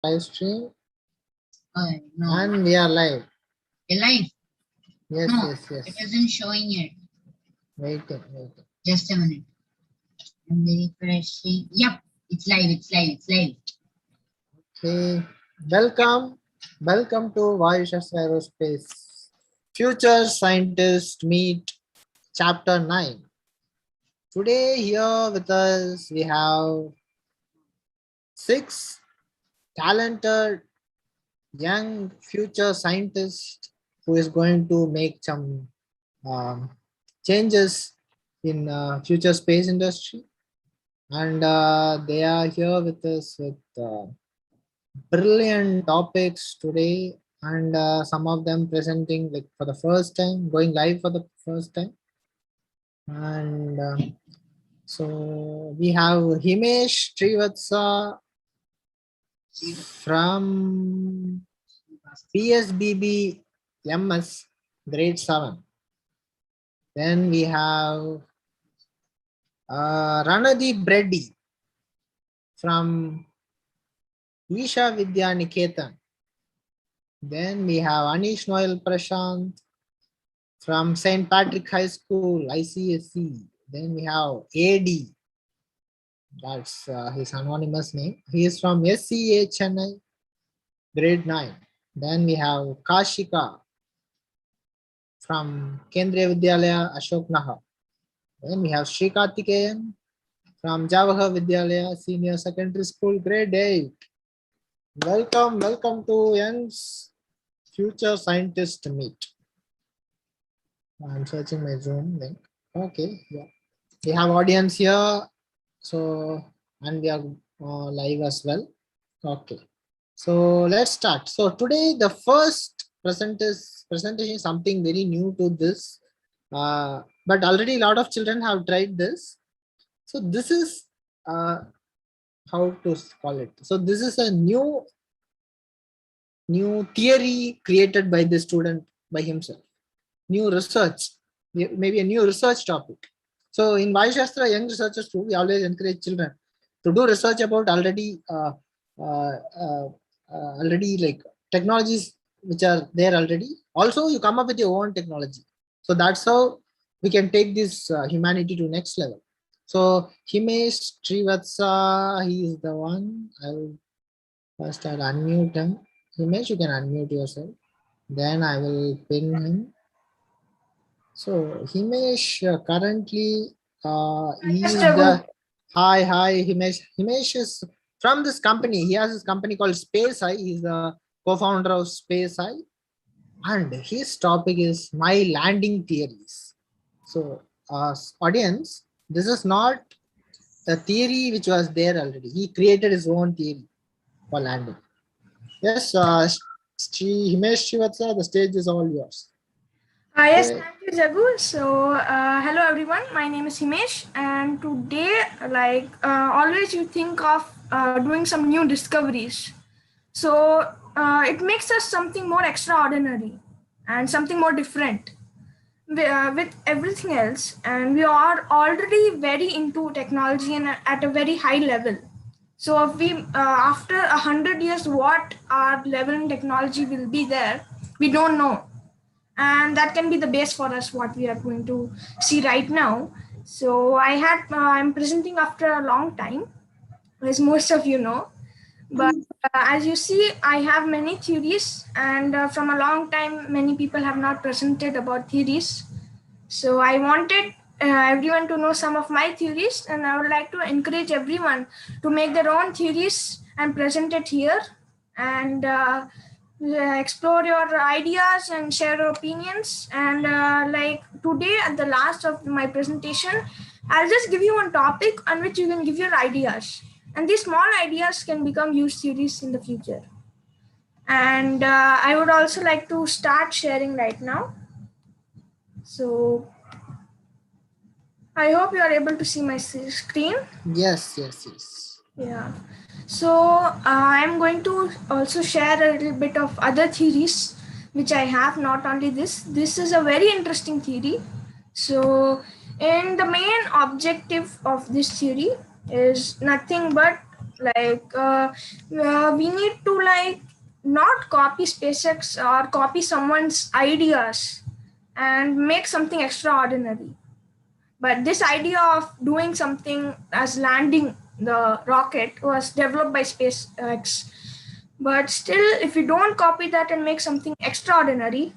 live stream. No. And we are live. Live? Yes, no, yes. It isn't showing yet. Waiting. Just a minute. I'm refreshing. Yep, it's live. Okay. Welcome to Vaayusastra Aerospace. Future Scientist Meet Chapter 9. Today here with us we have 6 talented young future scientists who is going to make some changes in future space industry, and they are here with us with brilliant topics today, and some of them presenting like for the first time, going live for the first time. And so we have Himesh Trivatsa from PSBBMS grade 7. Then we have Ranadeep Reddy from Isha Vidya Niketan. Then we have Anish, Noel, Prashant from St. Patrick High School, ICSE. Then we have AD. That's his anonymous name. He is from SCA Chennai, grade 9. Then we have Kashika from Kendriya Vidyalaya Ashok Nagar. Then we have Karthikeyan from Jawahar Vidhyalaya Senior Secondary School, grade 8. Welcome to Young's Future Scientist Meet. I'm searching my Zoom link. Okay, yeah. We have audience here, so and we are live as well. Okay, so let's start. So today the first presentation is something very new to this, but already a lot of children have tried this. So this is how to call it. So this is a new theory created by the student by himself. New research, maybe a new research topic. So in Vaayusastra, young researchers too, we always encourage children to do research about already like technologies which are there already. Also, you come up with your own technology. So that's how we can take this humanity to next level. So Himesh Trivatsa, he is the one. I will first I'll unmute him. Himesh, you can unmute yourself. Then I will ping him. So Himesh currently is the hi Himesh. Himesh is from this company. He has this company called Space Eye. He's the co-founder of Space Eye, and his topic is my landing theories. So audience, this is not a theory which was there already. He created his own theory for landing. Yes, Himesh Shivatsa, the stage is all yours. Yes, thank you, Jagu. So, hello everyone. My name is Himesh, and today, always, you think of doing some new discoveries. So, it makes us something more extraordinary and something more different with everything else. And we are already very into technology and at a very high level. So, if we after 100 years, what our level in technology will be there, we don't know. And that can be the base for us what we are going to see right now. So I'm presenting after a long time, as most of you know, but as you see, I have many theories, and from a long time many people have not presented about theories. So I wanted everyone to know some of my theories, and I would like to encourage everyone to make their own theories and present it here, and explore your ideas and share your opinions. And like today, at the last of my presentation, I'll just give you one topic on which you can give your ideas, and these small ideas can become huge theories in the future. And I would also like to start sharing right now. So I hope you are able to see my screen. Yes. Yeah. So I'm going to also share a little bit of other theories which I have, not only this. This is a very interesting theory. So, and the main objective of this theory is nothing but Like we need to like not copy SpaceX or copy someone's ideas and make something extraordinary. But this idea of doing something as landing the rocket was developed by SpaceX. But still, if you don't copy that and make something extraordinary,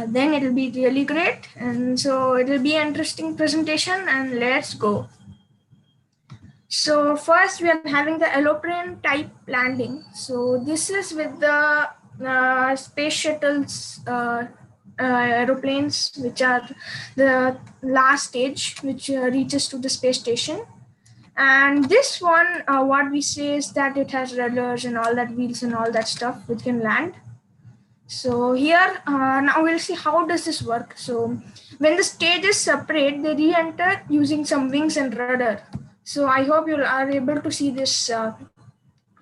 then it'll be really great. And so it'll be an interesting presentation, and let's go. So first we are having the aeroplane type landing. So this is with the space shuttles aeroplanes, which are the last stage, which reaches to the space station. And this one, what we say is that it has rudders and all that, wheels and all that stuff, which can land. So here, now we'll see how does this work. So when the stages separate, they re-enter using some wings and rudder. So I hope you are able to see this.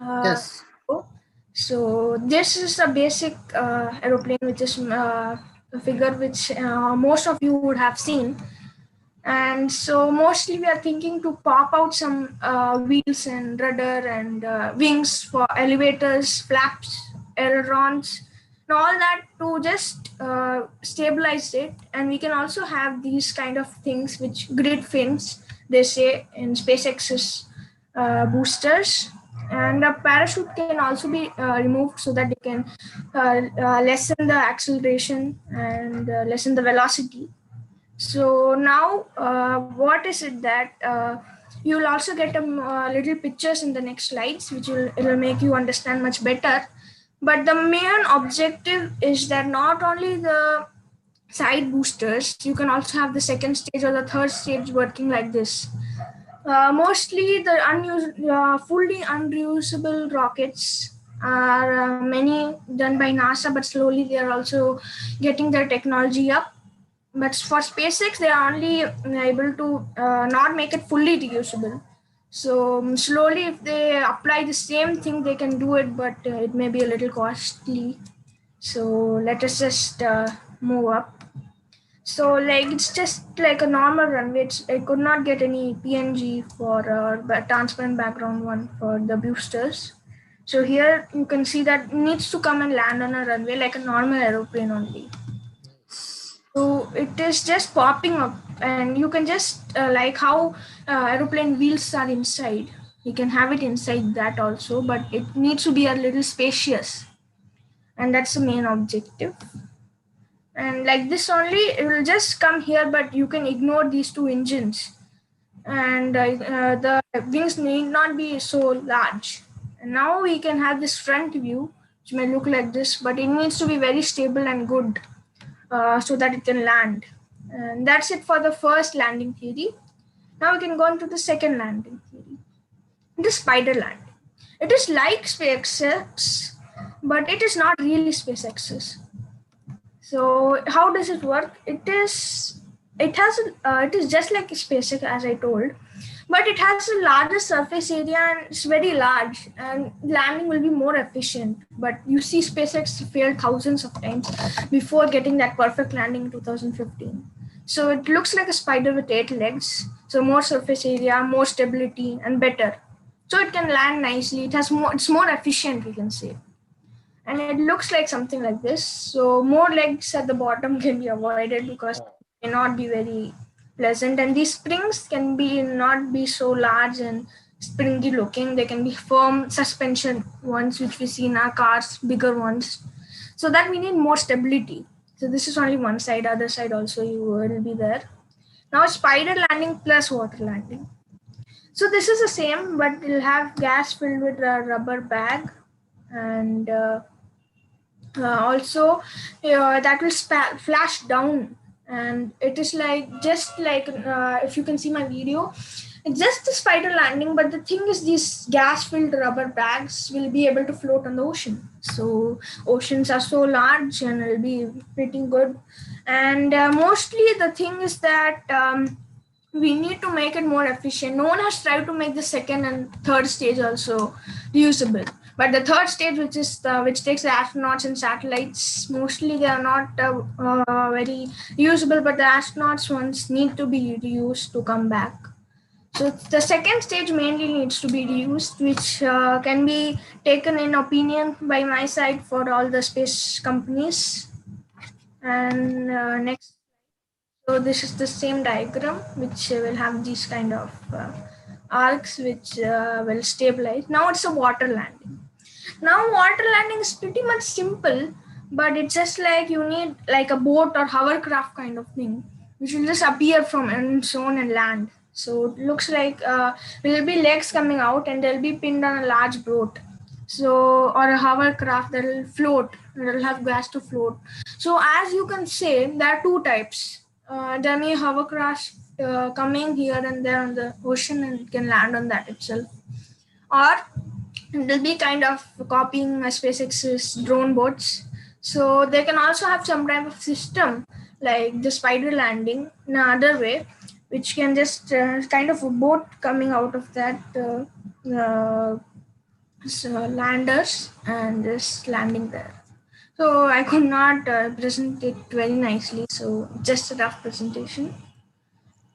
Yes. So this is a basic aeroplane, which is a figure which most of you would have seen. And so mostly we are thinking to pop out some wheels and rudder and wings for elevators, flaps, ailerons, and all that to just stabilize it. And we can also have these kind of things which grid fins, they say in SpaceX's boosters. And a parachute can also be removed so that they can lessen the acceleration and lessen the velocity. So now, what is it that you will also get little pictures in the next slides, which it'll make you understand much better. But the main objective is that not only the side boosters, you can also have the second stage or the third stage working like this. Mostly the fully unreusable rockets are many done by NASA, but slowly they are also getting their technology up. But for SpaceX, they are only able to not make it fully reusable. So slowly, if they apply the same thing, they can do it, but it may be a little costly. So let us just move up. So like it's just like a normal runway. I could not get any PNG for transparent background one for the boosters. So here you can see that it needs to come and land on a runway like a normal aeroplane only. So it is just popping up, and you can just like how aeroplane wheels are inside. You can have it inside that also, but it needs to be a little spacious, and that's the main objective. And like this only, it will just come here, but you can ignore these two engines, and the wings need not be so large. And now we can have this front view, which may look like this, but it needs to be very stable and good. So that it can land. And that's it for the first landing theory. Now we can go on to the second landing theory, the spider landing. It is like SpaceX, but it is not really SpaceX's. So how does it work? It is just like SpaceX, as I told, but it has a larger surface area and it's very large, and landing will be more efficient. But you see, SpaceX failed thousands of times before getting that perfect landing in 2015. So it looks like a spider with 8 legs. So more surface area, more stability, and better. So it can land nicely. It's more efficient, we can say. And it looks like something like this. So more legs at the bottom can be avoided because it may not be very pleasant, and these springs can be not be so large and springy looking. They can be firm suspension ones, which we see in our cars, bigger ones, so that we need more stability. So this is only one side, other side also you will be there. Now spider landing plus water landing. So this is the same, but it'll have gas filled with a rubber bag, and also that will flash down, and it is like just like if you can see my video, it's just a spider landing, but the thing is these gas filled rubber bags will be able to float on the ocean. So oceans are so large and it'll be pretty good. And mostly the thing is that we need to make it more efficient. No one has tried to make the second and third stage also reusable. But the third stage, which takes the astronauts and satellites, mostly they are not very usable, but the astronauts ones need to be reused to come back. So the second stage mainly needs to be reused, which can be taken in opinion by my side for all the space companies. And next, so this is the same diagram, which will have these kind of arcs, which will stabilize. Now it's a water landing. Now water landing is pretty much simple, but it's just like you need like a boat or hovercraft kind of thing, which will just appear from its own and land. So it looks like there will be legs coming out and they'll be pinned on a large boat. So, or a hovercraft that will float, that will have gas to float. So as you can say, there are two types. There may hovercraft coming here and there on the ocean and can land on that itself. Or they'll be kind of copying SpaceX's drone boats. So they can also have some type of system like the spider landing in another way, which can just kind of a boat coming out of that landers and just landing there. So I could not present it very nicely, so just a rough presentation.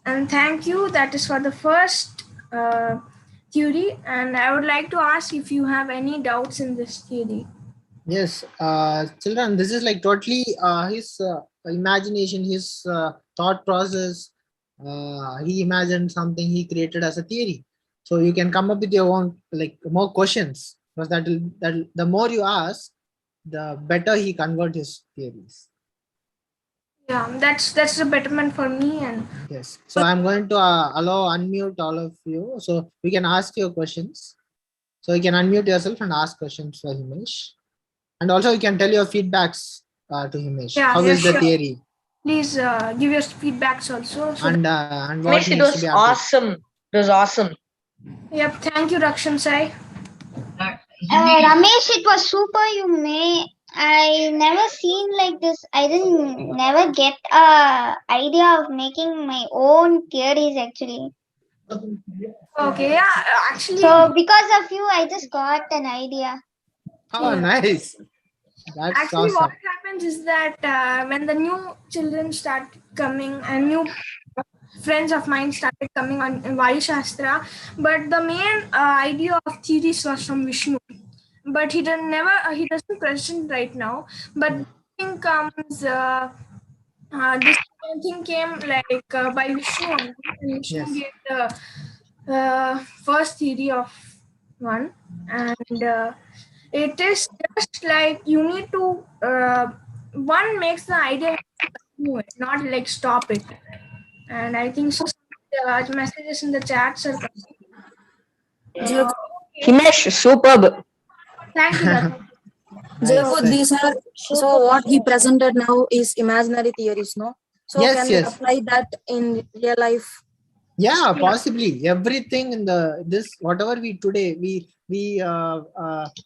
And thank you. That is for the first theory. And I would like to ask if you have any doubts in this theory. Yes, children, this is like totally his imagination, his thought process. He imagined something, he created as a theory. So you can come up with your own like more questions, because that the more you ask, the better he convert his theories. Yeah, that's a betterment for me. And yes, so I'm going to allow unmute all of you, so we can ask your questions. So you can unmute yourself and ask questions for Himesh. And also you can tell your feedbacks to Himesh. Yeah, How yeah, is the sure. theory? Please give your feedbacks also. So And what Himesh, it needs to was be updated. awesome. It was awesome. Yep, thank you, Rakshan Sai. Ramesh, it was super. I never seen like this. I didn't never get a idea of making my own theories actually. Okay, yeah, actually. So because of you, I just got an idea. Oh, nice. That's actually, awesome. what happens is that when the new children start coming and new friends of mine started coming on Vaayusastra, but the main idea of theories was from Vishnu. But he doesn't present right now. But thing comes, this thing came like by Vishnu, and Vishnu Yes. gave the first theory of one, and it is just like you need to one makes the idea continue it, not like stop it. And I think so. Messages in the chats are coming. Okay. Himesh, superb. Thank you. That's So these are so what he presented now is imaginary theories, no? So Yes, can we yes. apply that in real life? Yeah, possibly. Everything in this whatever we today we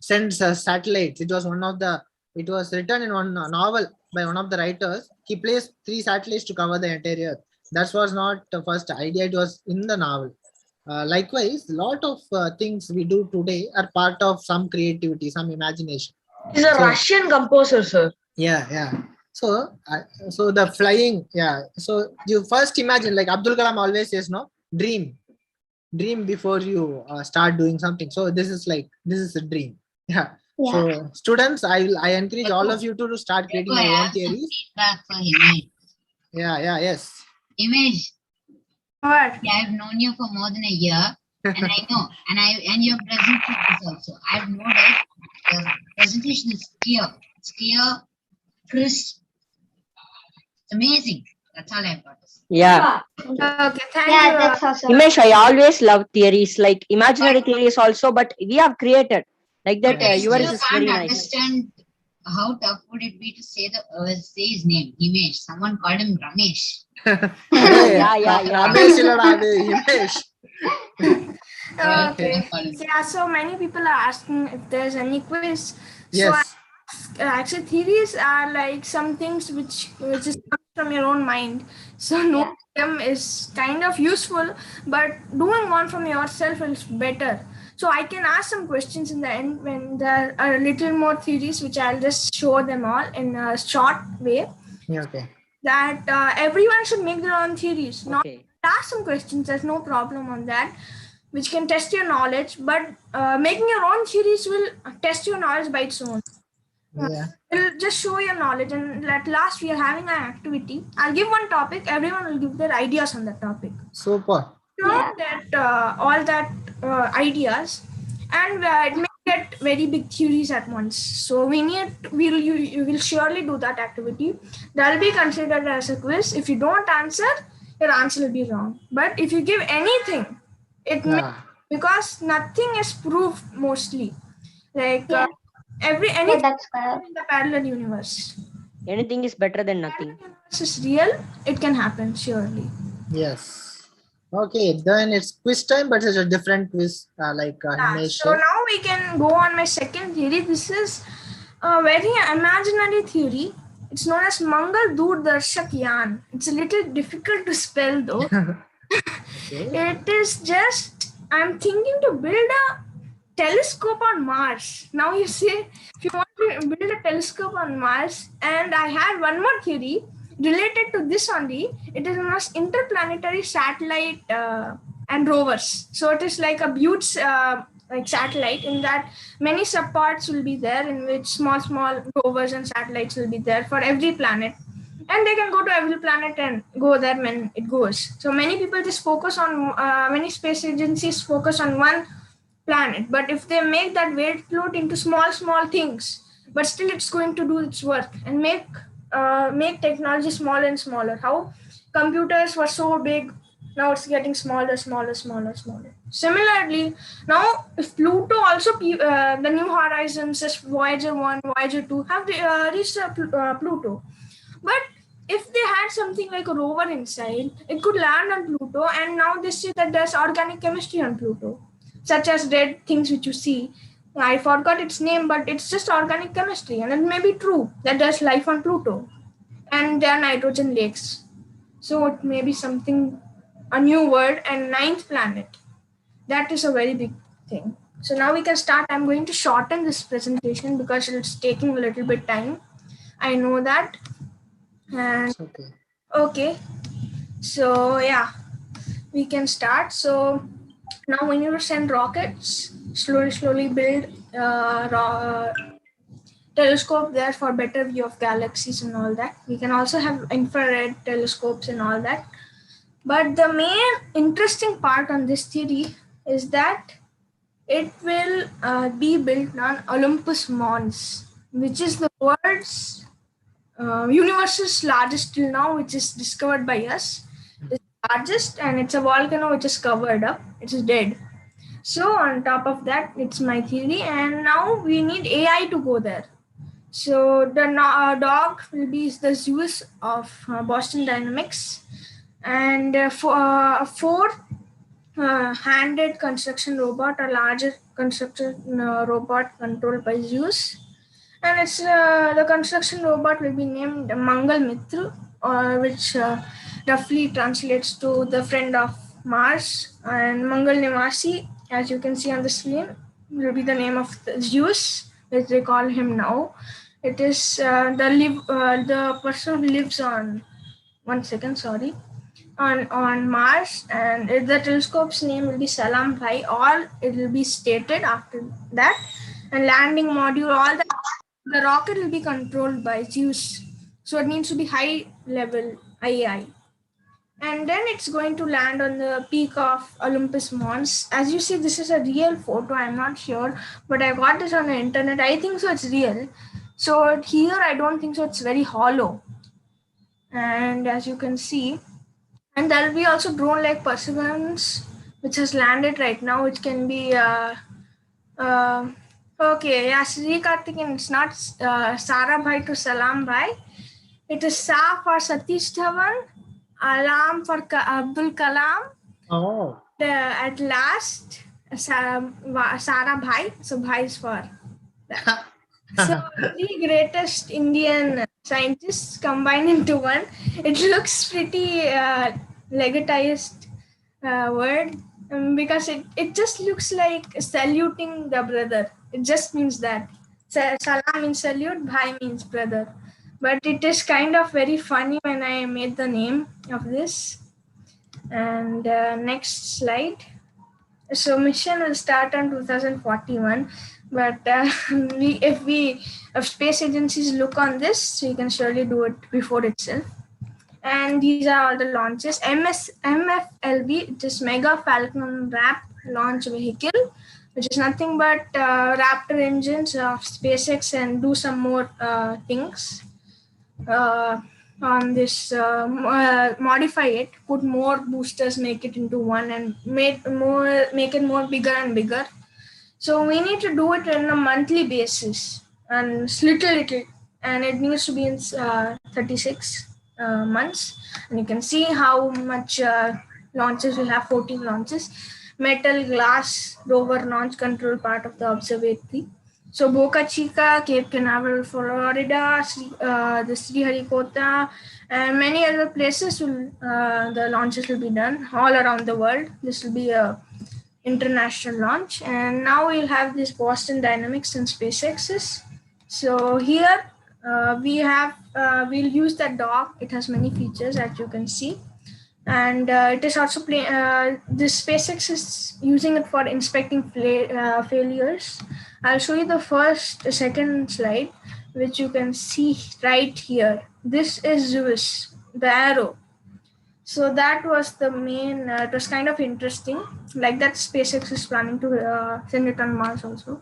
send satellites. It was written in one novel by one of the writers. He placed 3 satellites to cover the entire Earth. That was not the first idea. It was in the novel. Likewise, a lot of things we do today are part of some creativity, some imagination. He's a Russian composer, sir. Yeah. So the flying, yeah. So you first imagine, like Abdul Kalam always says, no, dream before you start doing something. So this is a dream. Yeah. So students, I encourage all of you to start creating your own theories. Feedback for Himesh. Yeah, yes. Himesh, what? yeah, I've known you for more than a year, and I know, and you're presenting this also. I've noticed your presentation is clear. It's clear, crisp. It's amazing. That's all I've got to say. Yeah. Okay, thank Yeah, you. that's awesome. Himesh, I always love theories, like imaginary theories also, but we have created. Like that, I yours still is very can't nice. understand how tough would it be to say his name, Himesh. Someone called him Ramesh. Yeah. Ramesh illada, Himesh. Okay. Yeah, so many people are asking if there's any quiz. Yes. So actually theories are like some things which is from your own mind. So knowing them is kind of useful, but doing one from yourself is better. So I can ask some questions in the end when there are a little more theories, which I'll just show them all in a short way. Yeah, okay. That everyone should make their own theories, not ask some questions. There's no problem on that, which can test your knowledge. But making your own theories will test your knowledge by its own. Yeah. It'll just show your knowledge. And at last, we are having an activity. I'll give one topic. Everyone will give their ideas on that topic. Super. That all that ideas, and it may get very big theories at once. So you will surely do that activity. That will be considered as a quiz. If you don't answer, your answer will be wrong. But if you give anything, it may, because nothing is proved mostly. Like anything that's correct. in the parallel universe. Anything is better than nothing. This is real. It can happen surely. Yes. Okay, then it's quiz time, but it's a different quiz, Himesh. So now we can go on my second theory. This is a very imaginary theory. It's known as Mangal Doordarshakyan. It's a little difficult to spell though. It is just, I'm thinking to build a telescope on Mars. Now you say, if you want to build a telescope on Mars, and I had one more theory related to this only. It is known as interplanetary satellite and rovers. So it is like a huge like satellite, in that many subparts will be there, in which small rovers and satellites will be there for every planet, and they can go to every planet and go there when it goes. So many people just focus on many space agencies focus on one planet, but if they make that weight float into small things, but still it's going to do its work and make technology smaller and smaller. How computers were so big, now it's getting smaller. Similarly, now if Pluto also, the New Horizons, as Voyager 1, Voyager 2 have reached Pluto, but if they had something like a rover inside, it could land on Pluto, and now they say that there's organic chemistry on Pluto, such as red things which you see. I forgot its name, but it's just organic chemistry, and it may be true that there's life on Pluto, and there are nitrogen lakes. So it may be something, a new world and ninth planet. That is a very big thing. So now we can start. I'm going to shorten this presentation because it's taking a little bit time. I know that. And okay. So yeah, we can start. So now we need to send rockets, slowly build telescope there for better view of galaxies and all that. We can also have infrared telescopes and all that. But the main interesting part on this theory is that it will be built on Olympus Mons, which is the world's universe's largest till now, which is discovered by us. It's largest, and it's a volcano which is covered up. It is dead. So on top of that, it's my theory, and now we need AI to go there. So the dog will be the Zeus of Boston Dynamics, and four handed construction robot, a larger construction robot controlled by Zeus. And it's the construction robot will be named Mangal Mitra, which roughly translates to the friend of Mars. And Mangal Nivasi, as you can see on the screen, will be the name of the Zeus, which they call him now. It is the person who lives on, on Mars, and the telescope's name will be Salam Bhai, or it will be stated after that. And landing module, all that. The rocket will be controlled by Zeus, so it needs to be high level AI. And then it's going to land on the peak of Olympus Mons. As you see, this is a real photo. I'm not sure, but I got this on the internet. I think so it's real. So here, I don't think so. It's very hollow. And as you can see, and there will be also drone like Perseverance, which has landed right now, which can be okay, yeah, Sri Karthikeyan. It's not Sara Bhai to Salam Bhai. It is Sa for Satish Dhawan, Alam for Abdul Kalam. Oh. At last, Sara Bhai. So Bhai is for that. So the greatest Indian scientists combined into one. It looks pretty legatized word. Because it just looks like saluting the brother. It just means that. Salam means salute, bhai means brother. But it is kind of very funny when I made the name of this. And next slide. So mission will start on 2041, but if space agencies look on this, so you can surely do it before itself. And these are all the launches. MFLV, it is Mega Falcon Wrap launch vehicle, which is nothing but Raptor engines of SpaceX and do some more things on this. Modify it, put more boosters, make it into one, and make it more bigger and bigger. So we need to do it on a monthly basis, and little, and it needs to be in 36 months. And you can see how much launches we have. 14 launches. Metal glass rover launch control part of the observatory. So Boca Chica, Cape Canaveral, Florida, the Sriharikota, and many other places will the launches will be done all around the world. This will be a international launch. And now we'll have this Boston Dynamics and SpaceX's. So here we'll use that dock. It has many features, as you can see. And it is also this SpaceX is using it for inspecting failures. I'll show you the second slide, which you can see right here. This is Zeus, the arrow. So that was the main, it was kind of interesting. Like that, SpaceX is planning to send it on Mars also.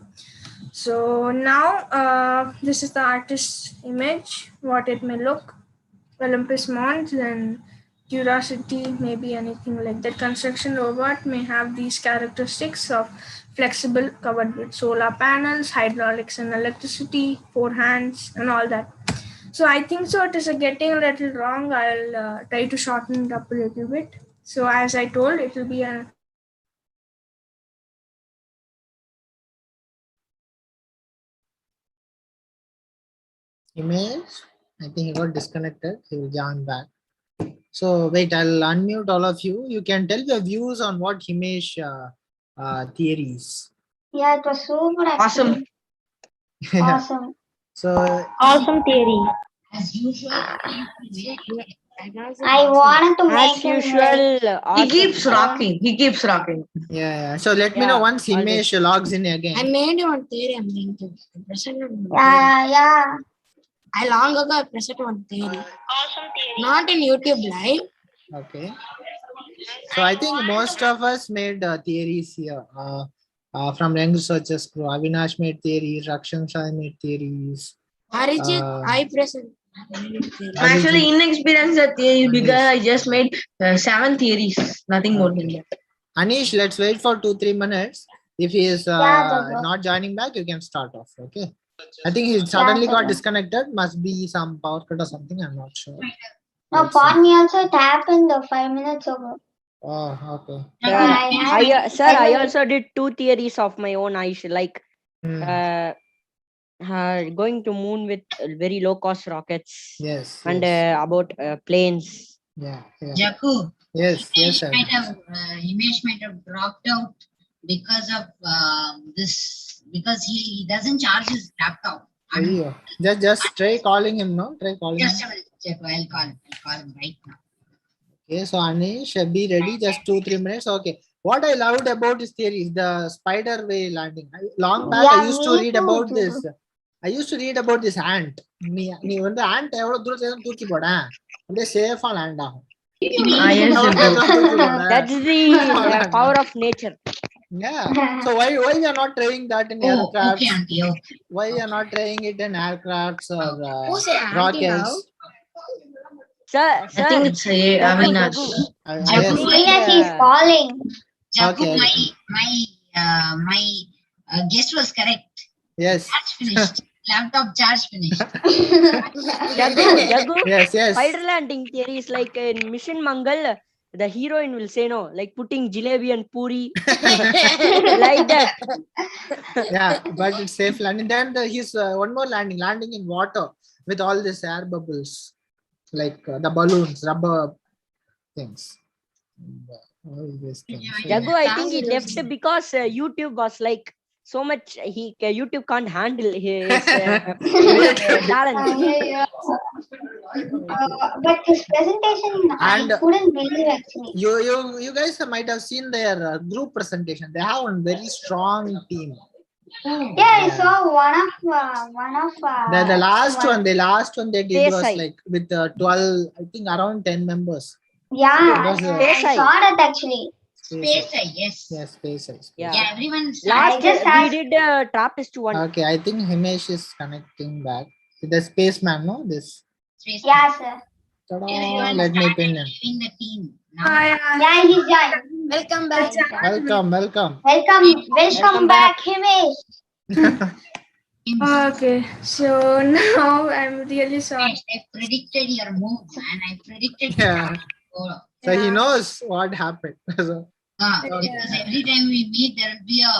So now this is the artist's image, what it may look. Olympus Mons and Curiosity, maybe anything like that. Construction robot may have these characteristics of flexible, covered with solar panels, hydraulics and electricity, 4 hands and all that. So I think so it is getting a little wrong. I'll try to shorten it up a little bit. So as I told, it will be a Himesh, I think he got disconnected. He will join back. So wait, I'll unmute all of you. You can tell your views on what Himesh theories. Yeah, it was super Awesome. awesome. So Awesome theory. As usual. I wanted to As make him usual. He Awesome. keeps rocking. He keeps rocking. yeah. So let me know Yeah, once Himesh logs in again. I made one theory. I'm going to present one theory. yeah. I long ago I presented one theory. Not in YouTube live. Okay. So I think most of us made theories here. From young researchers crew, Avinash made theories, Rakshan made theories. Arijit, I present. I'm actually inexperienced at theory because I just made 7 theories. Nothing more than that. Anish, let's wait for 2-3 minutes. If he is Jago. not joining back, you can start off. Okay. I think he suddenly got Jago. disconnected. Must be some power cut or something. I'm not sure. No, Let's see. for me also it happened 5 minutes ago. Oh, okay. I also did 2 theories of my own. I should like going to moon with very low cost rockets. Yes. And yes. about planes. Yeah. Jaku, Yes. Yes. Sir. Himesh might have dropped out because of this, because he doesn't charge his laptop. Just try calling him. No, try calling him. Just a minute, Jaku, I'll call him right now. Okay, so Anish, be ready. Just 2-3 minutes. Okay. What I loved about this theory is the spider way landing. Long back, I used to read about this. I used to read about this ant. நீ வந்து ant எவ்வளவு தூரத்துல தூக்கி போட அப்படியே சேஃபா land ஆகும். That's the power of nature. Yeah. So why we are not trying that in aircraft? Okay, auntie, okay. Why we are not trying it in aircrafts or Who's an auntie rockets? Sir, I think it's Avinash. Yes. Yes, he's calling. Jaku, Okay. my guess was correct. Yes. Charge finished. Laptop charge finished. Jagu, Yes. spider landing theory is like in Mission Mangal. The heroine will say no, like putting jalebi and puri, like that. Yeah, but it's safe landing. Then he's one more landing in water with all these air bubbles, like the balloons, rubber things. All these things. Jagu, I think he left because YouTube was like so much. YouTube can't handle his talent. But this presentation, And I couldn't believe actually. you guys might have seen their group presentation. They have a very strong team. Yeah, I saw one of The last one. one, the last one they did was PSI. like with 12, I think around 10 members. Yeah, It was I saw that actually. Space, yes. Yes, space. Yeah. Yeah, everyone Last just we asked- did Trappist one. Okay, I think Himesh is connecting back. The spaceman, no? This. space. Yeah, sir. Ta-da, Everyone let me started pin him. leaving the team. Now, Yeah, he's joined. Welcome back. Welcome. Welcome back, Himesh. Okay, so now I'm really sorry. I predicted your move, man. I predicted. Yeah. Oh, So he Yeah. knows what happened. So, because every time we meet, there will be a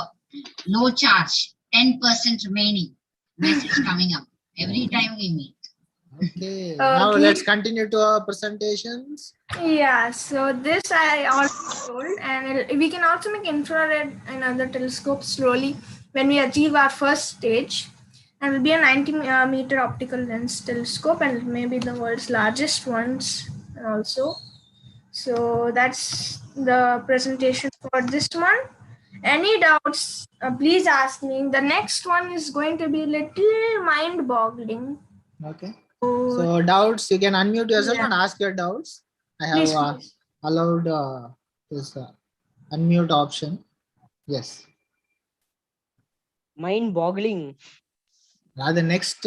low charge, 10% remaining message coming up every time we meet. okay. Now Okay. let's continue to our presentations. Yeah, so this I already told, and we can also make infrared and other telescopes slowly when we achieve our first stage. And it will be a 90-meter optical lens telescope, and maybe the world's largest ones also. So that's the presentation for this one. Any doubts, please ask me. The next one is going to be little mind-boggling. Okay. So doubts, you can unmute yourself and ask your doubts. I have Please. allowed this unmute option. Yes. Mind-boggling. Now the next.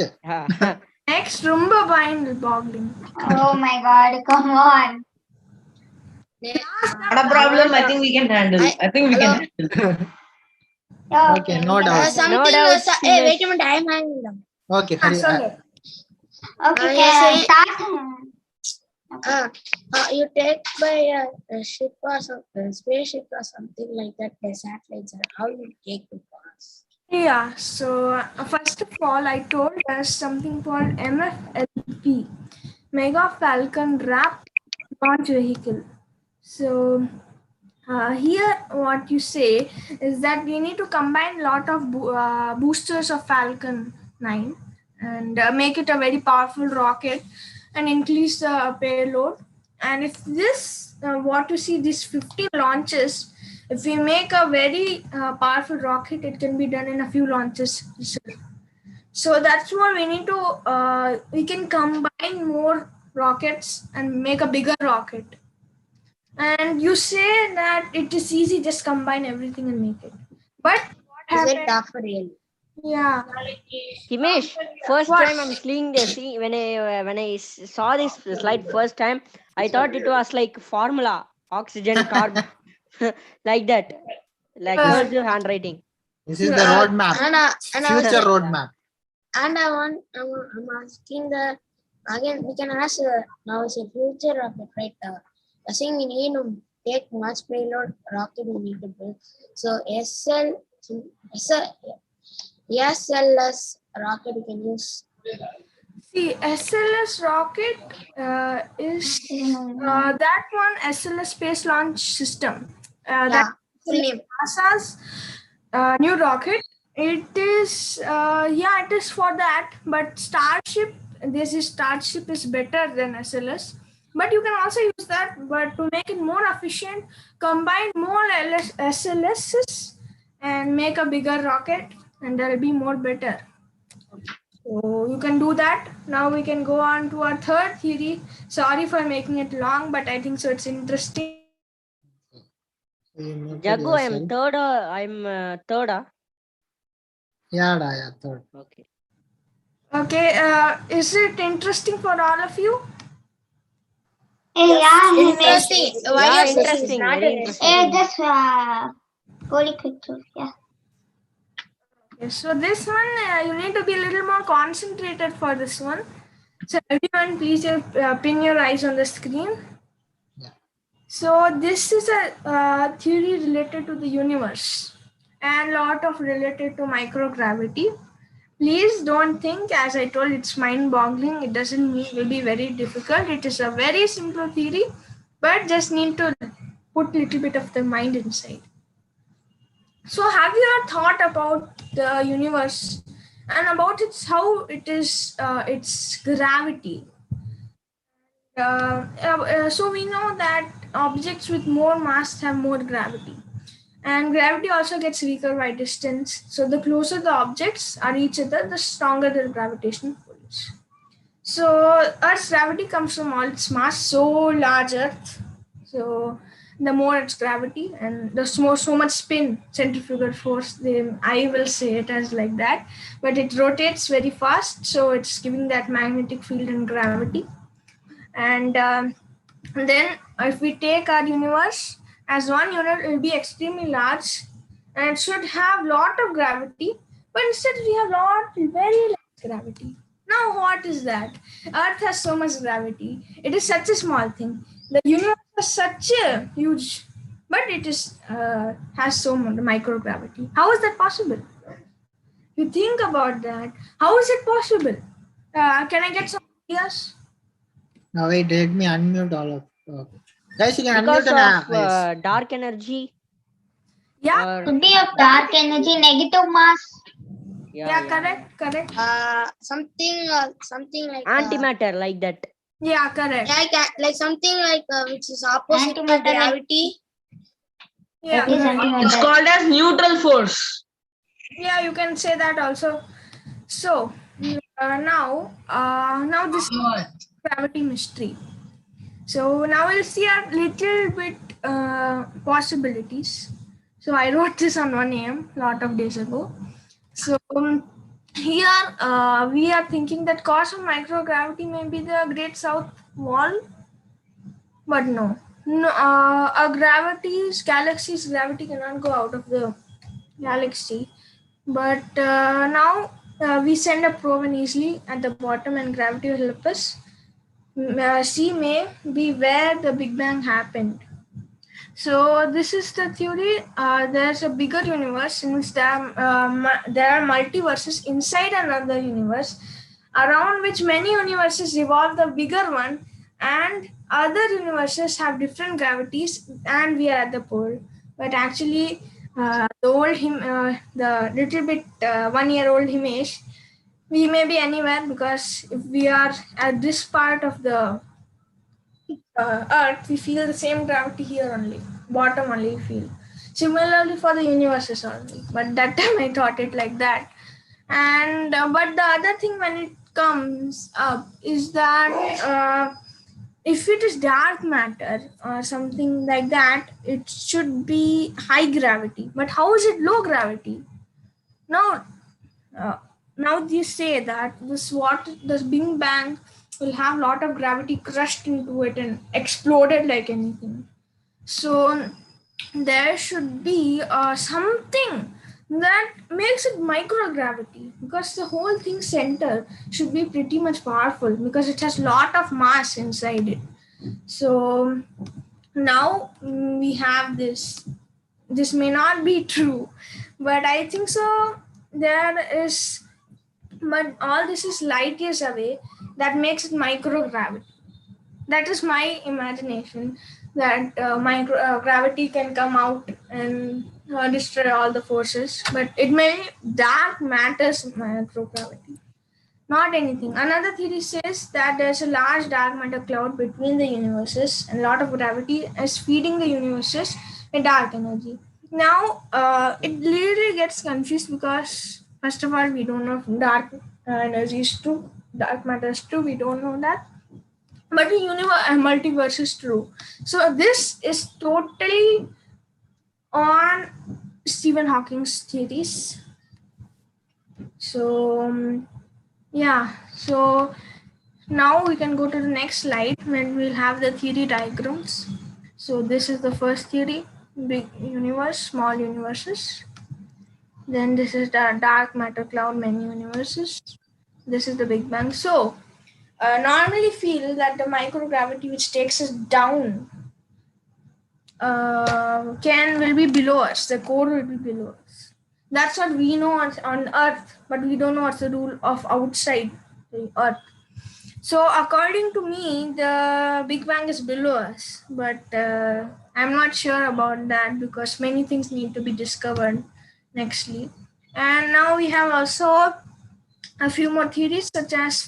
Next, Rumba mind-boggling. Oh my God! Come on. Not a problem. I think we can handle. I think we can handle. Okay, no doubt. Something. No doubts, Hey, wait Himesh. a minute. I am having them. Okay, hurry, Sorry. Okay, yes, start. You take by a ship or something, spaceship or something like that. The satellites are how you take to pass. Yeah, so first of all, I told us something called MFLP, Mega Falcon Rapid Launch Vehicle. So here what you say is that we need to combine a lot of boosters of Falcon 9 and make it a very powerful rocket and increase the payload. And if this, what you see, these 15 launches, if we make a very powerful rocket, it can be done in a few launches. So that's what we need to, we can combine more rockets and make a bigger rocket. And you say that it is easy, just combine everything and make it. But what Is it happened? tough real? Yeah. Himesh, first What? time I'm seeing when I saw this slide first time, I thought it was like formula, oxygen, carbon, like that, like cursive handwriting. This is the roadmap. And I was Future roadmap. And I'm asking again, we can ask now it's a future rocket, right? I think we need to take much payload rocket we need to build. So SLS rocket we can use. See, SLS rocket is that one SLS space launch system. That Full name. NASA's new rocket. It is it is for that. But Starship, Starship is better than SLS. But you can also use that. But to make it more efficient, combine more SLSs and make a bigger rocket, and there will be more better. So you can do that. Now we can go on to our third theory. Sorry for making it long, but I think so it's interesting. Jagu, I'm third. I'm third. Yeah, third. Okay. Okay, is it interesting for all of you? Yeah, Interesting. Yeah, interesting. Very interesting. Just very quick too. Yeah. Okay, so this one you need to be a little more concentrated for this one. So everyone, please pin your eyes on the screen. Yeah. So this is a theory related to the universe and a lot of related to microgravity. Please don't think, as I told, it's mind-boggling. It doesn't mean it will be very difficult. It is a very simple theory, but just need to put a little bit of the mind inside. So have you ever thought about the universe and about how it is its gravity? So we know that objects with more mass have more gravity. And gravity also gets weaker by distance. So the closer the objects are each other, the stronger their gravitational pull is. So Earth's gravity comes from all its mass, so large Earth. So the more its gravity and the so much spin, centrifugal force, I will say it as like that, but it rotates very fast, so it's giving that magnetic field and gravity. And then if we take our universe as one unit, it will be extremely large and it should have lot of gravity, but instead we have very less gravity. Now what is that? Earth has so much gravity. It is such a small thing. The universe is such a huge, but it is has so much microgravity. How is that possible? You think about that. How is it possible? Can I get some ideas? Now wait, let me unmute all of guys. You can Because unmute of yes. dark energy. Yeah. Or, Could be of dark energy, negative mass. Yeah, correct. Something like antimatter, like that. Yeah, correct. like something like which is opposite to Antimatter. gravity. Yeah, That is correct. It's antimatter. called as neutral force. Yeah, you can say that also. So now this is gravity mystery. So now we'll see a little bit possibilities. So I wrote this on 1 a.m. lot of days ago. So here we are thinking that cause of microgravity may be the Great South Wall, but no. A galaxy's gravity cannot go out of the galaxy. But now we send a probe in easily at the bottom and gravity will help us see may be where the Big Bang happened. So this is the theory. There's a bigger universe in which there are multiverses inside another universe, around which many universes revolve the bigger one, and other universes have different gravities, and we are at the pole. But actually, the little bit 1-year-old Himesh, we may be anywhere, because if we are at this part of the Earth, we feel the same gravity here only, bottom only we feel. Similarly for the universes only, but that time I thought it like that. And but the other thing when it comes up is that if it is dark matter or something like that, it should be high gravity. But how is it low gravity? Now, now they say that this Big Bang will have a lot of gravity crushed into it and exploded like anything. So there should be something that makes it microgravity, because the whole thing center should be pretty much powerful because it has a lot of mass inside it. So now we have this. This may not be true, but I think so. There is, but all this is light years away. That makes it microgravity. That is my imagination, that gravity can come out and destroy all the forces, but it may dark matters microgravity, not anything. Another theory says that there's a large dark matter cloud between the universes and a lot of gravity is feeding the universes with dark energy. Now it literally gets confused because first of all we don't know if dark energy is true, dark matter is true, we don't know that. But the multiverse is true. So this is totally on Stephen Hawking's theories. So yeah, so now we can go to the next slide when we'll have the theory diagrams. So this is the first theory, big universe, small universes. Then this is the dark matter cloud, many universes. This is the Big Bang. So normally feel that the microgravity which takes us down will be below us. The core will be below us. That's what we know on Earth, but we don't know what's the rule of outside the Earth. So according to me, the Big Bang is below us, but I'm not sure about that because many things need to be discovered nextly. And now we have also a few more theories such as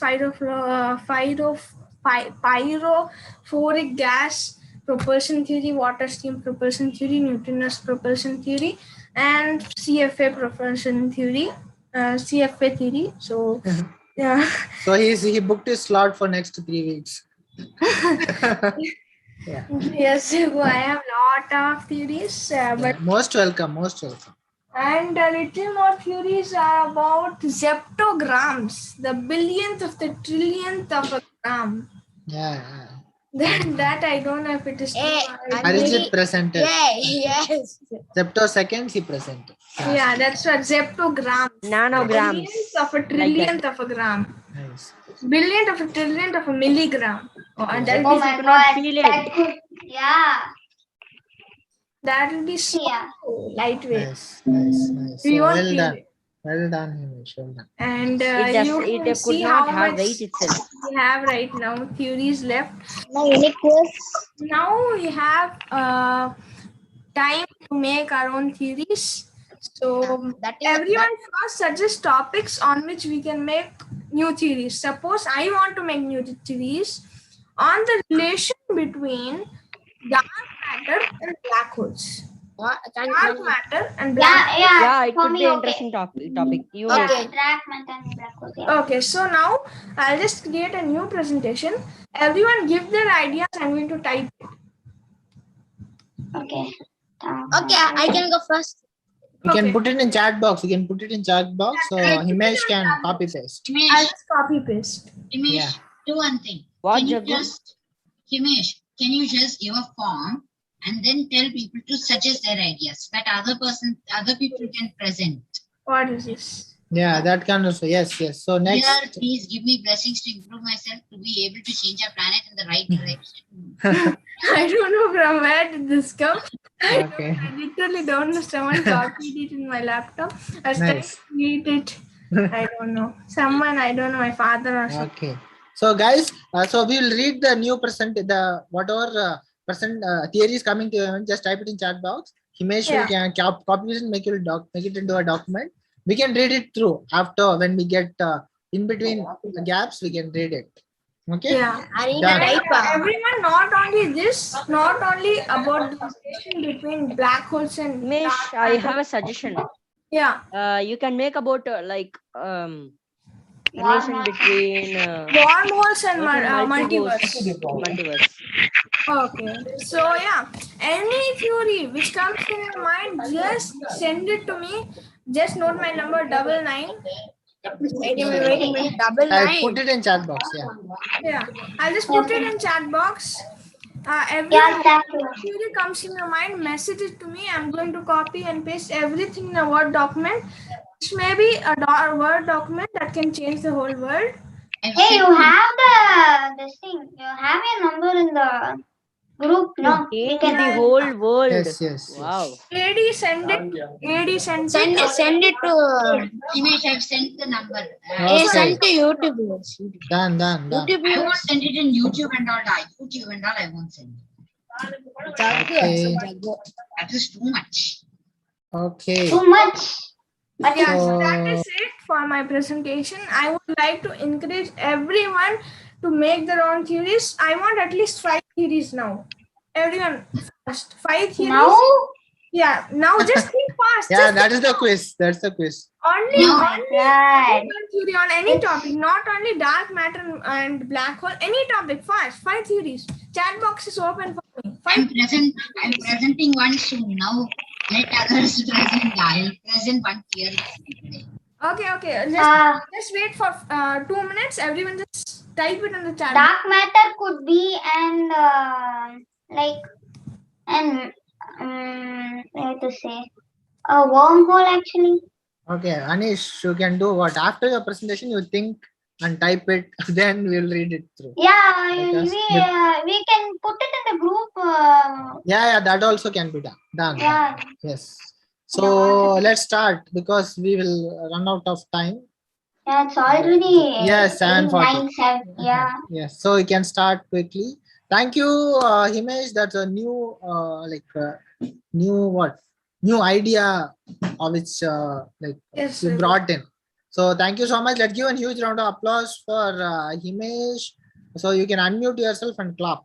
pyrophoric gas propulsion theory, water steam propulsion theory, Newton's propulsion theory, and CFA propulsion theory, CFA theory. So yeah. So he booked his slot for next 3 weeks. Yeah. Yes, so I have lot of theories, but Most welcome, most welcome. and a little more theories are about zeptograms, the billionth of the trillionth of a gram. Yeah. That I don't know if it is true. Arijit presented. Yes. Septoseconds he presented. Yeah, that's what zeptograms. Nanograms. Billionth of a trillionth of a gram. Nice. Billionth of a trillionth of a milligram. And that Oh will be, my you cannot god. feel it. That could, yeah. that will be so Yeah. lightweight. Nice. So We won't well feel done. it. Well done, Himesh. Well done. And It can could see not how have much weight itself. we have right now. Theories left. Now any quiz? Now we have time to make our own theories. So That is everyone first suggest topics on which we can make new theories. Suppose I want to make new theories on the relation between dark matter and black holes. Dark matter and black Yeah, Yeah, it for could me, be an okay. interesting topic. You Yeah, make. track and black hole, yeah. Okay, so now I'll just create a new presentation. Everyone give their ideas. I'm going to type it. Okay. Okay, I can go first. You can Okay. put it in chat box. You can put it in chat box. So Himesh can copy paste. I'll Himesh, just copy paste. Himesh, Yeah. do one thing. What, Can you Jagu? just, Himesh, can you just give a form and then tell people to suggest their ideas that other people can present? What is this? Yeah, that can also. Yes. So Here, next. please give me blessings to improve myself to be able to change our planet in the right direction. I don't know from where did this come. Okay. I literally don't know. Someone copied it in my laptop. I was trying Nice. to read it. I don't know. Someone, I don't know, my father or something. Okay. So guys, so we will read the new whatever theories coming to you. Just type it in chat box. Himesh will copy it and make it into a document. We can read it through after when we get in between the gaps. We can read it. Okay. Yeah. Done. Everyone, not only this, not only about the relation between black holes and Mish, I have a suggestion. yeah, You can make about relation between wormholes and multiverse. multiverse. Okay, so yeah, any theory which comes in your mind, just send it to me. Just note my number 99. Wait a minute. Double I nine. put it in chat box. Yeah. Yeah, I'll just put it in chat box. Every theory comes in your mind, message it to me. I'm going to copy and paste everything in a Word document. Which may be a Word document that can change the whole world. Hey, you have this thing. You have your number in the group, no? Change the whole world. Yes. Wow. AD send it. AD send Send it to. Himesh, I've sent the number. Okay. Send to YouTube. Done. I won't send it in YouTube and all. I won't send it. Okay. That is too much. Okay. Too much. Yeah, so So- that is it for my presentation. I would like to encourage everyone to make their own theories. I want at least 5 theories now. Everyone, first 5 theories. Now? Yeah, now just think fast. Yeah, Just that is the quiz. That's the quiz. only God. one theory on any topic, not only dark matter and black hole. Any topic, fast. 5 theories. Chat box is open for me. 5 I'm presenting one soon. Now let others present. I'll present one theory. Okay. Just wait for 2 minutes. Everyone just type it in the chat. Dark matter could be how to say, a wormhole actually. Okay, Anish, you can do what? After your presentation, you think and type it, then we'll read it through. Yeah, Because we can put it in the group. Yeah, that also can be done. Yeah. Yes. So let's start because we will run out of time. Yeah, it's already Yes, 7:40. 9:07. Yeah. Yes, so we can start quickly. Thank you, Himesh. That's a new, new idea of which Yes, you brought in. So thank you so much. Let's give a huge round of applause for Himesh, So you can unmute yourself and clap.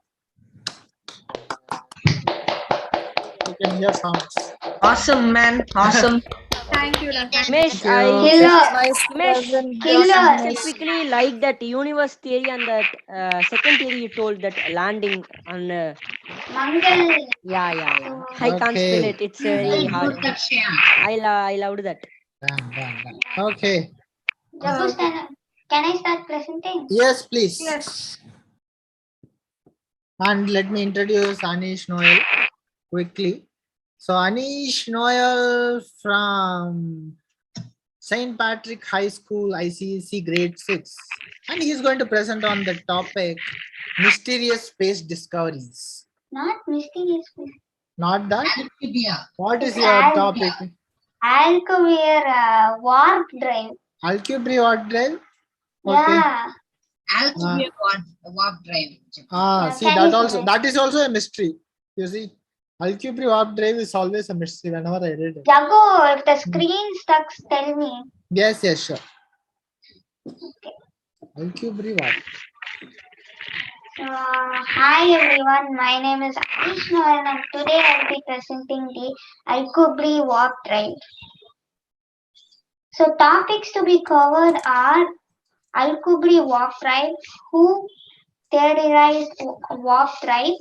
You can hear sounds. Awesome, man. Awesome. Thank you. Thank you. Himesh, Thank you. Killer. Vice Himesh, President Killer. specifically like that universe theory and that second theory you told that landing on. Mangal. Yeah. I can't spell Okay. it. It's very hard. I loved that. Done. Okay. Jagus, can I start presenting? Yes, please. Yes. And let me introduce Anish Noel quickly. So Anish Noel from St. Patrick High School, ICSE grade 6. And he is going to present on the topic mysterious space discoveries. Not mysterious. Not that? Alcubierre. What is It's your topic? Alcubierre warp drive. Alcubierre what drive? Okay. Yeah. Alcubierre warp drive. Ah, Yeah, see can that you also say that is also a mystery. You see, Alcubierre warp drive is always a mystery whenever I read it. Jago, if the screen stuck, tell me. Yes, sure. Alcubierre warp. Hi everyone, my name is Anish Noel and today I'll be presenting the Alcubierre warp drive. So topics to be covered are Alcubierre warp drive, who theorized warp drive,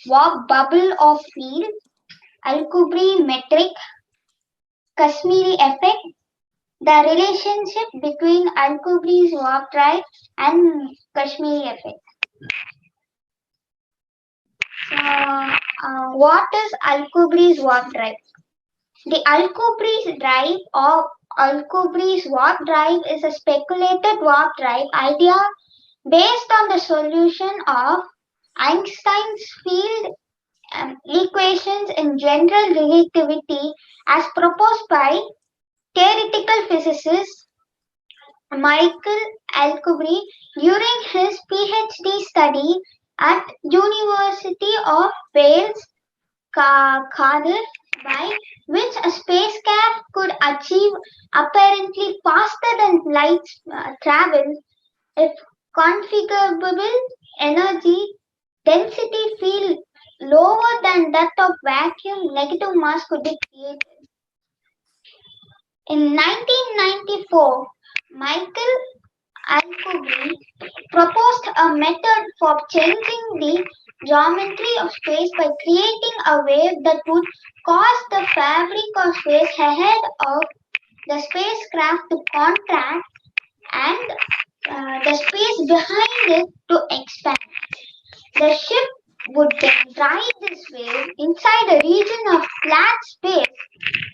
warp bubble of field, Alcubierre metric, Kashmiri effect, the relationship between Alcubierre's warp drive and Kashmiri effect. What is Alcubierre's warp drive? The Alcubierre's drive or Alcubierre's warp drive is a speculated warp drive idea based on the solution of Einstein's field equations in general relativity as proposed by theoretical physicist Michael Alcubierre during his PhD study at University of Wales, Cardiff, by which a spacecraft could achieve apparently faster than light travel if configurable energy density field lower than that of vacuum negative mass could be created. In 1994, Michael Alcubierre proposed a method for changing the geometry of space by creating a wave that would cause the fabric of space ahead of the spacecraft to contract and the space behind it to expand. The ship would then ride this wave inside a region of flat space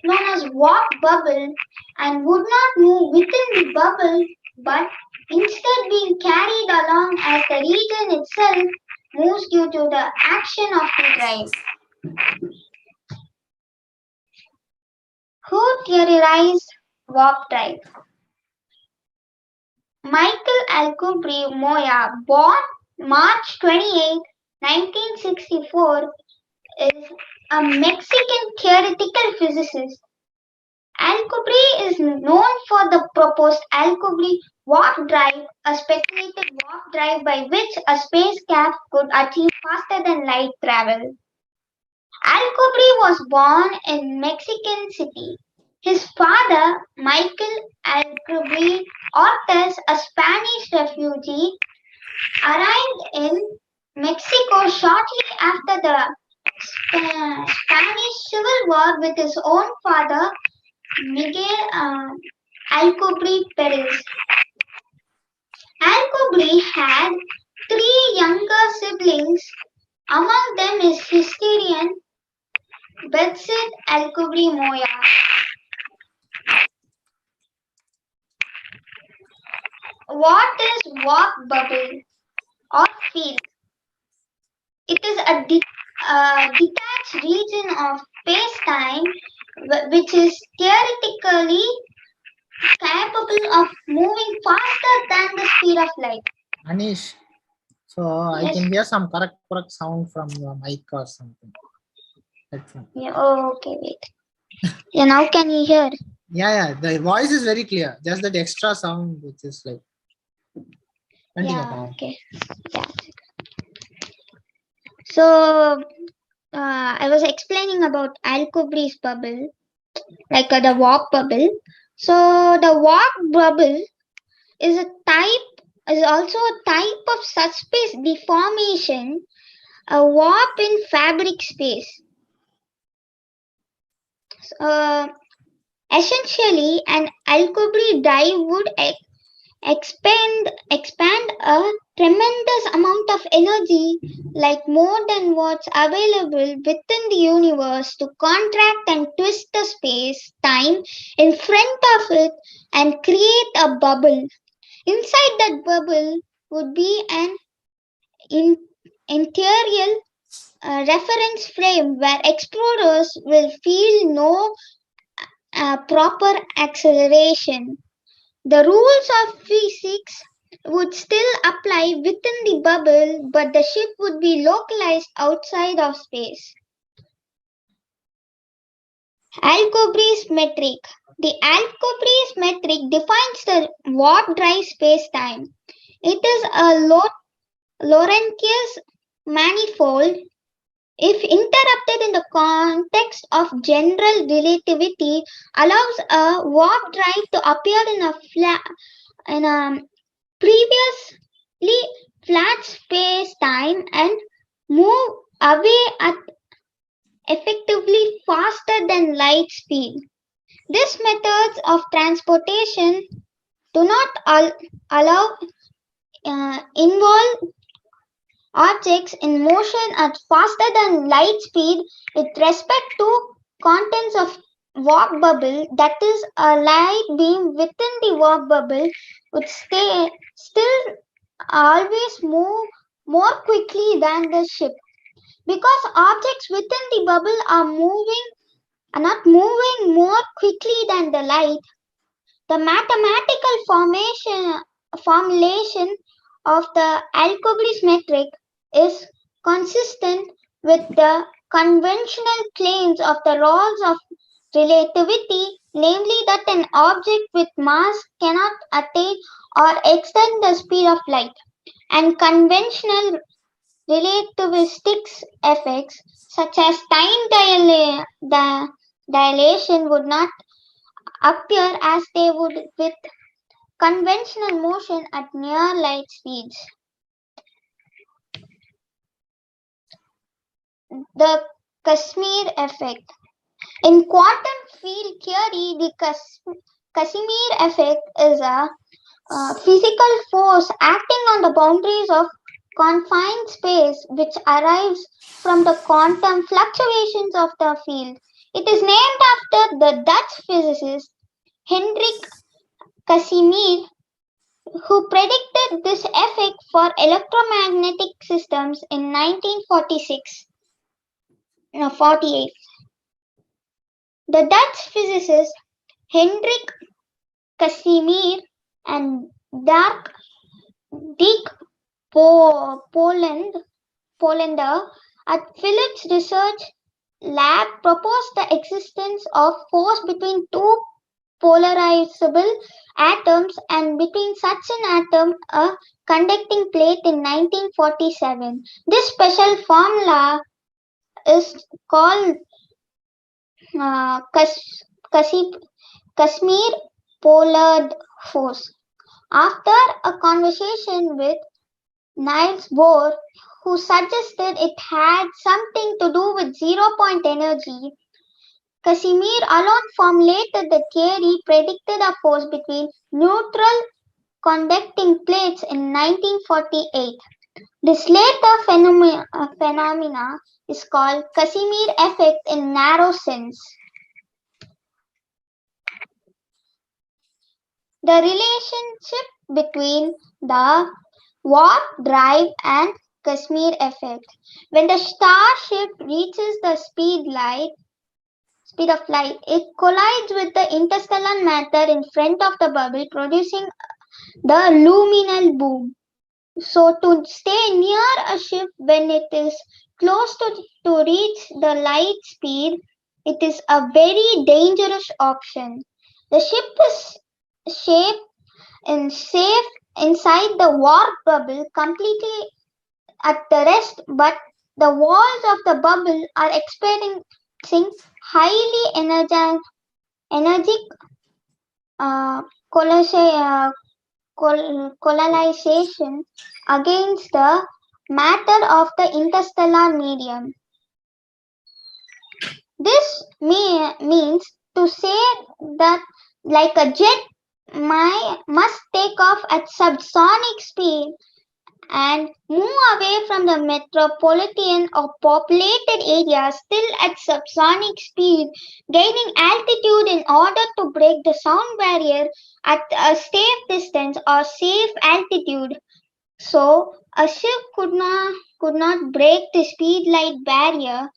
known as warp bubble and would not move within the bubble but instead being carried along as the region itself moves due to the action of the drive. Who theorized warp drive? Michael Alcubierre Moya, born March 28, 1964, is a Mexican theoretical physicist. Alcubierre is known for the proposed Alcubierre warp drive, a speculated warp drive by which a spacecraft could achieve faster than light travel. Alcubierre was born in Mexican City. His father, Michael Alcubierre Ortiz, a Spanish refugee, arrived in Mexico shortly after the Spanish Civil War with his own father, Miguel Alcubierre Perez. Alcubierre had 3 younger siblings. Among them is historian Betsit Alcubierre Moya. What is warp bubble or field? It is a detached region of space-time which is theoretically capable of moving faster than the speed of light. Anish, so I Yes. can hear some correct sound from your mic or something. Headphone. Yeah, oh, okay, wait. Yeah, now can you hear? Yeah, the voice is very clear. Just that extra sound, which is like. Continue. Yeah, okay. Yeah. So I was explaining about Alcubière's bubble, like the warp bubble. So the warp bubble is also a type of subspace deformation, a warp in fabric space. Uh, Essentially, an Alcubierre die would expand a tremendous amount of energy, like more than what's available within the universe, to contract and twist the space time in front of it and create a bubble. Inside that bubble would be an interior reference frame where explorers will feel no proper acceleration. The rules of physics would still apply within the bubble, but the ship would be localized outside of space. Alcubierre's metric. The Alcubierre's metric defines the warp drive space-time. It is a Lorentzian manifold. If interrupted in the context of general relativity, allows a warp drive to appear in a previously flat space-time and move away at effectively faster than light speed. These methods of transportation do not allow involve objects in motion at faster than light speed with respect to contents of warp bubble, that is, a light beam within the warp bubble would still always move more quickly than the ship. Because objects within the bubble are not moving more quickly than the light, the mathematical formulation of the Alcubierre's metric is consistent with the conventional claims of the laws of relativity, namely that an object with mass cannot attain or extend the speed of light, and conventional relativistic effects such as dilation would not appear as they would with conventional motion at near light speeds. The Casimir effect. In quantum field theory, the Casimir effect is a physical force acting on the boundaries of confined space which arrives from the quantum fluctuations of the field. It is named after the Dutch physicist Hendrik Casimir, who predicted this effect for electromagnetic systems in 1948. The Dutch physicists Hendrik Casimir and Dirk Polander at Phillips Research Lab proposed the existence of force between two polarizable atoms and between such an atom a conducting plate in 1947. This special formula is called Casimir Pollard force. After a conversation with Niels Bohr, who suggested it had something to do with zero-point energy, Casimir alone formulated the theory predicted a force between neutral conducting plates in 1948. This later phenomena is called Casimir effect in narrow sense. The relationship between the warp drive and Casimir effect. When the starship reaches the speed of light, it collides with the interstellar matter in front of the bubble, producing the luminal boom. So, to stay near a ship when it is close to reach the light speed, it is a very dangerous option. The ship is shaped in safe inside the warp bubble completely at the rest, but the walls of the bubble are experiencing highly energetic colonization against the matter of the interstellar medium. This means to say that, like a jet must take off at subsonic speed and move away from the metropolitan or populated areas still at subsonic speed, gaining altitude in order to break the sound barrier at a safe distance or safe altitude. So a ship could not break the speed light barrier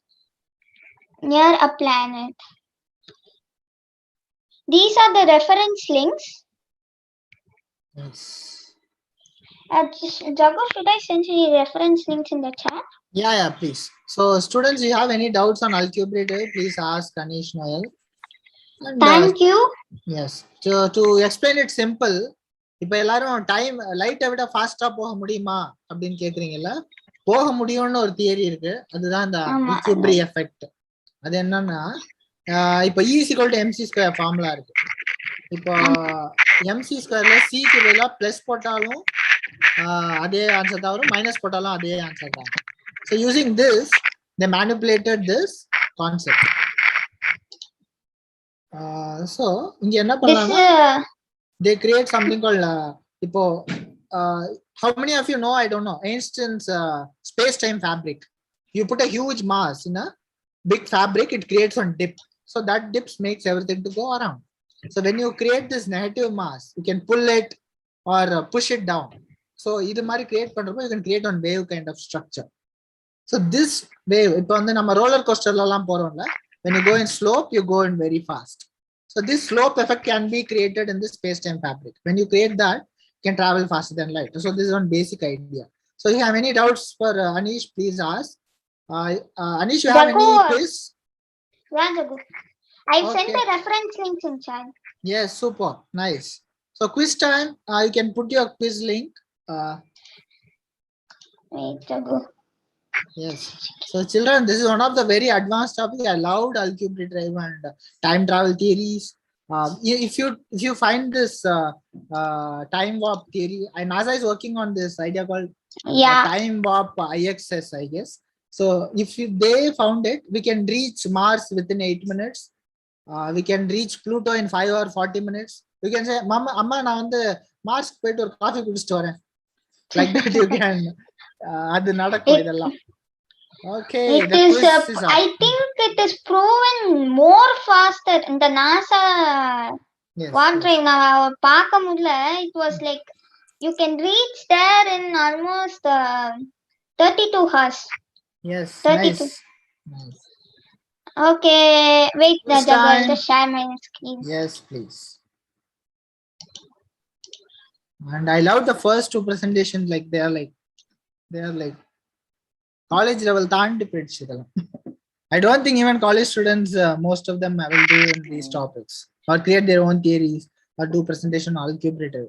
near a planet. These are the reference links. Yes. Jago, should I send you reference links in the chat? Yeah, please. So students, you have any doubts on Alcubierre, please ask Anish, Noel. And, Thank you. Yes. To explain it simple, இப்போ எல்லாரும் time லைட்டை விட ஃபாஸ்டா போக முடியுமா அப்படின்னு கேக்குறீங்கல்ல, போக முடியும்னு ஒரு தியரி இருக்கு. அதுதான் இந்த அல்குபிரி எஃபெக்ட். அது என்னன்னா, இப்போ E = mc² ஃபார்முலா இருக்கு. இப்போ mc² சிக்கு பதிலா பிளஸ் போட்டாலும் அதே ஆன்சர் தான் வரும், மைனஸ் போட்டாலும் அதே ஆன்சர் தான். So using this, they manipulated this concept. So இங்க என்ன பண்ணலாம்னா, they create something called இப்போ how many of you know, I don't know, Einstein's space-time fabric. You put a huge mass in a big fabric, it creates one dip. So that dips makes everything to go around. So when you create this negative mass, you can pull it or push it down. So இது மாதிரி create பண்றப்போ you can create one wave kind of structure. So this wave, இப்போ வந்து நம்ம roller coaster எல்லாம் போறோம்ல, when you go in slope, you go in very fast. So this slope effect can be created in this space-time fabric. When you create that, you can travel faster than light. So this is one basic idea. So if you have any doubts for Anish, please ask. Anish, you have any quiz? Yeah, Jagu. I've sent the reference links in chat. Yes, super, nice. So quiz time, you can put your quiz link. Wait, Jagu. Yes. So children, this is one of the very advanced topic. I loved Alcubierre and time travel theories. If you find this time warp theory, and NASA is working on this idea called time warp ICSE, I guess. So if they found it, we can reach Mars within 8 minutes. We can reach Pluto in 5 or 40 minutes. We can say, Mama, Amma, na vandu Mars போயிட்டு ஒரு coffee குடிச்சிட்டு வரேன். Like that you can. அது நடக்கும் இதெல்லாம். Okay. It is. I think it is proven more faster in the NASA. Yes. What drive now? Paaka mudla. It was like you can reach there in almost 32 hours. Yes. 32. Nice. Okay. Wait, Jagu, I'll just share my screen. Yes, please. And I love the first two presentations. Like they are like college level தாண்டி போயிடுச்சு இதெல்லாம். I don't think even college students, most of them will do these topics or create their own theories or do presentation on Alcubierre,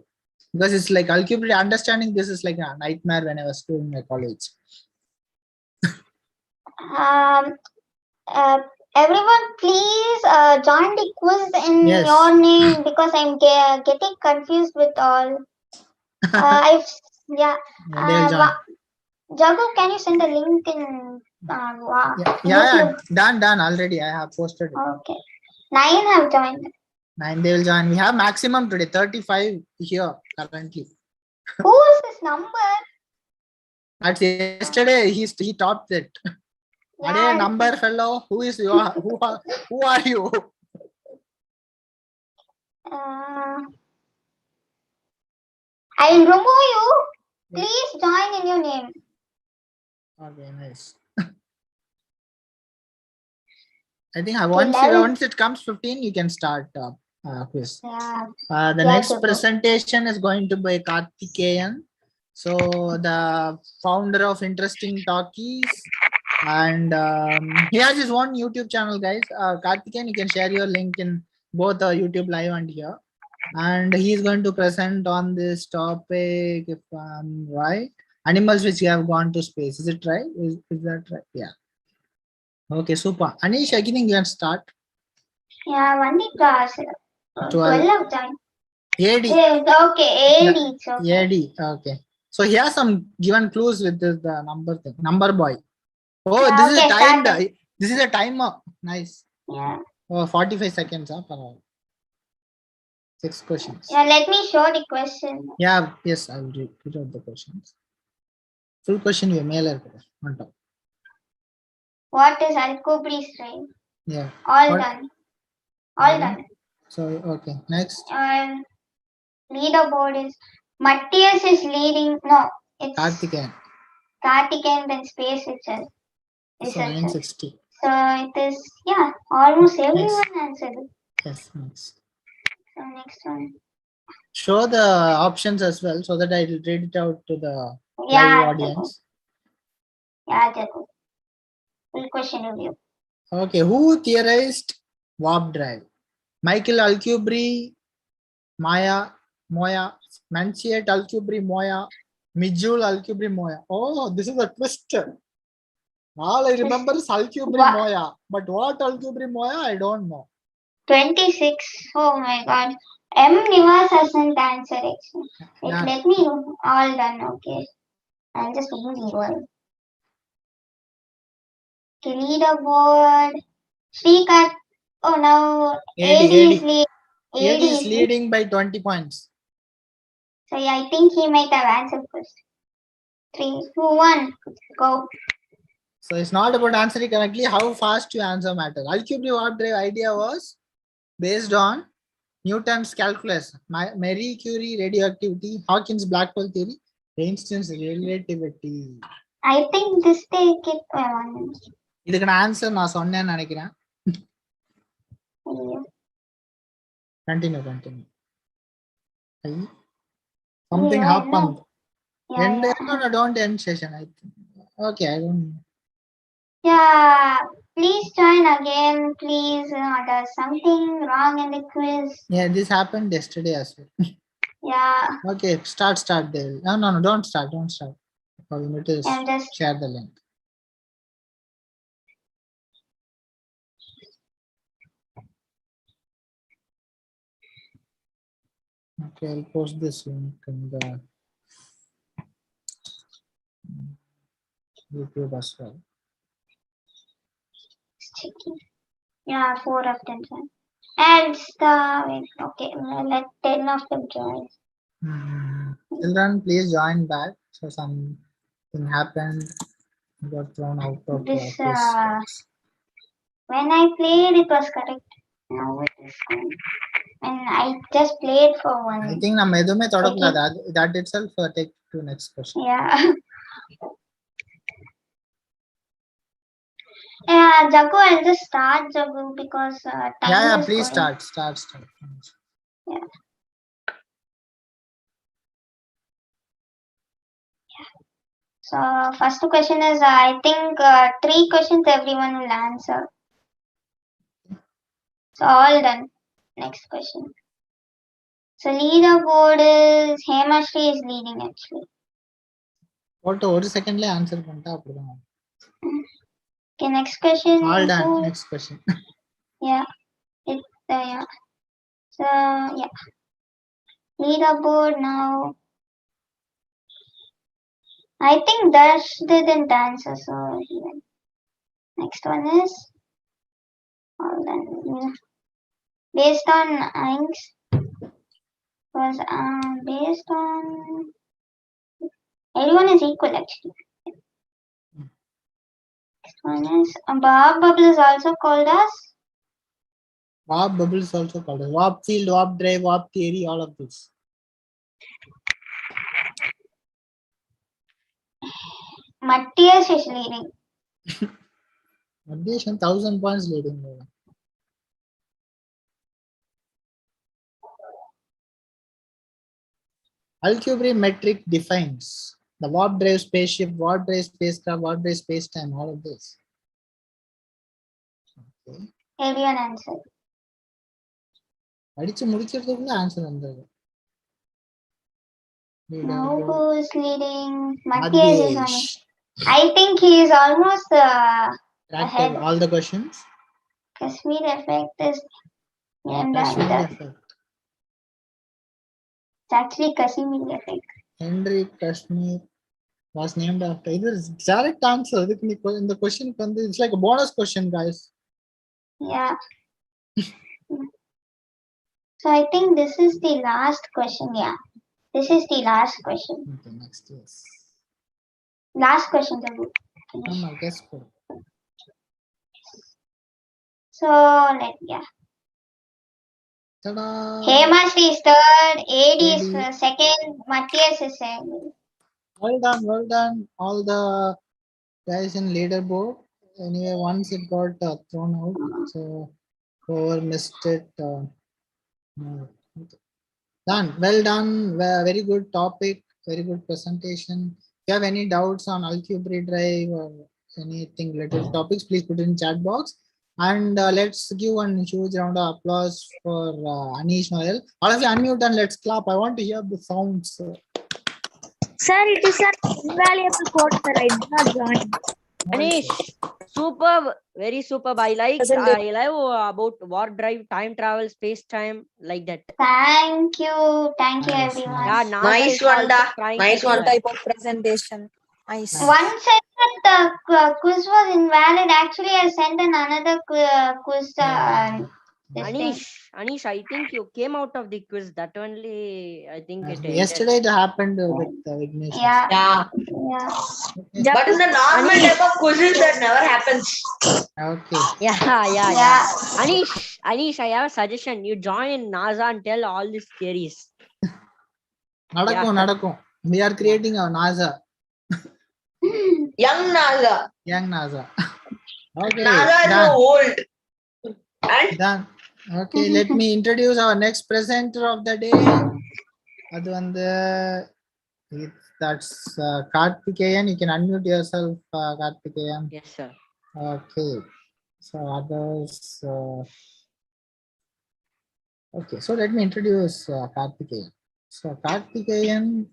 because it's like Alcubierre understanding this is like a nightmare when I was doing my college. Everyone, please join the quiz in your name, because I'm getting confused with all. Jagu, can you send the link in? Done already. I have posted it. Okay. 9 have joined. 9 they will join. We have maximum today 35 here currently. Who is this number? That's yesterday. He topped it. Ade number fellow. Who is you? Who are you? I will remove you. Please join in your name. Okay, nice. I think once it comes 15, you can start quiz. The next presentation is going to be Karthikeyan. So the founder of Interesting Talkies, and he has his own YouTube channel, guys. Karthikeyan, you can share your link in both YouTube live and here. and he is going to present on this topic, if I'm right. Animals which have gone to space. Is it right? Is that right? Yeah. Okay, super. Anish, I think you can start. Yeah, only class. 12 of time. AD. Okay, AD. It's okay. AD. Okay. So here are some given clues with this, the number thing. Number boy. Oh, Yeah, this is okay, a timed. start. This is a timer. Nice. Yeah. Oh, 45 seconds. Huh? 6 questions. Yeah, let me show the question. Yeah, yes, I will read out the questions. Full question you mail on top. What is Alcubierre strain? Yeah. All What? done. All done. So okay, next. Leaderboard is Matthias is leading. No, it's Karthikeyan. Karthikeyan then space itself. So 960. So it is, yeah, almost everyone answered it. Yes, next. So next one. Show the options as well so that I will read it out to the live audience. Yeah, Jago. Full question review. Okay, who theorized warp drive? Michael Alcubierre, Moya, Manciate Alcubierre, Moya, Mijul Alcubierre, Moya. Oh, this is a twist. All I remember is Alcubierre, Moya, but what Alcubierre, Moya, I don't know. 26. Oh my god. M. Nivas hasn't answered it. Yeah. Let me know. All done. Okay. I'm just looking the word. Okay, leaderboard. Srikat. Oh no. AD is leading by 20 points. So yeah, I think he might have answered first. 3, 2, 1. Go. So it's not about answering correctly. How fast you answer matter. Alcubierre warp drive idea was based on Newton's calculus, Marie Curie radioactivity, Hawkins black hole theory, Einstein's relativity. I think this take it. இதுக்கு நான் answer நான் சொன்னேன்னு நினைக்கிறேன். Continue. Something happened. No, don't end session. I think. Okay, I don't know. Yeah, please join again. Please, there's something wrong in the quiz. Yeah, this happened yesterday as well. Yeah. Okay, start there. No, don't start. Oh, you need to share the link. Okay, I'll post this link in the YouTube as well. Yeah, 4 of 10. And okay, let 10 of them join. Children, please join back. So something happened. Got thrown out of this. Box. When I played, it was correct. Now it is going. And I just played for one. I think that itself take to next question. Yeah. Yeah, Jagu, I'll just start, Jagu, because time yeah, is please going. start. Yeah. So first question is, I think 3 questions everyone will answer. So all done. Next question. So leaderboard is Himesh is leading actually. What? 1 second le answer panta appadhaan. Okay, next question. All done. Next question. Yeah. Yeah. So yeah. Leaderboard now. I think Dash didn't answer, so next one is based on Einks was based on everyone is equal actually. Next one is Bob bubble is also called as Warp bubble is also called as warp field, warp drive, warp theory, all of this. Matthias is leading. Matthias 1000 points leading. Alcubierre metric defines the warp drive spaceship, warp drive spacecraft, warp drive spacetime, all of this. Okay. Everyone answered. படிச்சு முடிக்கிறதுக்குள்ள answer வந்துருது. Now who is leading? Matthias is on. Madras. I think he is almost Cracked ahead. all the questions. Kashmir effect is named Kashmir after. effect. It's actually Kashmir effect. Henry Kashmir was named after. It is direct answer. In the question, it's like a bonus question, guys. Yeah. So I think this is the last question. Yeah. This is the last question. Okay, next yes. Last question, Jagu. Guess for. So yeah. Ta-da! Himesh is third, AD is Reddy. second, Matthias is second. Well done. All the guys in leaderboard. Anyway, once it got thrown out, so whoever missed it. No. Okay. Done. Well done. Very good topic. Very good presentation. If you have any doubts on Alcubierre drive or anything related to topics, please put it in chat box. And let's give one huge round of applause for Anish, Noel. All of you unmute and let's clap. I want to hear the sounds. Sir, it is an invaluable quote, sir. I did not join. Anish, superb, very superb. I love about warp drive, time travel, space time, like that. Thank you. Thank you, Nice, everyone. Yeah, nice. NASA Nice is one, also da. trying Nice to one. do that. Type of presentation. Nice. One said that the quiz was invalid. Actually, I sent another quiz. Anish, I think you came out of the quiz. That only, I think it ended. Yesterday it happened with Ignition. Yeah. Yeah. Yeah. Okay. But in the normal Anish. type of quizzes, that never happens. Okay. Yeah. Anish, I have a suggestion. You join NASA and tell all these theories. Nadakum. We are creating a NASA. Young NASA. Young NASA. Okay. NASA is Done. so old. And Done. Okay, let me introduce our next presenter of the day. That's Karthikeyan. You can unmute yourself, Karthikeyan. Yes, sir. Okay. So others. Okay, so let me introduce Karthikeyan. So Karthikeyan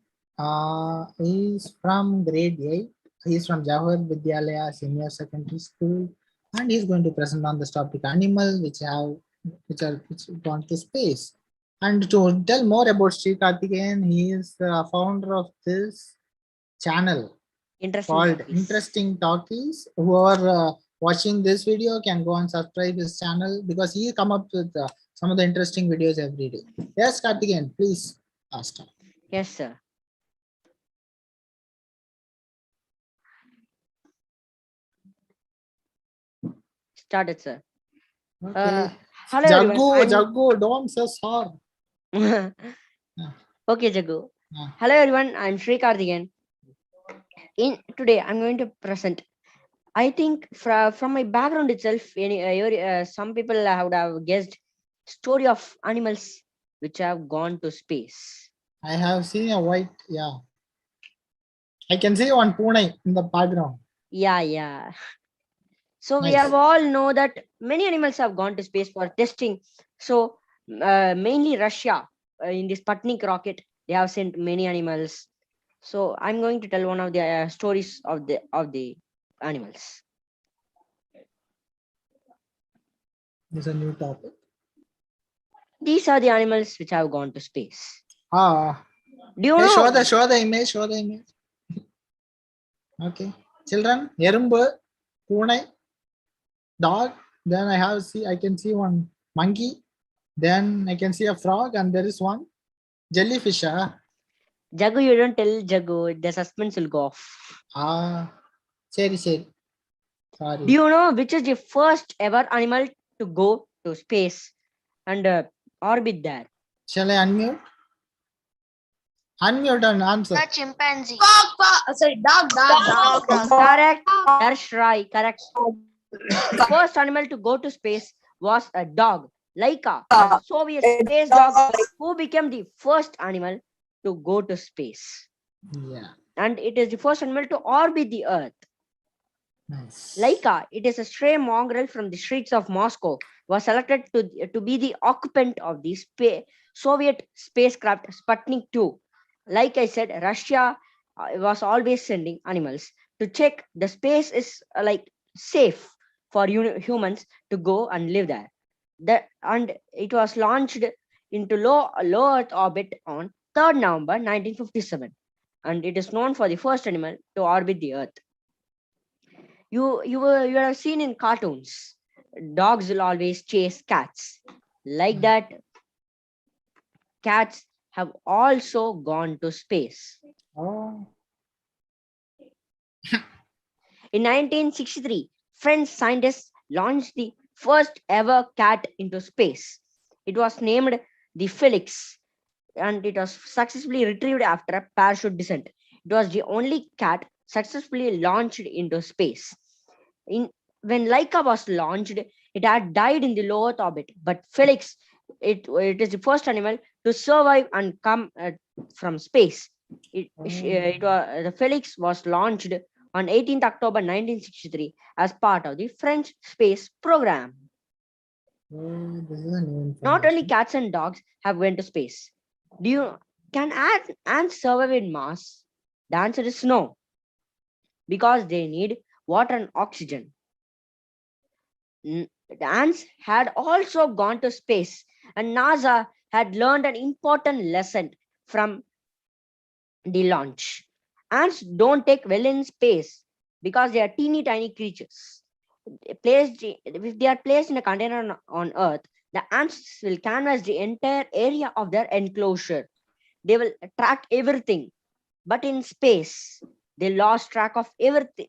is from grade 8. He is from Jawahar Vidhyalaya Senior Secondary School, and he is going to present on this topic animal which are gone to space. And to tell more about Sri Karthikeyan, he is the founder of this channel called Interesting Talkies. Whoever watching this video can go and subscribe his channel because he come up with some of the interesting videos every day. Yes, Karthikeyan, please start. Yes, sir. Started, sir. Okay. Hello, Jaggu, don't say sorry. Okay, Jaggu. Yeah. Hello, everyone. I'm Sri Karthikeyan. Today, I'm going to present. I think from my background itself, some people would have guessed story of animals which have gone to space. I have seen a white, yeah. I can see one Pune in the background. Yeah. So Nice. we have all know that many animals have gone to space for testing. So mainly Russia in this Sputnik rocket, they have sent many animals. So I'm going to tell one of the stories of the animals. It's a new topic. These are the animals which have gone to space. Do you know? Show the image. Okay. Children, Erumbu, Pune, dog. Then I can see one monkey. Then I can see a frog, and there is one jellyfish. Jaggu, you don't tell Jaggu. The suspense will go off. Sorry. Do you know which is the first ever animal to go to space and orbit there? Shall I unmute? Unmute and answer. The chimpanzee. Dog. Correct. That's right. Correct. The first animal to go to space was a dog, Laika, a Soviet space dog, who became the first animal to go to space. Yeah. And it is the first animal to orbit the Earth. Nice. Laika, it is a stray mongrel from the streets of Moscow, was selected to be the occupant of the Soviet spacecraft Sputnik 2. Like I said, Russia was always sending animals to check the space is safe for humans to go and live there. And it was launched into low Earth orbit on 3rd November 1957, and it is known for the first animal to orbit the Earth. You have seen in cartoons, dogs will always chase cats. Like that, cats have also gone to space. Oh. In 1963, French scientists launched the first ever cat into space. It was named the Felix, and it was successfully retrieved after a parachute descent. It was the only cat successfully launched into space. When Laika was launched, it had died in the low Earth orbit, but Felix, it is the first animal to survive and come from space. The Felix was launched on 18th October 1963 as part of the French space program. This is a new Not only information. cats and dogs have went to space. Can ants survive in Mars? The answer is no, because they need water and oxygen. The ants had also gone to space, and NASA had learned an important lesson from the launch. Ants don't take well in space because they are teeny tiny creatures. If they are placed in a container on Earth, the ants will canvass the entire area of their enclosure. They will track everything. But in space, they lost track of everything,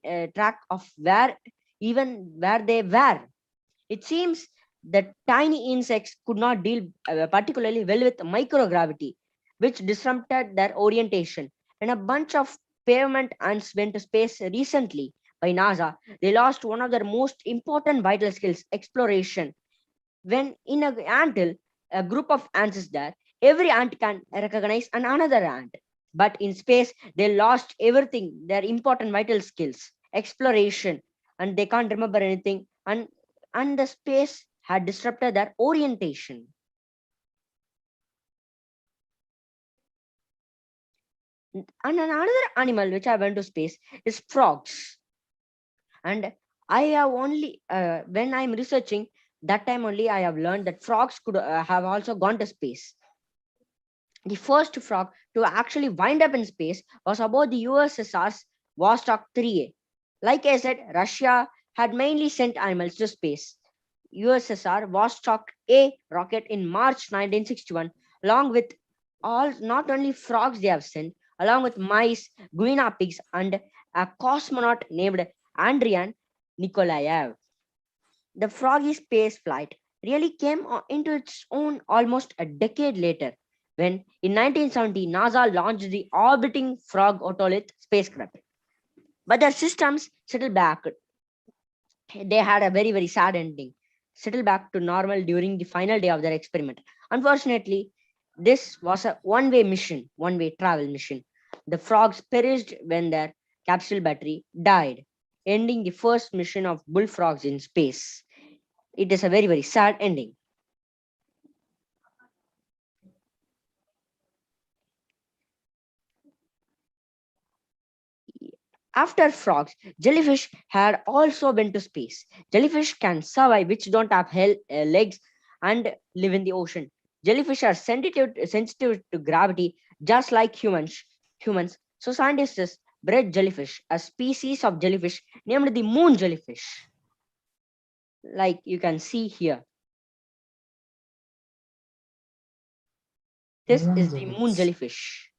where they were. It seems that tiny insects could not deal particularly well with microgravity, which disrupted their orientation. And a bunch of pavement ants went to space recently by NASA. They lost one of their most important vital skills, exploration. When in an anthill, a group of ants is there, every ant can recognize another ant. But in space, they lost everything, their important vital skills, exploration, and they can't remember anything. And the space had disrupted their orientation. And another animal which I went to space is frogs. And I have only, when I'm researching, that time only I have learned that frogs could have also gone to space. The first frog to actually wind up in space was aboard the USSR's Vostok 3A. Like I said, Russia had mainly sent animals to space. USSR Vostok A rocket in March 1961, along with not only frogs they have sent, along with mice, guinea pigs, and a cosmonaut named Andrian Nikolaev. The froggy space flight really came into its own almost a decade later, when in 1970 NASA launched the orbiting frog otolith spacecraft. But their systems settled back. They had a very, very sad ending. Settled back to normal during the final day of their experiment. Unfortunately, this was a one-way travel mission. The frogs perished when their capsule battery died, ending the first mission of bullfrogs in space. It is a very, very sad ending. After frogs, jellyfish had also been to space. Jellyfish can survive, which don't have legs, and live in the ocean. Jellyfish are sensitive to gravity, just like humans. So scientists bred jellyfish, a species of jellyfish named the moon jellyfish. Like you can see here. This is the moon jellyfish.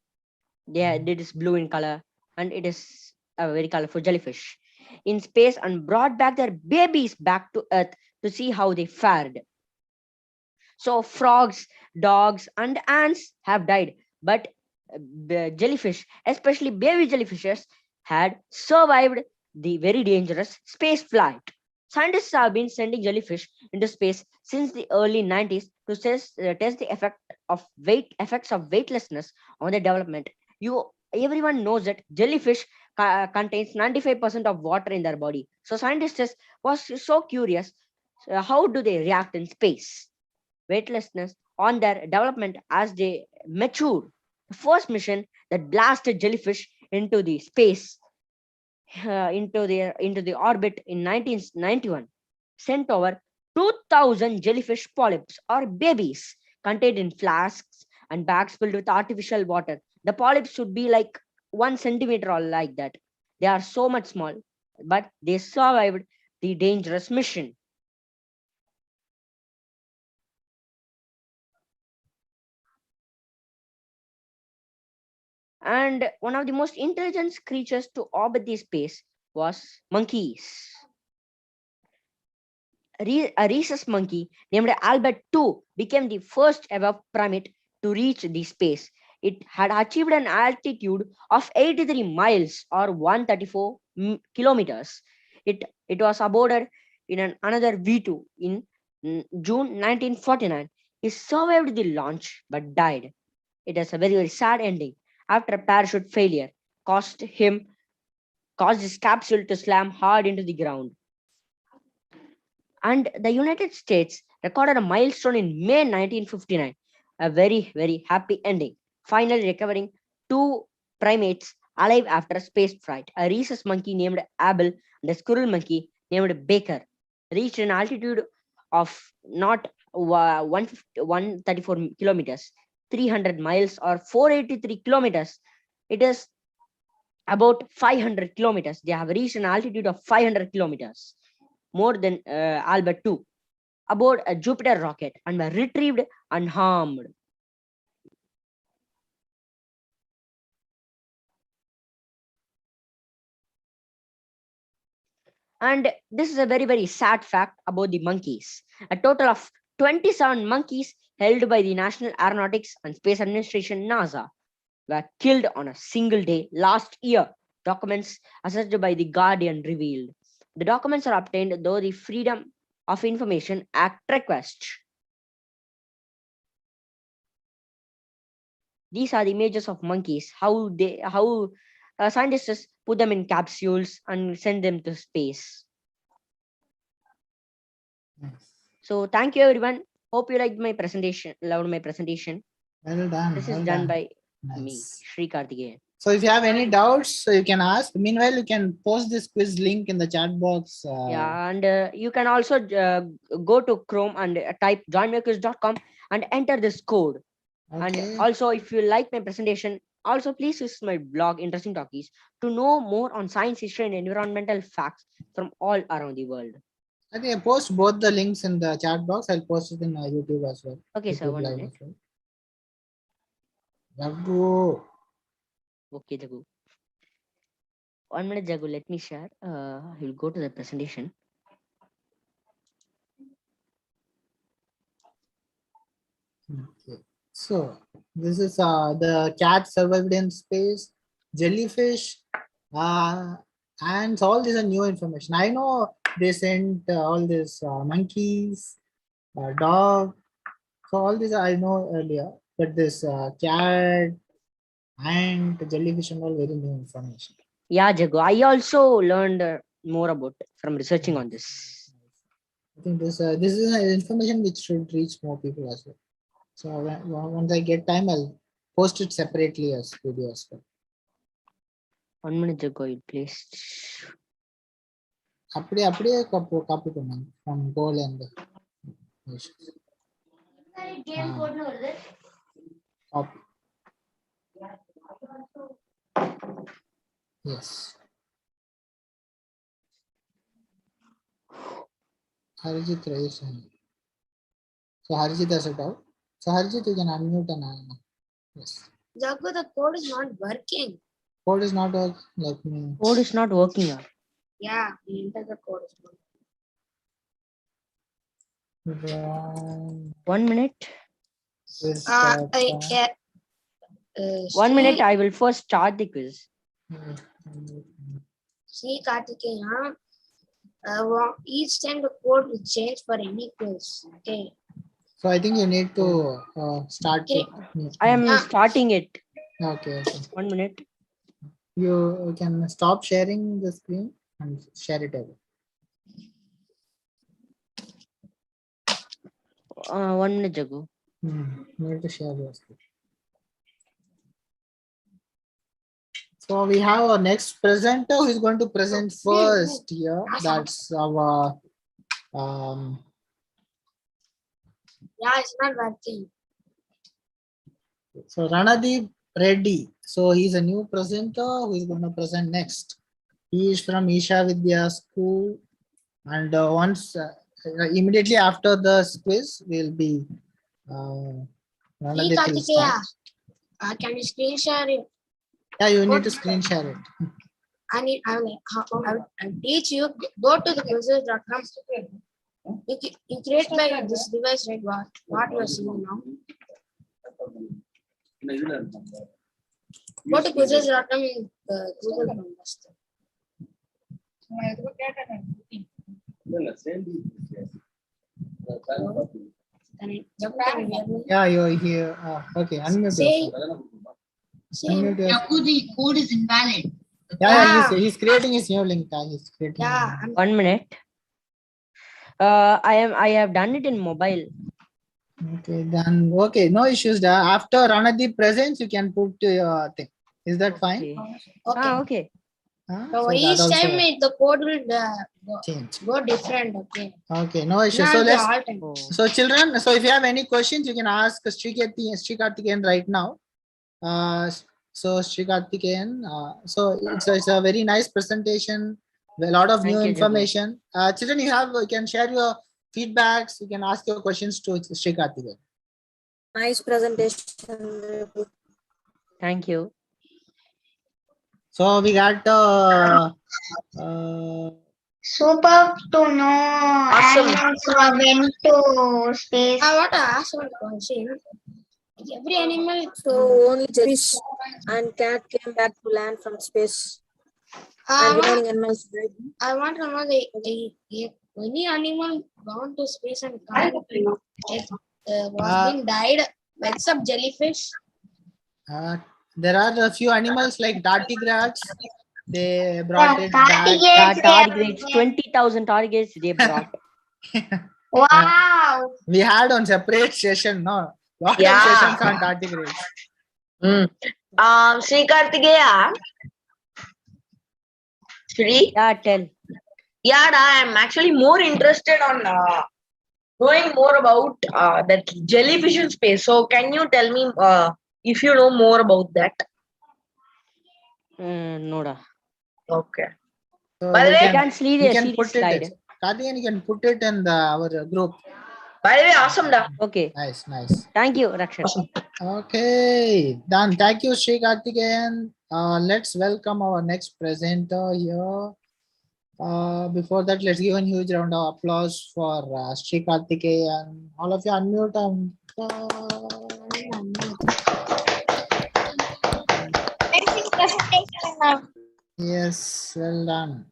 It is blue in color, and it is a very colorful jellyfish in space, and brought back their babies back to Earth to see how they fared. So frogs, dogs, and ants have died, but the jellyfish, especially baby jellyfishes, had survived the very dangerous space flight. Scientists have been sending jellyfish into space since the early 90s to test the effects of weightlessness on their development. You everyone knows that jellyfish contains 95% of water in their body. So scientists was so curious, how do they react in space? Weightlessness on their development as they mature. The first mission that blasted jellyfish into the space, into the orbit in 1991, sent over 2,000 jellyfish polyps or babies contained in flasks and bags filled with artificial water. The polyps should be like 1 centimeter or like that. They are so much small, but they survived the dangerous mission. And one of the most intelligent creatures to orbit the space was monkeys. A rhesus monkey named Albert II became the first ever primate to reach the space. It had achieved an altitude of 83 miles or 134 kilometers. It was aborted in another V2 in June 1949. He survived the launch but died. It has a very, very sad ending after a parachute failure caused his capsule to slam hard into the ground. And the United States recorded a milestone in May 1959, a very, very happy ending, finally recovering 2 primates alive after a space flight. A rhesus monkey named Abel and a squirrel monkey named Baker reached an altitude of not 134 kilometers, 300 miles or 483 kilometers. It is about 500 kilometers. They have reached an altitude of 500 kilometers, more than Albert II, aboard a Jupiter rocket and were retrieved unharmed. And this is a very, very sad fact about the monkeys. A total of 27 monkeys held by the National Aeronautics and Space Administration NASA were killed on a single day last year. Documents assessed by the Guardian revealed. The documents are obtained though the Freedom of Information Act request. These are the images of monkeys, how scientists put them in capsules and send them to space. So thank you everyone. Hope you liked my presentation, loved my presentation. Well done. This well is done done. by Nice. me, Sri Karthikeyan. So if you have any doubts, so you can ask. Meanwhile, you can post this quiz link in the chat box. Yeah, and you can also go to Chrome and type joinmyquiz.com and enter this code. Okay. And also, if you like my presentation, also please use my blog, Interesting Talkies, to know more on science, history, and environmental facts from all around the world. I think I post both the links in the chat box. I'll post it in YouTube as well. Okay, YouTube sir, 1 live minute. as well. Jagu. Okay, Jagu. 1 minute, Jagu. Let me share. I will go to the presentation. Okay. So this is the cat survived in space, jellyfish, and all these are new information. I know they sent all these monkeys, dog. So all these I know earlier, but this cat and jellyfish and all very new information. Yeah, Jagu. I also learned more about from researching on this. I think this is information which should reach more people as well. So once I get time, I'll post it separately as video as well. 1 minute ago, please. அப்படியே copy பண்ணாங்க from goal and copy. Yes. Harijit raised hand. So Harijit has it out. So Harijit, you can unmute and yes. Jagu, the code is not working. Code is not working. Let me. Code is not working out. Yeah, enter the code. 1 minute. 1 minute. I will first start the quiz. See, Karthikeyan, each time the code will change for any quiz. Okay. So I think you need to start. Okay. It. I am starting it. Okay. 1 minute. You can stop sharing the screen and share it over. 1 minute, Jagu. Need to share your screen. So we have our next presenter who is going to present first here. That's our Yeah, it's not working. so Ranadeep Reddy. So he's a new presenter who is going to present next. He is from Isha Vidya School, and once immediately after the quiz will be Hey, Ranadeep will Karthikeya, start. can you screen share it? Yeah, you need to screen share it. I'll teach you. Go to the quizzes.com. You create by this device, right? What you are seeing now. Go to quizzes.com in Google Chrome. Yeah, you're here. Okay, unmute Say, yourself. say, Unmute yourself. Jagu, the code is invalid. Yeah, he's creating his new link. He's creating. yeah, 1 minute. I have done it in mobile. Okay, then okay, no issues. After Ranadeep presents, you can put your thing. Is that fine? Okay. okay. Okay. So that each also time the code will change. go different. Okay. Okay, no issues. Not So the let's. all time. Oh. So children, so if you have any questions, you can ask Sri Karthikeyan right now. So Sri Karthikeyan, so it's a very nice presentation. A lot of new Thank you, Jagu. information. Children, you can share your feedbacks. You can ask your questions to Sri Karthikeyan. Nice presentation. Thank you. So we got Super to know animals went to space. I want to ask one question. Every animal. So only fish and cat came back to land from space. And remaining animals died. I want to know any animal gone to space and come was being died except jellyfish. there are a few animals like tardigrades. They brought it back. Tardigrades, 20,000 tardigrades they brought. Wow. We had on separate session, no? Lot Yeah. of sessions on tardigrades. Sri Karthikeya. Sri? Yeah, tell. Yeah, I'm actually more interested on knowing more about that jellyfish in space. So can you tell me if you know more about that? No, da. Okay. So By the way, You can see you the can series put slide. it. Karthikeyan, you can put it in our group. By the way, awesome da. Okay. Nice. Thank you, Rakshan. Awesome. Okay, done. Thank you, Sri Karthikeyan. Let's welcome our next presenter here. Before that, let's give a huge round of applause for Sri Karthikeyan. All of you unmute and yes, well done.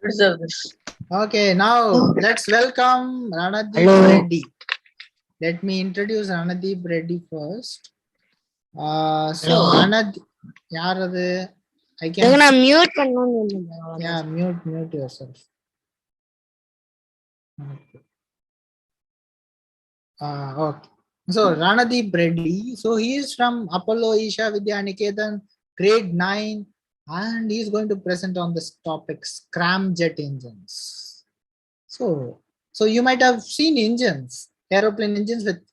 Reserve this. Okay, now let's welcome Ranadeep Hello. Reddy. Let me introduce Ranadeep Reddy first. So Ranadeep, yaar I can mute. yeah, mute yourself. Okay. Okay. So Ranadeep Reddy. So he is from Apollo Isha Vidya Niketan, grade 9, and he is going to present on this topic, scramjet engines. So you might have seen engines, aeroplane engines with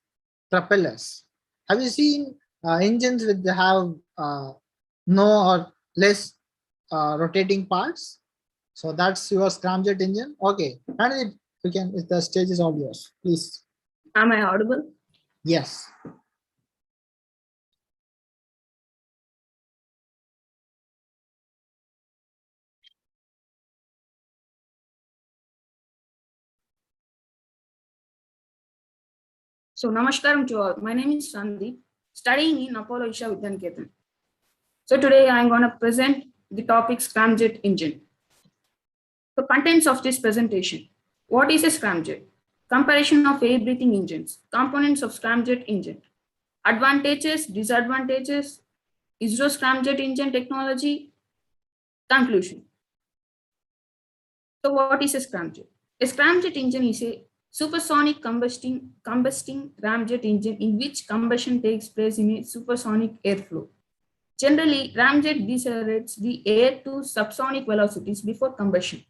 propellers. Have you seen engines with have no or less rotating parts? So that's your scramjet engine. Okay, Ranadeep, you can. The stage is all yours. Please. Am I audible? Yes. So, Namaskaram to all. My name is Sandeep, studying in Apollo Isha Vidya Niketan. So, today I am going to present the topic scramjet engine. The contents of this presentation. What is a scramjet? Comparison of air-breathing engines. Components of scramjet engine. Advantages, disadvantages, ISRO scramjet engine technology, Conclusion. So what is a scramjet? A scramjet engine is a supersonic combusting ramjet engine in which combustion takes place in a supersonic airflow. Generally, ramjet decelerates the air to subsonic velocities before combustion,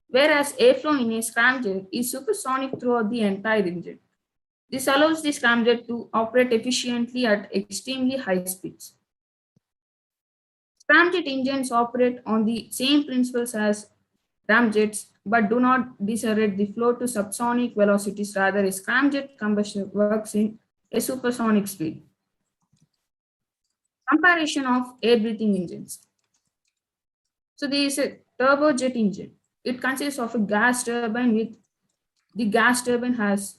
whereas airflow in a scramjet is supersonic throughout the entire engine. This allows the scramjet to operate efficiently at extremely high speeds. Scramjet engines operate on the same principles as ramjets, but do not decelerate the flow to subsonic velocities. Rather, a scramjet combustion works in a supersonic speed. Comparison of air-breathing engines. So there is a turbojet engine. It consists of a gas turbine with the gas turbine has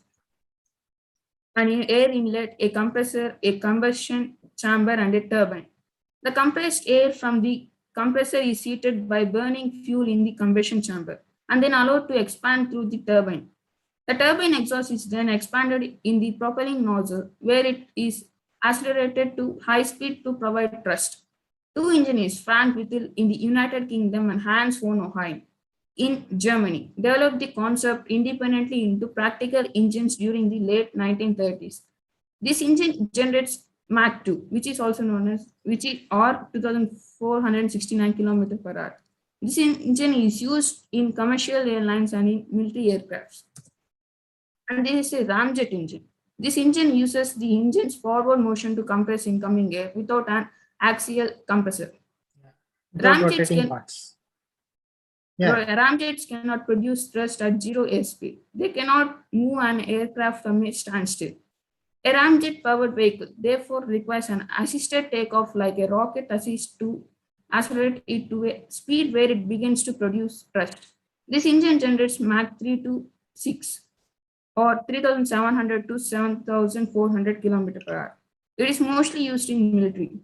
an air inlet, a compressor, a combustion chamber, and a turbine. The compressed air from the compressor is heated by burning fuel in the combustion chamber and then allowed to expand through the turbine. The turbine exhaust is then expanded in the propelling nozzle where it is accelerated to high speed to provide thrust. Two engineers, Frank Whittle in the United Kingdom and Hans von Ohain in Germany, developed the concept independently into practical engines during the late 1930s. This engine generates Mach 2, which is also known as, or 2,469 km per hour. This engine is used in commercial airlines and in military aircrafts. And this is a ramjet engine. This engine uses the engine's forward motion to compress incoming air without an axial compressor. Ramjets cannot produce thrust at zero airspeed. They cannot move an aircraft from a standstill. A ramjet-powered vehicle therefore requires an assisted takeoff like a rocket assist to accelerate it to a speed where it begins to produce thrust. This engine generates Mach 3 to 6 or 3,700 to 7,400 km per hour. It is mostly used in military.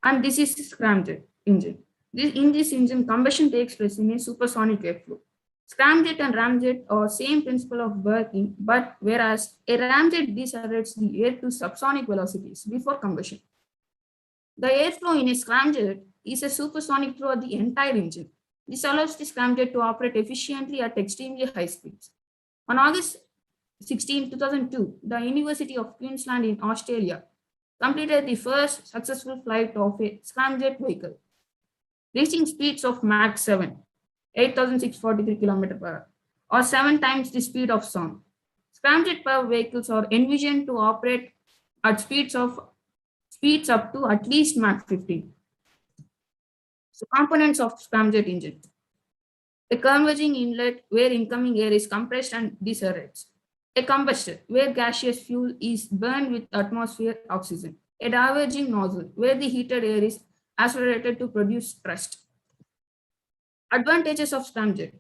And this is a scramjet engine. In this engine, combustion takes place in a supersonic airflow. Scramjet and ramjet are same principle of working, but whereas a ramjet decelerates the air to subsonic velocities before combustion. The airflow in a scramjet is a supersonic throughout the entire engine. This allows the scramjet to operate efficiently at extremely high speeds. On August 16, 2002, the University of Queensland in Australia completed the first successful flight of a scramjet vehicle, reaching speeds of Mach 7, 8,643 km per hour, or 7 times the speed of sound. Scramjet power vehicles are envisioned to operate at speeds up to at least Mach 15. So components of scramjet engine. A converging inlet where incoming air is compressed and decelerates. A combustor where gaseous fuel is burned with atmosphere oxygen. A diverging nozzle where the heated air is accelerated to produce thrust. Advantages of scramjet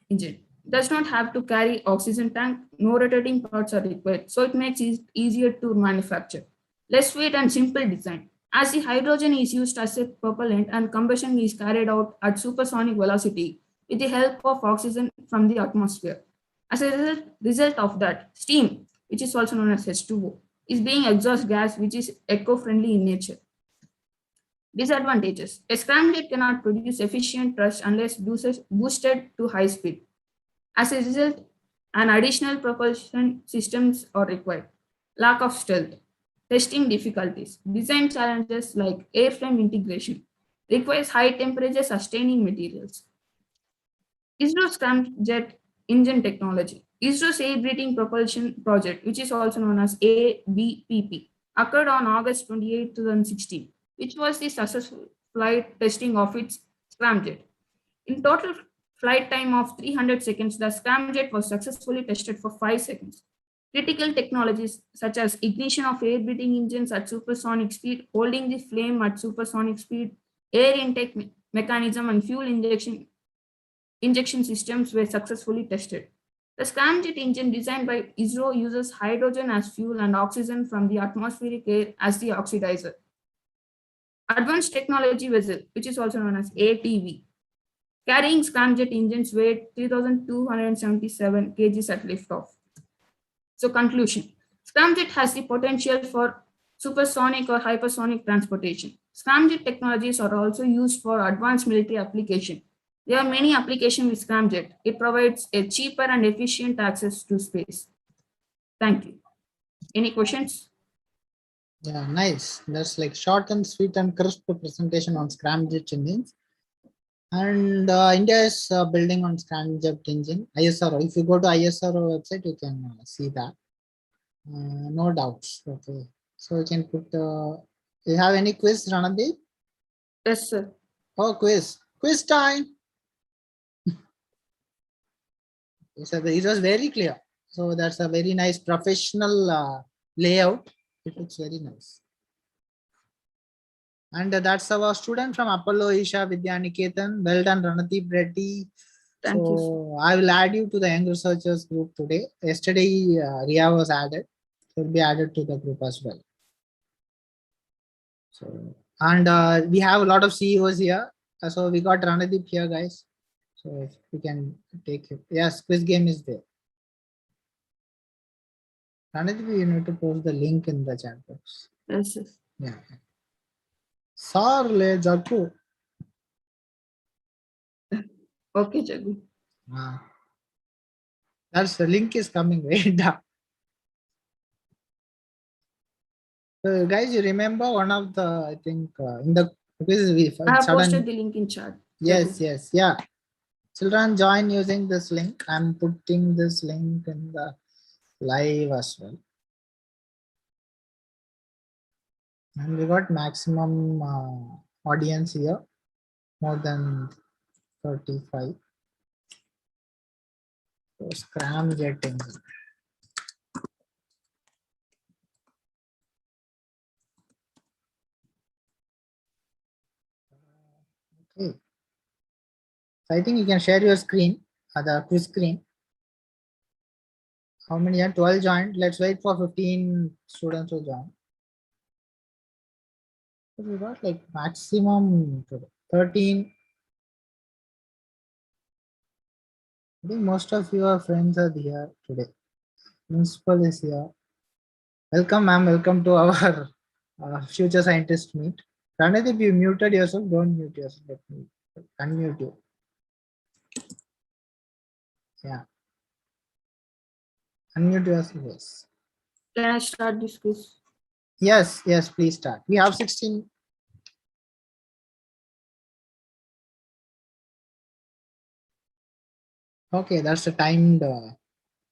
engine. Does not have to carry oxygen tank, no rotating parts are required, so it makes it easier to manufacture. Less weight and simple design. As the hydrogen is used as a propellant and combustion is carried out at supersonic velocity with the help of oxygen from the atmosphere. As a result of that, steam, which is also known as H2O, is being exhaust gas which is eco-friendly in nature. Disadvantages. A scramjet cannot produce efficient thrust unless boosted to high speed. As a result, an additional propulsion systems are required. Lack of stealth. Testing difficulties. Design challenges like airframe integration. Requires high temperature sustaining materials. ISRO Scramjet engine technology. ISRO's air-breathing propulsion project, which is also known as ABPP, occurred on August 28, 2016, which was the successful flight testing of its scramjet. In total flight time of 300 seconds, the scramjet was successfully tested for 5 seconds. Critical technologies such as ignition of air-breathing engines at supersonic speed, holding the flame at supersonic speed, air intake mechanism, and fuel injection systems were successfully tested. The scramjet engine designed by ISRO uses hydrogen as fuel and oxygen from the atmospheric air as the oxidizer. Advanced Technology Vessel, which is also known as ATV, carrying scramjet engines weighed 3,277 kg at liftoff. So conclusion, scramjet has the potential for supersonic or hypersonic transportation. Scramjet technologies are also used for advanced military application. There are many applications with Scramjet. It provides a cheaper and efficient access to space. Thank you. Any questions? Yeah, nice. That's like short and sweet and crisp presentation on Scramjet engines. And India is building on Scramjet engine. ISRO. If you go to ISRO website, you can see that. No doubts. Okay. So you can put. You have any quiz, Ranadeep? Yes, sir. Oh, quiz. Quiz time. So it was very clear. So that's a very nice professional layout. It looks very nice. And that's our student from Apollo, Isha, Vidya, Niketan. Well done, Ranadeep, Reddy. Thank you, sir. So I will add you to the young researchers group today. Yesterday, Ria was added. It will be added to the group as well. So, and we have a lot of CEOs here. So we got Ranadeep here, guys. So if we can take it. Yes, quiz game is there. Ranadeep, you need to post the link in the chat box. Yes, sir. Yeah. Sarle Jaku. Okay, Jagu. That's the link is coming right down. So guys, you remember one of the, I think in the quiz we I have sudden, posted the link in chat. yes, yes, yeah. Children join using this link. I'm putting this link in the live as well. And we got maximum audience here, more than 35. So Scramjet engine. Okay. So I think you can share your screen, the quiz screen. How many are 12 joined? Let's wait for 15 students to join. So we got like maximum 13. I think most of your friends are here today. Principal is here. Welcome, ma'am. Welcome to our future scientist meet. Ranadeep, you muted yourself. Don't mute yourself. Let me unmute you. Yeah. Unmute yourself. Yes. Can I start this quiz? Yes. Yes. Please start. We have 16. Okay, that's the timed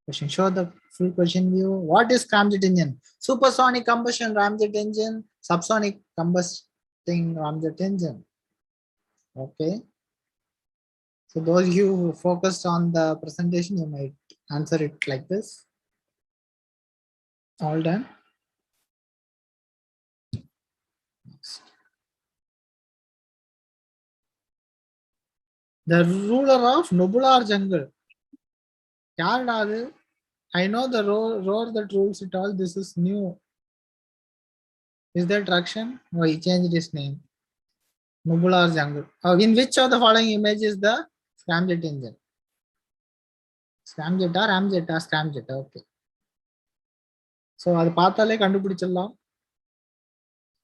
question. Show the full question view. What is Scramjet engine? Supersonic combustion ramjet engine, subsonic combusting ramjet engine. Okay. So those you who focused on the presentation, you might answer it like this. All done. Next. The ruler of Nobular jungle. I know the roar that rules it all. This is new. Is that Rakshan? Oh, he changed his name. Nobular jungle. In which of the following image is the Scramjet engine? Scramjet or Ramjet or Scramjet? Okay. So அது பார்த்தாலே கண்டுபிடிச்சிடலாம்.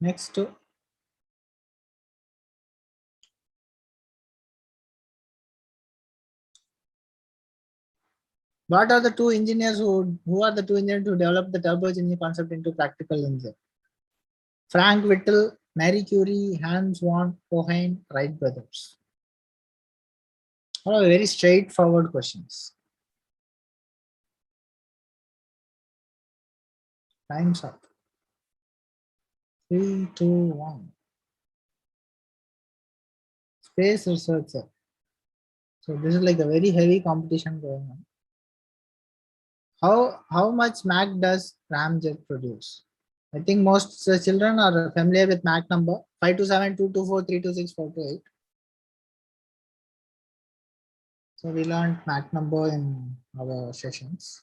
Next. What are the two engineers who are the two engineers who developed the turbo engine concept into practical engine? Frank Whittle, Marie Curie, Hans von Hohenheim, Wright brothers. All are very straightforward questions. Time's up. 3, 2, 1. Space researcher. So this is like a very heavy competition going on. How much Mach does Scramjet produce? I think most children are familiar with Mach number 527, 224, 326, 428. So we learned Mach number in our sessions.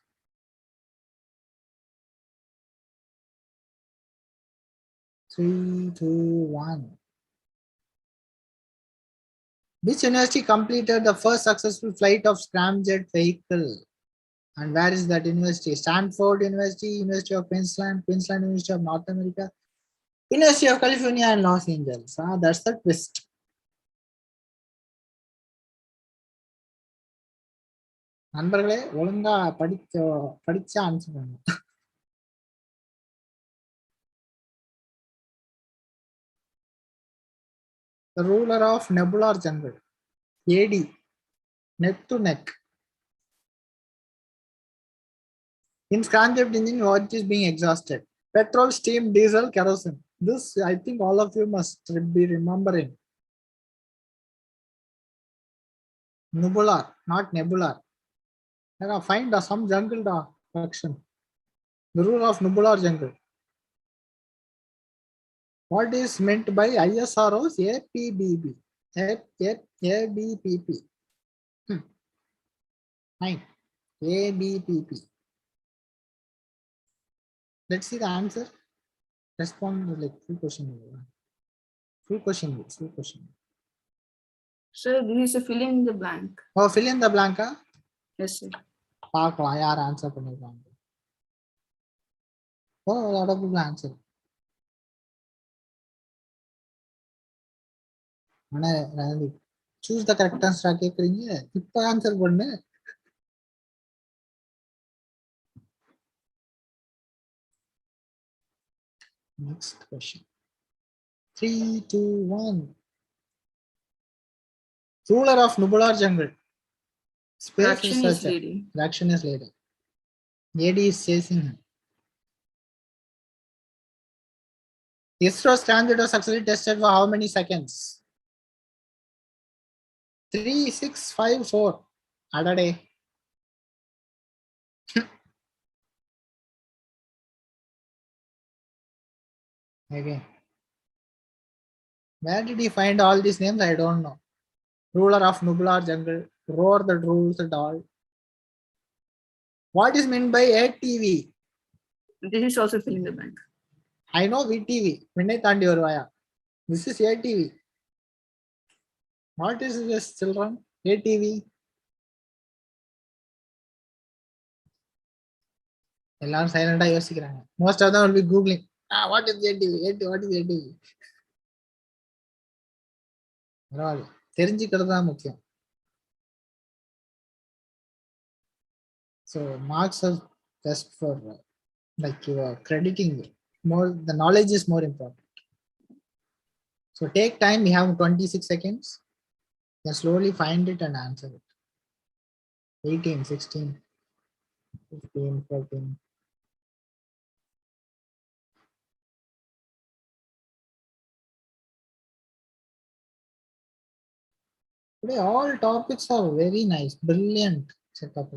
Three, two, one. Which university completed the first successful flight of Scramjet vehicle? And where is that university? Stanford University, University of Queensland, Queensland University of North America, University of California and Los Angeles. That's the twist. நண்பர்களே ஒழுங்கா படிச்சா answer பண்ணுங்க. The ruler of nebular jungle. AD. Neck to neck. In Scramjet engine, what is being exhausted? Petrol, steam, diesel, kerosene. This I think all of you must be remembering. Nebular, not nebular. Find some jungle action. The rule of nebular jungle. What is meant by ISRO's APBB? ABPP. Fine. ABPP. Let's see the answer. Respond like full question. Full question. Sir, this is a fill in the blank. Oh, fill in the blank. Yes, sir. பார்க்கலாம் யார் answer பண்ணிருக்காங்க. Oh, a lot of people answer. ஆனா choose the correct answer கேக்குறீங்க. இப்ப answer பண்ணு. Next question. 3, 2, 1. Ruler of nebular jungle. Space Fraction is researcher. leading. Fraction is leading. AD is chasing him. ISRO Scramjet was successfully tested for how many seconds? 3, 6, 5, 4. Adade. Okay. Where did he find all these names? I don't know. Ruler of nebular jungle, roar that rules it all. What is meant by ATV? This is also fill in the blank. I know VTV. Vinay Tandi Varvaya. This is ATV. What is this, children? ATV. எல்லாரும் சைலண்டா யோசிக்கிறாங்க. Most of them will be googling. What is ATV? What is ATV? பரவாயில்ல, தெரிஞ்சுக்கிறது தான் முக்கியம். So marks are just for like you are crediting more. The knowledge is more important. So take time. We have 26 seconds. Then slowly find it and answer it. 18, 16, 15, 14. Today all topics are very nice, brilliant setup.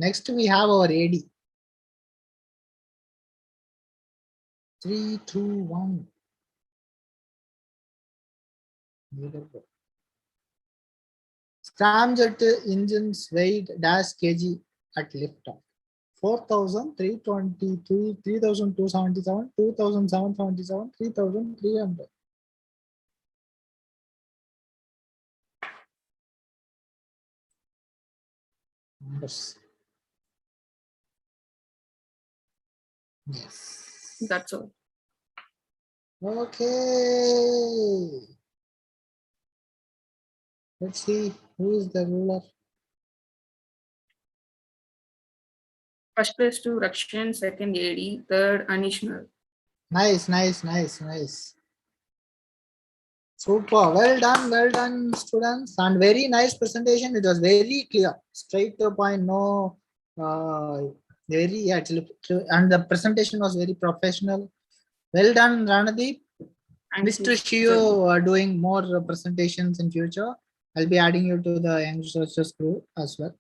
Next we have our AD. 3, 2, 1. Scramjet engines weighed dash kg at liftoff. 4,323, 3,277, 2,777, 3,300. Numbers. Yes. That's all. Okay. Let's see who is the ruler. First place to Rakshan, second AD, third Anish. Nice. Super. Well done, students. And very nice presentation. It was very clear, straight to the point. No, very actually, and the presentation was very professional. Well done, Ranadeep. Wish to see you doing more presentations in future. I'll be adding you to the young researchers group as well.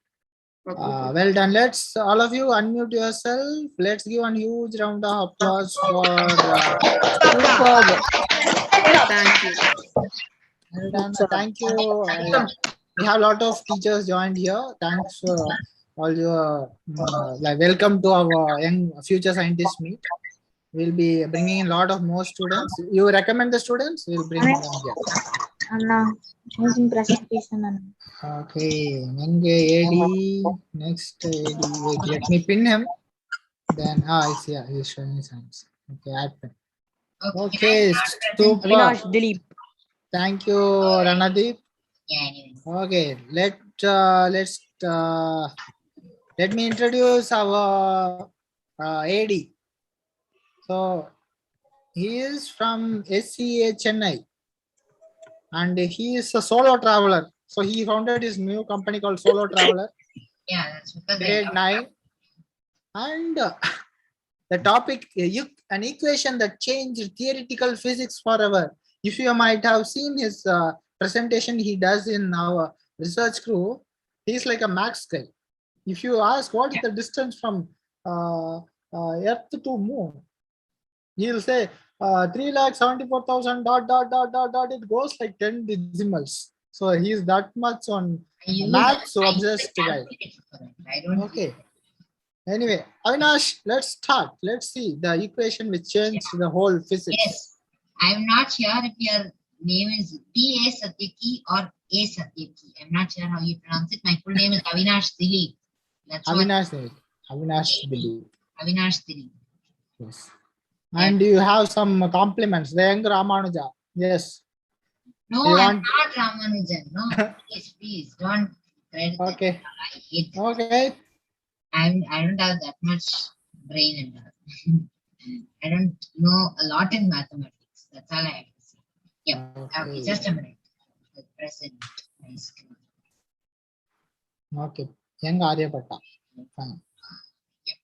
Okay. Well done. Let's all of you unmute yourself. Let's give a huge round of applause for. Thank you. Well done. Thank you. We have a lot of teachers joined here. Thanks all your like welcome to our young future scientist meet. We'll be bringing in a lot of more students. You recommend the students? We'll bring them here. Anna, amazing presentation, Anna. Okay, Mange AD, next AD. Wait, let me pin him. Then I see, he's showing his hands. Okay, add pin. Okay, super. Avinash, Dilip. Thank you, Ranadeep. Yeah, anyway. Okay, let me introduce our AD. So he is from SCA Chennai, and he is a solo traveler. So he founded his new company called Solo Traveler. Yeah, that's because Grade 9, and the topic an equation that changed theoretical physics forever. If you might have seen his presentation he does in our research crew, he's like a max guy. If you ask what is the distance from Earth to Moon, he'll say 3,74,000 dot. It goes like 10 decimals. So he's that much on maths obsessed guy. Okay. Anyway, Avinash, let's start. Let's see the equation which changed the whole physics. Yes. I'm not sure if your name is P.A. Satyaki or A. Satyaki. I'm not sure how you pronounce it. My full name is Avinash Dilip. That's Avinash Dilip. Avinash Dilip. Yes. And you have some compliments. The young Ramanuja. Yes. No, I'm not Ramanujan. No, please don't. Okay. Okay. I don't have that much brain in that. I don't know a lot in mathematics. That's all I have to say. Yeah. Okay, just a minute. The present my screen. Okay. Young Aryabhatta. Fine. Yeah.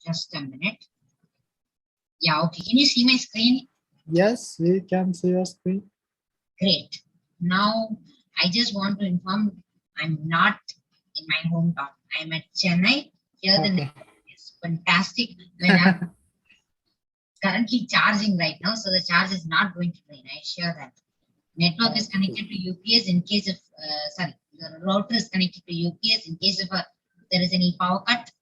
Just a minute. Yeah, okay. Can you see my screen? Yes, we can see your screen. Great. Now, I just want to inform I'm not in my hometown. I'm at Chennai. Here the network is fantastic. When I'm currently charging right now, so the charge is not going to drain. I assure that. Network is connected to UPS in case of, the router is connected to UPS in case of there is any power cut.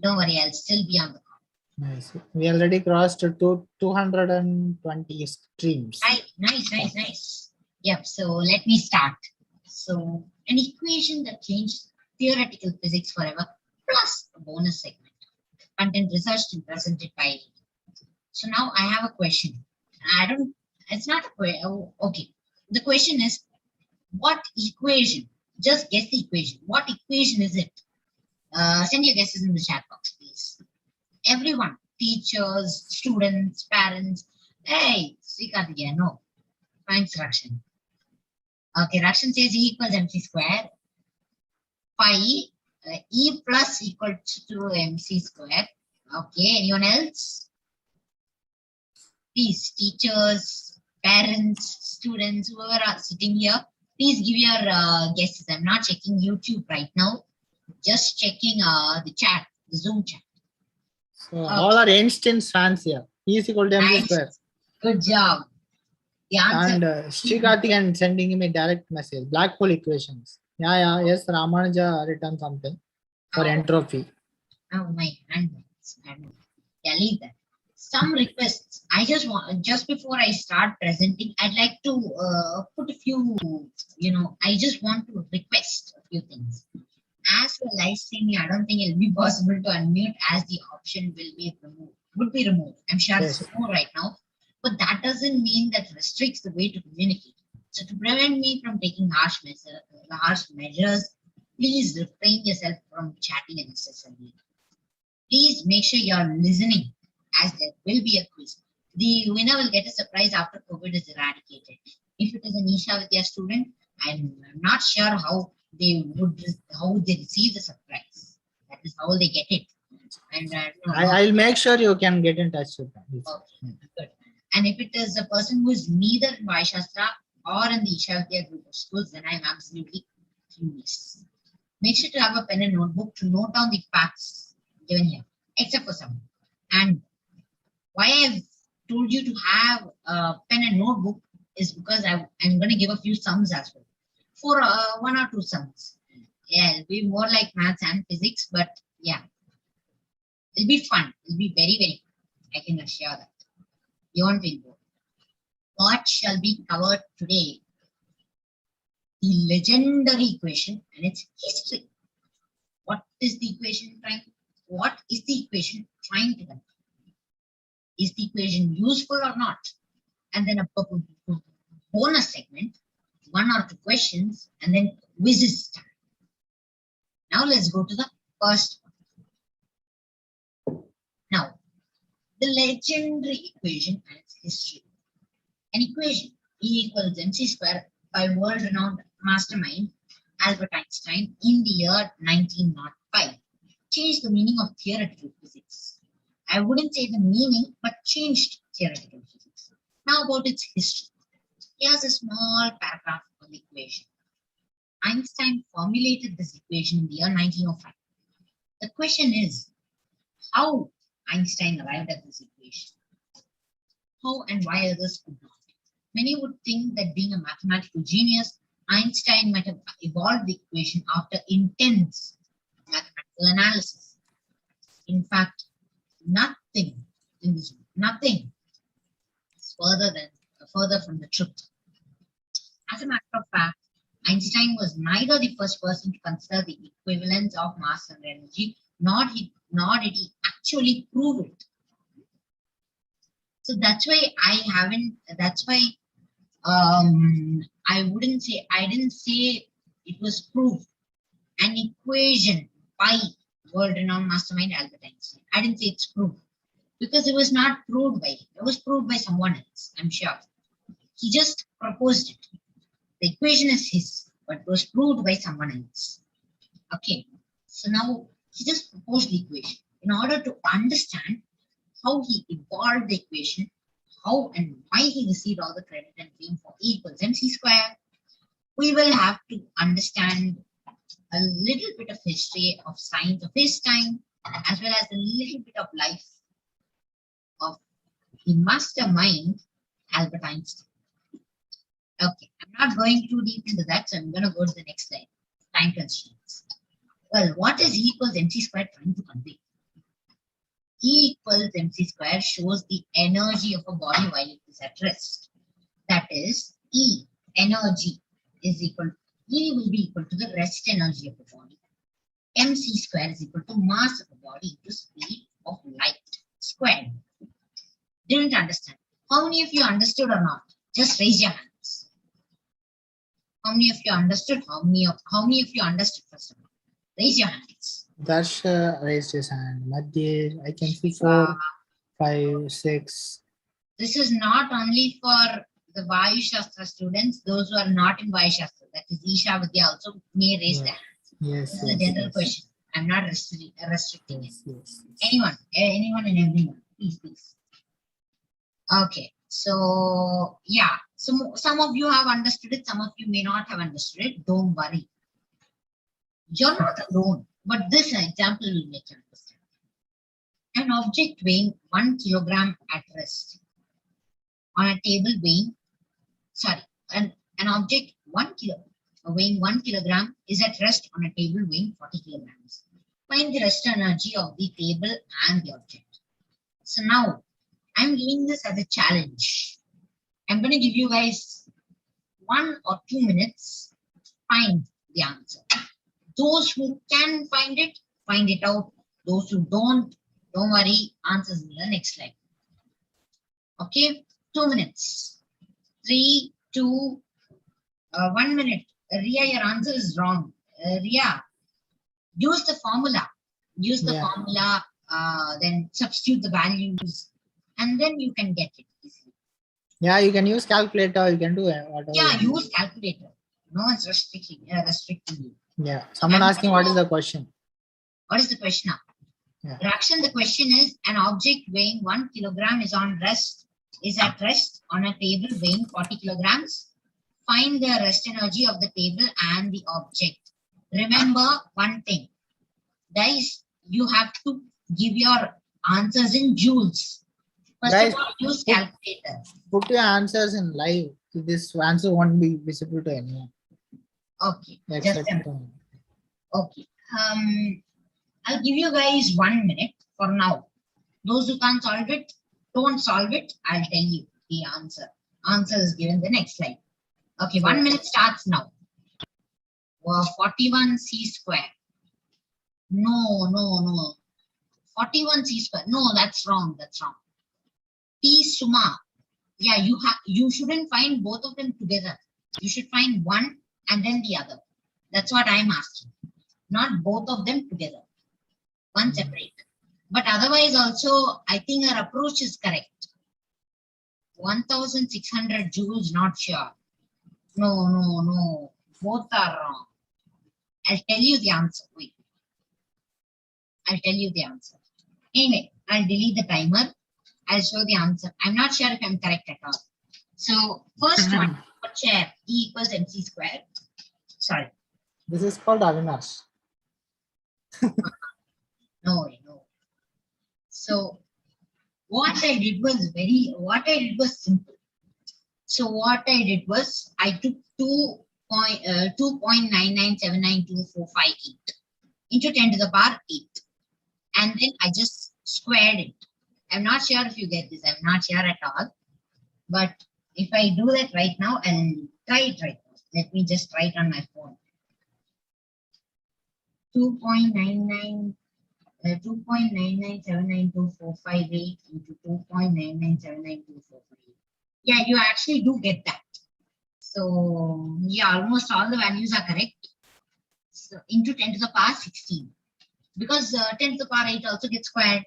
Don't worry, I'll still be on the call. Nice. We already crossed to 220 streams. Nice. Yep, so let me start. So, an equation that changed theoretical physics forever, plus a bonus segment. Content researched and presented by. So now I have a question. It's not, okay. The question is, what equation? Just guess the equation. What equation is it? Send your guesses in the chat box, please. Everyone, teachers, students, parents. Hey, Karthigeyan, no. Thanks, Rakshan. Okay, Rakshan says E equals MC square. Pi, E plus equal to MC square. Okay, anyone else? Please, teachers, parents, students, whoever are sitting here, please give your guesses. I'm not checking YouTube right now. Just checking the chat, the Zoom chat. So all are Einstein's fans here. E is equal to MC square. Good job. The answer. And Karthikeyan sending me direct message. Black hole equations. Yeah. Yes, Ramanuja written something for entropy. Oh, my hand. Yeah, leave that. Some requests. I just before I start presenting, I'd like to put a few, I just want to request a few things. As for live streaming, I don't think it'll be possible to unmute as the option would be removed. I'm sure it's removed right now, but that doesn't mean that restricts the way to communicate. So to prevent me from taking harsh measures, please refrain yourself from chatting unnecessarily. Please make sure you're listening, as there will be a quiz. The winner will get a surprise after COVID is eradicated. If it is an Isha Vidya student, I'm not sure how they receive the surprise. That is how they get it. And I'll make sure you can get in touch with them. Okay, good. And if it is a person who is neither in Vaayusastra or in the Isha Vidya group of schools, then I'm absolutely clueless. Make sure to have a pen and notebook to note down the facts given here, except for some. And why I've told you to have a pen and notebook is because I'm going to give a few sums as well. For 1 or 2 sums. Yeah, it'll be more like maths and physics, but yeah, it'll be fun. It'll be very, very fun. I can assure that. You won't feel bored. What shall be covered today? The legendary equation and its history. What is the equation trying to convey? is the equation useful or not? And then a bonus segment, 1 or 2 questions, and then quizzes time. Now let's go to the first one. Now, the legendary equation and its history. An equation, E equals mc square, by world-renowned mastermind Albert Einstein in the year 1905, changed the meaning of theoretical physics. I wouldn't say the meaning, but changed theoretical physics. Now about its history. Here's a small paragraph on the equation. Einstein formulated this equation in the year 1905. The question is, how Einstein arrived at this equation? How and why others could not? Many would think that being a mathematical genius, Einstein might have evolved the equation after intense mathematical analysis. In fact, nothing is further from the truth. As a matter of fact, Einstein was neither the first person to consider the equivalence of mass and energy, nor did he actually prove it. So that's why I didn't say it was proved. An equation by world-renowned mastermind Albert Einstein. I didn't say it's proved because it was not proved by him. It was proved by someone else, I'm sure. He just proposed it. The equation is his, but it was proved by someone else. Okay, so now he just proposed the equation. In order to understand how he evolved the equation, how and why he received all the credit and fame for E equals mc square, we will have to understand a little bit of history of science of his time, as well as a little bit of life of the mastermind Albert Einstein. Okay, I'm not going too deep into that, so I'm going to go to the next slide. Time constraints. Well, what is E equals mc square trying to convey? E equals mc square shows the energy of a body while it is at rest. That is, E, energy, is equal to, E will be equal to the rest energy of the body. Mc square is equal to mass of the body into speed of light squared. Didn't understand. How many of you understood or not? Just raise your hands. How many of you understood? How many of you understood first of all? Raise your hands. Darsha raised his hand. Madhya, I can see 4, 5, 6. This is not only for the Vaayusastra students, those who are not in Vaayusastra, that is Isha, Vidya also may raise their hands. Yes, This is a general question. I'm not restricting it. Yes. Anyone and everyone, please. Okay, so yeah, some of you have understood it, some of you may not have understood it. Don't worry. You're not alone, but this example will make you understand. An object weighing 1 kilogram at rest on a table weighing, an object weighing 1 kilogram is at rest on a table weighing 40 kilograms. Find the rest energy of the table and the object. So now, I'm giving this as a challenge. I'm going to give you guys 1 or 2 minutes to find the answer. Those who can find it out. Those who don't worry, answers in the next slide. Okay, 2 minutes. 3, 2, 1 minute. Ria, your answer is wrong. Ria, use the formula. Formula, then substitute the values, and then you can get it easily. Yeah, you can use calculator. You can do whatever. Yeah, use calculator. No one's restricting you. Yeah, someone asking what is the question? What is the question now? Yeah. Rakshan, the question is, an object weighing 1 kilogram is at rest on a table weighing 40 kilograms. Find the rest energy of the table and the object. Remember one thing, guys, you have to give your answers in joules. First Guys, of all, use calculator. Put your answers in live. This answer won't be visible to anyone. Okay. Except okay. I'll give you guys 1 minute for now. Those who can't solve it, don't solve it. I'll tell you the answer. Answer is given the next slide. Okay, 1 minute starts now. 41 c square. No. 41 c square. No, that's wrong. P Suma. Yeah, you shouldn't find both of them together. You should find one and then the other. That's what I'm asking. Not both of them together. One separate. But otherwise also, I think our approach is correct. 1600 joules, not sure. No. Both are wrong. I'll tell you the answer. Wait. I'll tell you the answer. Anyway, I'll delete the timer. I'll show the answer. I'm not sure if I'm correct at all. So, first one for chair, E equals mc squared. Sorry. This is called Avinash. No. So, what I did was simple. So, what I did was I took 2.9979248 into 10 to the power 8. And then I just squared it. I'm not sure if you get this. I'm not sure at all. But if I do that right now, I'll try it right now. Let me just try it on my phone. 2.9979248 into 2.9979248. Yeah, you actually do get that. So, yeah, almost all the values are correct. So, into 10 to the power 16. Because 10 to the power 8 also gets squared.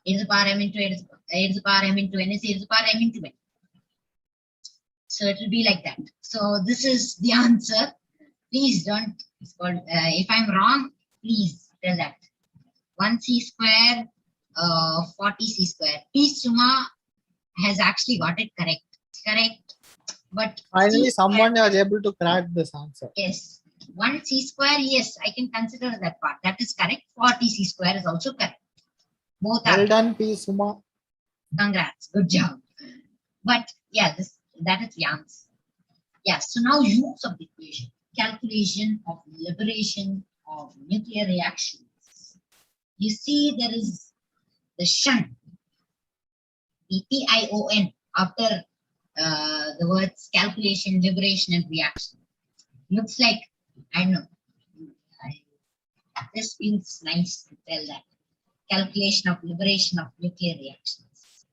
8 to the power m into 8 to the power m into n is 8 to the power m into n. So it will be like that. So this is the answer. Please don't, it's called, if I'm wrong, please tell that. 1c square, 40c square. P Suma has actually got it correct. It's correct. But Finally, someone was able to crack this answer. Yes. 1c square, yes, I can consider that part. That is correct. 40c square is also correct. Both are. Well done, P. Suma. Congrats. Good job. But yeah, that is the answer. Yeah, so now use of the equation. Calculation of liberation of nuclear reactions. You see there is the shun, the TION after the words calculation, liberation and reaction. Looks like, I don't know, this feels nice to tell that. Calculation of liberation of nuclear reactions.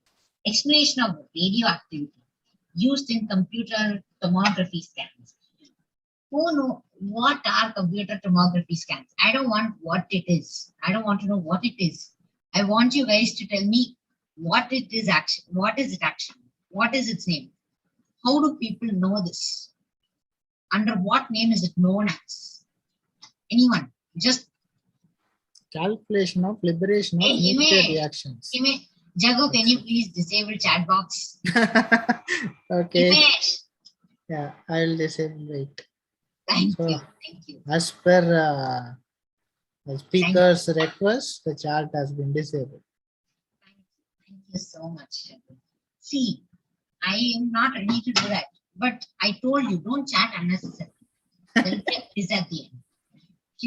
Explanation of radioactivity used in computer tomography scans. Who knows what are computer tomography scans? I don't want what it is. I don't want to know what it is. I want you guys to tell me what it is actually. What is it actually? What is its name? How do people know this? Under what name is it known as? Anyone? Just calculation of liberation of nuclear reactions. Jago, can you please disable chat box? Okay. Himesh. Yeah, I'll disable it. Thank you. As per the speaker's request, the chat has been disabled. Thank you so much. See, I am not ready to do that, but I told you don't chat unnecessarily. They'll get this at the end.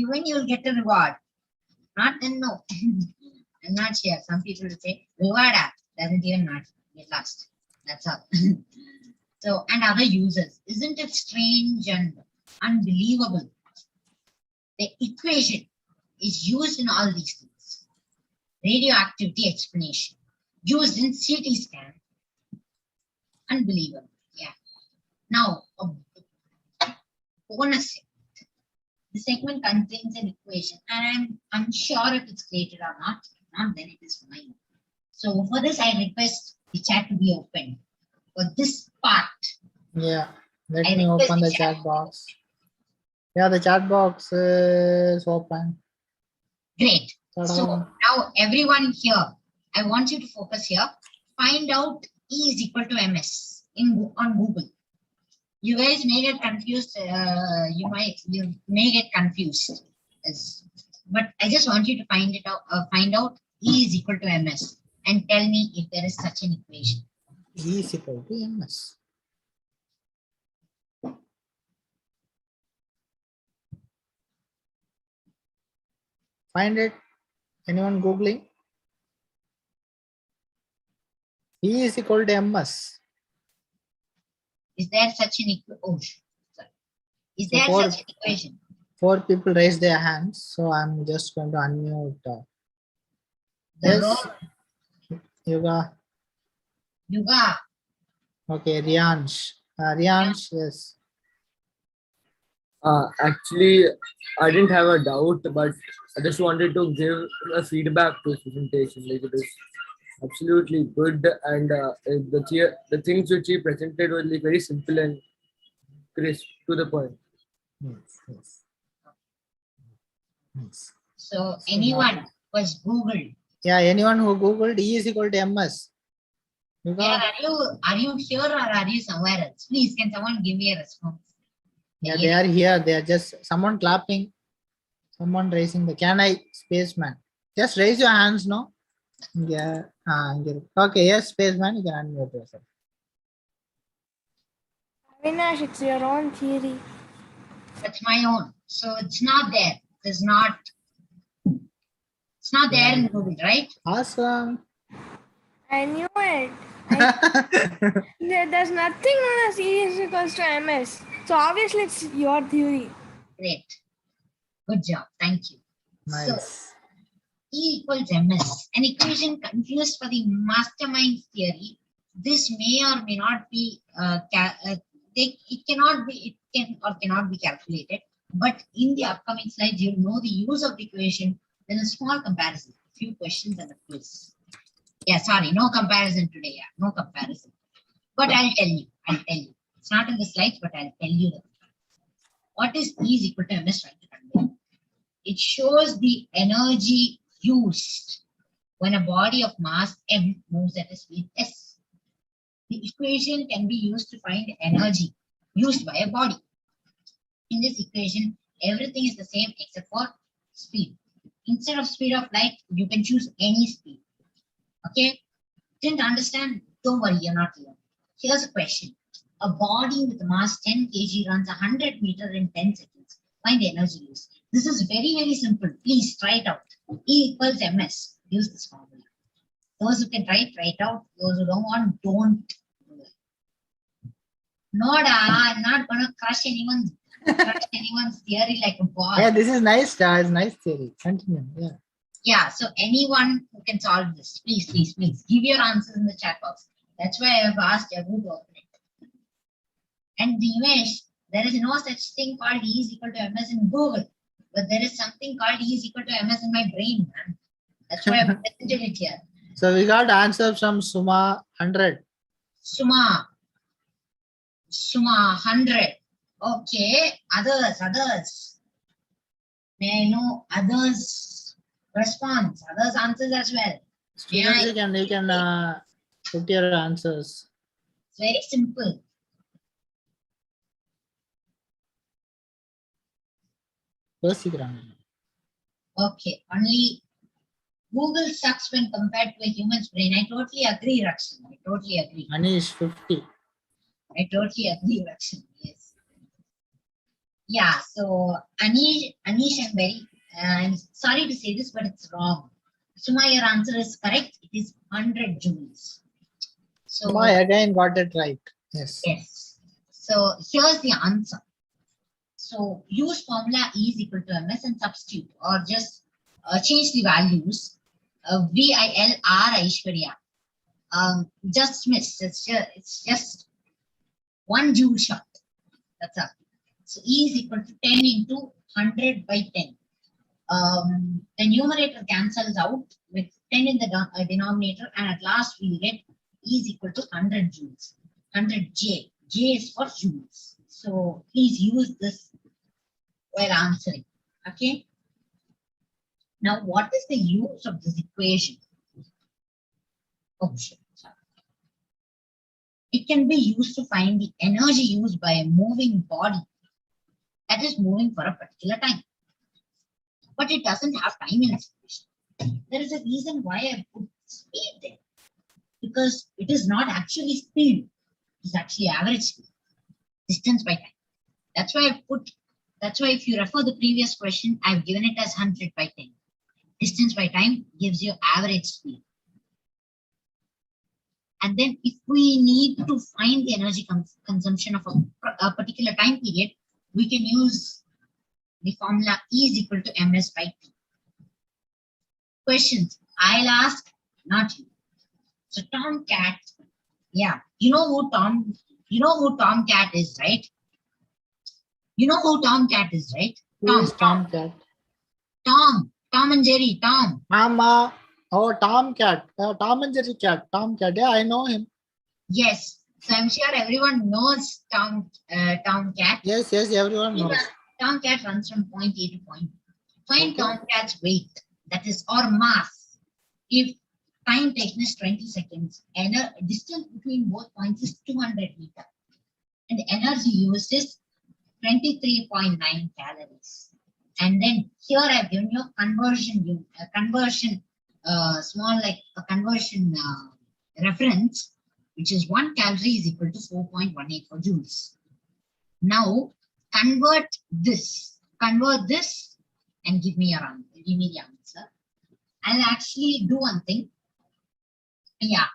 When you'll get a reward. Not then, no. I'm not sure. Some people will say reward doesn't even matter. Get lost. That's all. So, and other users. Isn't it strange and unbelievable? The equation is used in all these things. Radioactivity explanation. Used in CT scan. Unbelievable. Yeah. Now, a bonus. The segment contains an equation, and I'm unsure if it's created or not. Not then it is mine. So for this, I request the chat to be open. For this part. Yeah. Let me open the chat box. Yeah, the chat box is open. Great. So now everyone here, I want you to focus here. Find out E is equal to MS on Google. You guys may get confused. You may get confused. But I just want you to find it out. Find out E is equal to MS and tell me if there is such an equation. E is equal to MS. Find it. Anyone Googling? E is equal to MS. Is there such an equation? Oh, sorry. Is there such an equation? 4 people raise their hands, so I'm just going to unmute. Yes, Yoga. Yuga. Okay, Riyansh. Riyansh, yes. Actually, I didn't have a doubt, but I just wanted to give a feedback to his presentation. Like it is absolutely good, and the things which he presented were like very simple and crisp to the point. Yes, yes. Yes. So anyone was Googled. Yeah, anyone who Googled E is equal to MS. Yeah, are you here or are you somewhere else? Please, can someone give me a response? Yeah, they are here. They are just someone clapping, someone raising the can I spaceman. Just raise your hands, no? Yeah. Okay, yes, spaceman, you can unmute yourself. Avinash, it's your own theory. That's my own. So it's not there. It's not there in Google, right? Awesome. I knew it. There's nothing known as E is equals to MS. So obviously it's your theory. Great. Good job. Thank you. Nice. So E equals MS, an equation confused for the mastermind theory. This may or may not be, it can or cannot be calculated. But in the upcoming slides, you'll know the use of the equation. Then a small comparison, a few questions and a quiz. Yeah, sorry, no comparison today. Yeah, no comparison. But I'll tell you. It's not in the slides, but I'll tell you. What is E is equal to MS? It shows the energy used when a body of mass m moves at a speed s. The equation can be used to find energy used by a body. In this equation, everything is the same except for speed. Instead of speed of light, you can choose any speed. Okay? Didn't understand? Don't worry, you're not alone. Here's a question. A body with a mass 10 kg runs 100 meters in 10 seconds. Find the energy used. This is very, very simple. Please try it out. E equals ms. Use this formula. Those who can try it out. Those who don't want, don't do it. No, I'm not going to crush anyone's theory like a ball. Yeah, this is nice. It's nice theory. Continue. Yeah. Yeah, so anyone who can solve this, please give your answers in the chat box. That's why I have asked Jagu to open it. And Himesh, there is no such thing called E is equal to MS in Google, but there is something called E is equal to MS in my brain, man. That's why I presented it here. So we got answer from Suma 100. Suma 100. Okay, others. May I know others' response, others' answers as well? Students, you can put your answers. It's very simple. Okay, only Google sucks when compared to a human's brain. I totally agree, Rakshan. I totally agree. Anish 50. I totally agree, Rakshan. Yes. Yeah, so Anish and Berry, I'm sorry to say this, but it's wrong. Suma, your answer is correct. It is 100 joules. So Suma again got it right. Yes. Yes. So here's the answer. So use formula E is equal to MS and substitute, or just change the values. VIL R Aishwarya. Just miss. It's just 1 joule short. That's all. So E is equal to 10 into 100 by 10. The numerator cancels out with 10 in the denominator, and at last we get E is equal to 100 joules. 100 J. J is for joules. So please use this while answering. Okay. Now, what is the use of this equation? Oh, shit. Sorry. It can be used to find the energy used by a moving body that is moving for a particular time. But it doesn't have time in its equation. There is a reason why I put speed there. Because it is not actually speed. It is actually average speed. Distance by time. That's why if you refer the previous question, I've given it as 100 by 10. Distance by time gives you average speed. And then if we need to find the energy consumption of a particular time period, we can use the formula E is equal to MS by T. Questions I'll ask, not you. So Tomcat Yeah. You know who Tomcat is, right? You know who Tomcat is, right? Who is Tomcat? Tom and Jerry, Tom. Mama. Oh, Tomcat. Tom and Jerry cat. Tomcat. Yeah, I know him. Yes. So I'm sure everyone knows Tomcat. Yes, everyone knows. Tomcat runs from point A to point B. Find Okay. Tomcat's weight, that is, or mass. If time taken is 20 seconds, and distance between both points is 200 meters, and the energy used is 23.9 calories. And then here I've given you a conversion reference, which is 1 calorie is equal to 4.184 joules. Now convert this and give me the answer. I'll actually do one thing. Yeah,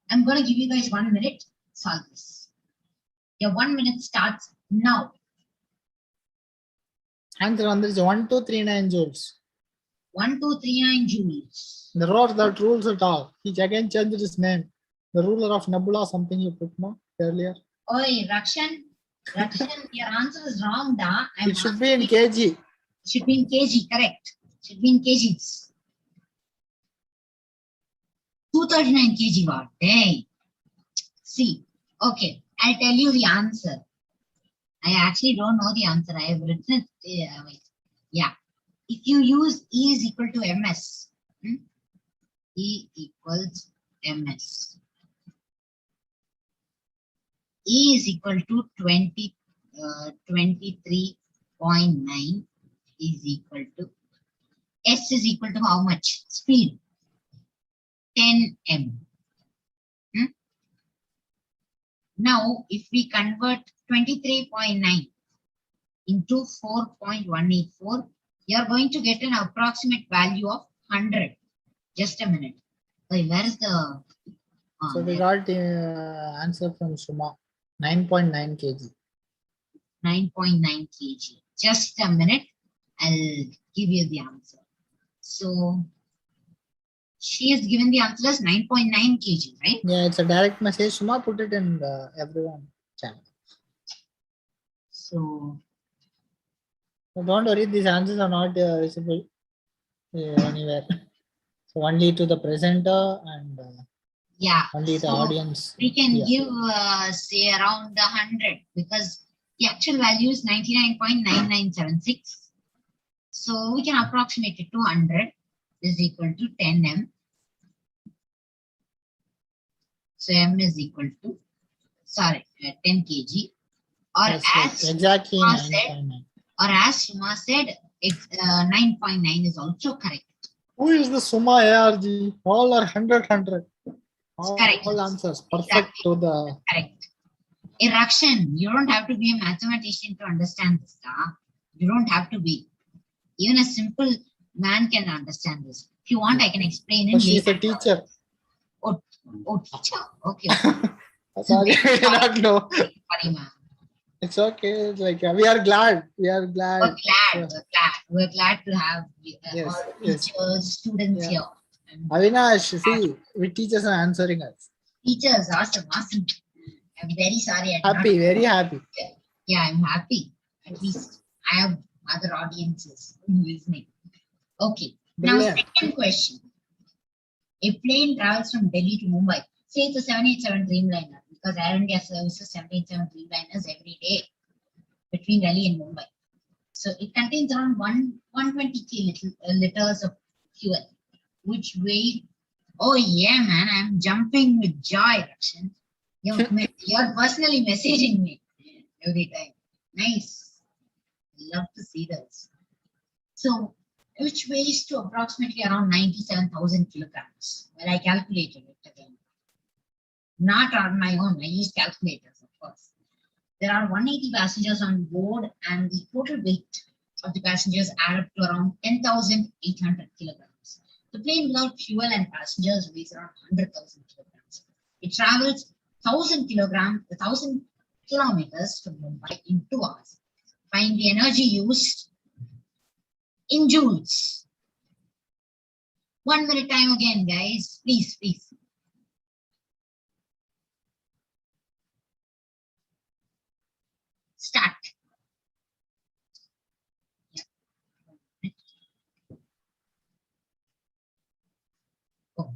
I'm going to give you guys 1 minute. Solve this. Your 1 minute starts now. Answer on this is 1239 joules. 1239 joules. The roar that rules it all. He again changed his name. The ruler of nebula, something you put no earlier. Oi, Rakshan, your answer is wrong, da. It should be in kg. Should be in kg, correct. Should be in kgs. 239 kg watt. Hey. See, okay, I'll tell you the answer. I actually don't know the answer. I have written it. Wait. Yeah. If you use E is equal to ms, E equals ms. E is equal to 23.9 is equal to S is equal to how much? Speed. 10 m. Now, if we convert 23.9 into 4.184, you are going to get an approximate value of 100. Just a minute. Wait, where is the... So we got the answer from Suma. 9.9 kg. 9.9 kg. Just a minute. I'll give you the answer. So she has given the answer as 9.9 kg, right? Yeah, it's a direct message. Suma put it in everyone channel. So don't worry, these answers are not visible anywhere. So only to the presenter and yeah, only the audience. We can give say around 100 because the actual value is 99.9976. So we can approximate it to 100 is equal to 10 m. So m is equal to 10 kg. Or yes, as exactly 9.9. Or as Suma said, 9.9 is also correct. Who is the Suma ARG? All are 100. All answers perfect exactly. To the correct. Erection. You don't have to be a mathematician to understand this. You don't have to be. Even a simple man can understand this. If you want, I can explain it. She's a teacher. Oh, teacher. Okay. Sorry, I did not know. Funny man. It's okay. It's like we are glad. We're glad to have all teachers, students here. Avinash, see, we teachers are answering us. Teachers, awesome. I'm very sorry. Very happy. Yeah, I'm happy. At least I have other audiences listening. Okay. Now, second question. A plane travels from Delhi to Mumbai. Say it's a 787 Dreamliner because Air India services 787 Dreamliners every day between Delhi and Mumbai. So it contains around 120 liters of fuel, which weigh. Oh yeah, man! I'm jumping with joy, Rakshan. You're personally messaging me every time. Nice. Love to see this. So, which weighs to approximately around 97,000 kilograms. Well, I calculated it again. Not on my own. I used calculators, of course. There are 180 passengers on board, and the total weight of the passengers add up to around 10,800 kilograms. The plane without fuel and passengers weighs around 100,000 kilograms. It travels 1,000 kilometers from Mumbai in 2 hours. Find the energy used in joules. 1 minute time again, guys. Please. Start. Oh.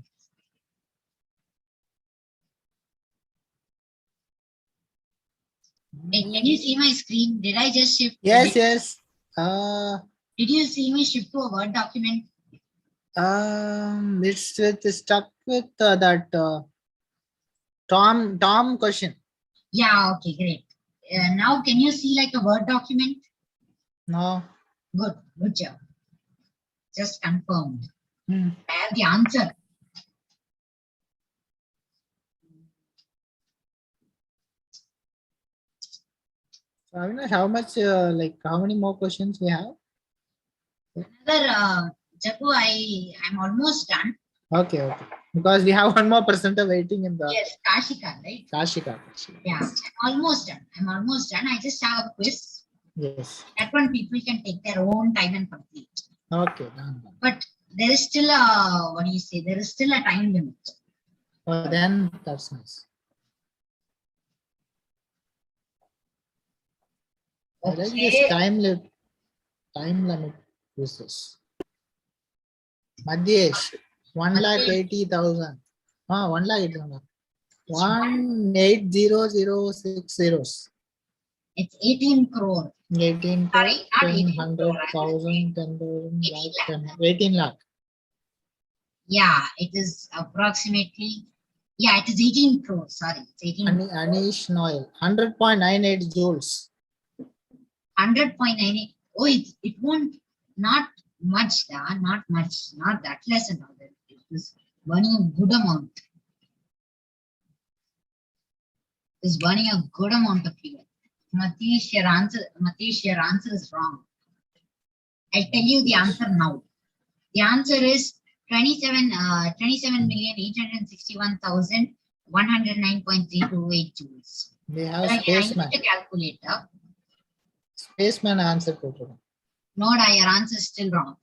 Hey, can you see my screen? Did I just shift? Yes, yes. Did you see me shift to a Word document? It's stuck with that Tom question. Yeah, okay, great. Now can you see like a Word document? No. Good job. Just confirmed. Hmm. I have the answer. So Avinash, how much how many more questions we have? Another Jagu, I'm almost done. Okay. Because we have one more presenter waiting in the Yes, Kashika, right? Kashika. Yeah, I'm almost done. I just have a quiz. Yes. That one people can take their own time and complete. Okay, done. But there is still a, what do you say? There is still a time limit. Oh, then that's nice. I like this time limit quizzes. Madhyesh, 1,80,000. 1,80,000. 1,80,060. It's 18 crore. 18 crore, 100,000, 10,000, 18 lakh. Yeah, it is approximately, yeah, it is 18 crore. Sorry, it's 18 Anish Noel, 100.98 joules. 100.98. Oh, it won't, not much, not much, not that less and all that. It is burning a good amount. Is burning a good amount of fuel. Matish, your answer is wrong. I'll tell you the answer now. The answer is 27,861,109.328 joules. We have But again, I used spaceman. a calculator. Spaceman answer total. No, your answer is still wrong.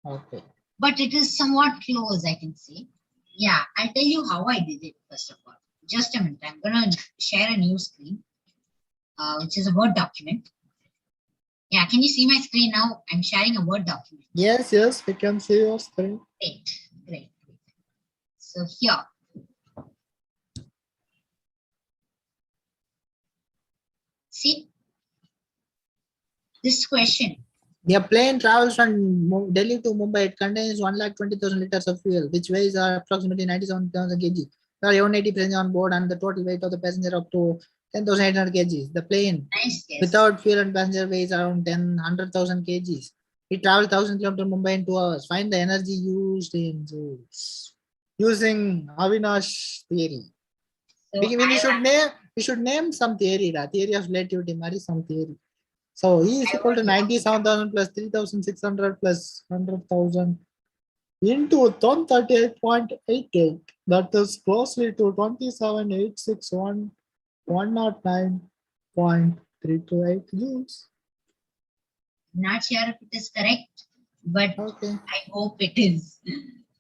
Okay. But it is somewhat close, I can say. Yeah, I'll tell you how I did it, first of all. Just a minute. I'm going to share a new screen, which is a Word document. Yeah, can you see my screen now? I'm sharing a Word document. Yes, we can see your screen. Great. So here. See? This question. The plane travels from Delhi to Mumbai. It contains 1,20,000 liters of fuel, which weighs approximately 97,000 kg. There are 180 passengers on board, and the total weight of the passenger up to 10,800 kg. The plane, without fuel and passenger, weighs around 100,000 kg. It travels 1,000 km to Mumbai in 2 hours. Find the energy used in joules using Avinash theory. So we should name some theory. The theory of relativity. There is some theory. So E is equal to 97,000 plus 3,600 plus 100,000 into 138.88. That is closely to 27,861,109.328 joules. Not sure if it is correct, but okay. I hope it is.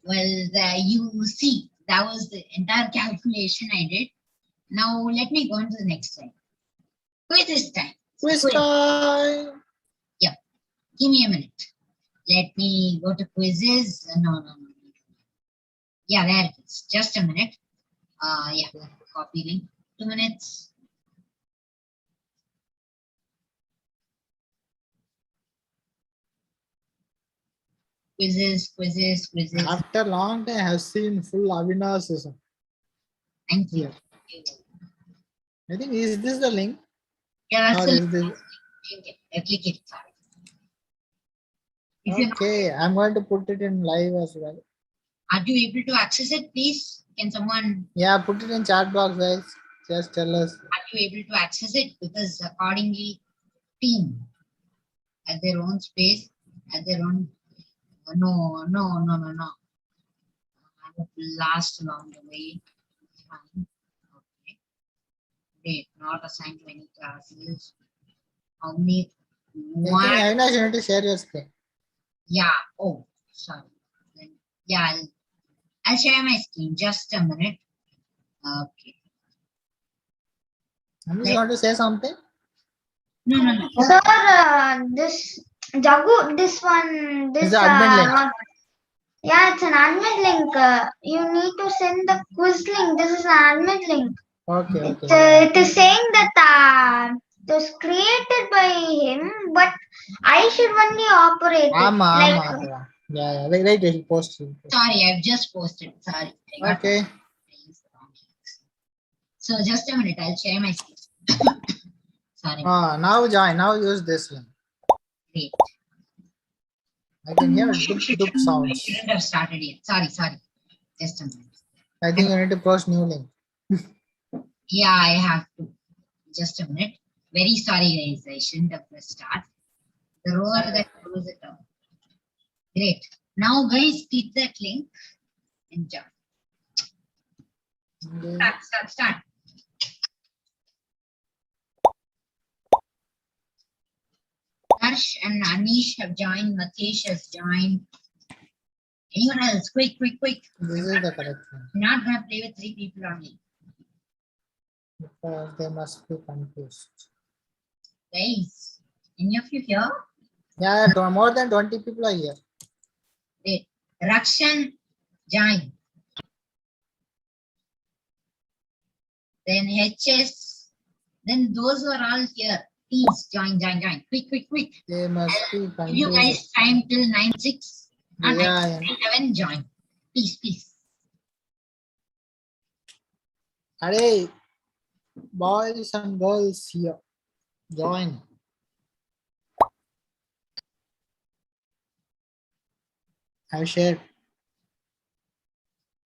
Well, you see, that was the entire calculation I did. Now let me go on to the next slide. Quiz time. Quiz time. Yeah. Give me a minute. Let me go to quizzes. No. Yeah, there it is. Just a minute. Yeah. Copy link. 2 minutes. Quizzes. After a long time, I have seen full Avinash's. Thank you. I think, is this the link? Yeah, that's the link. Click it. Okay, I'm going to put it in live as well. Are you able to access it, please? Can someone? Yeah, put it in chat box, guys. Just tell us. Are you able to access it? Because accordingly, team at their own space, at their own. No. I have blast along the way. Fine. Okay. Great. Not assigned to any classes. Only one. I think you need to share your screen. Yeah. Oh, sorry. Yeah, I'll share my screen. Just a minute. Okay. Anish, you want to say something? No. Sir, this Jagu, this one, It's this the admin link. yeah, it's an admin link. You need to send the quiz link. This is an admin link. Okay. Yeah. It is saying that it was created by him, but I should only operate it. Ama. Yeah. Wait, he'll post it. Sorry, I've just posted. Sorry. Okay. So just a minute, I'll share my screen. Sorry. Now join. Now use this link. Great. I can hear dup sounds. I shouldn't have started yet. Sorry. Just a minute. I think you need to post new link. Yeah, I have to. Just a minute. Very sorry, guys. I shouldn't have pressed start. The rower that close it down. Great. Now, guys, click that link and jump. Start. Harsh and Anish have joined. Matesh has joined. Anyone else? Quick. This is the correct one. I'm not going to play with 3 people only. Because they must be confused. Guys, any of you here? Yeah, more than 20 people are here. Wait. Rakshan, join. Then HS. Then those who are all here, please join. Quick. They must be Give you confused. guys time till 9:06. Yeah. 9:07, join. Please. Hey, boys and girls here. Join. I've shared.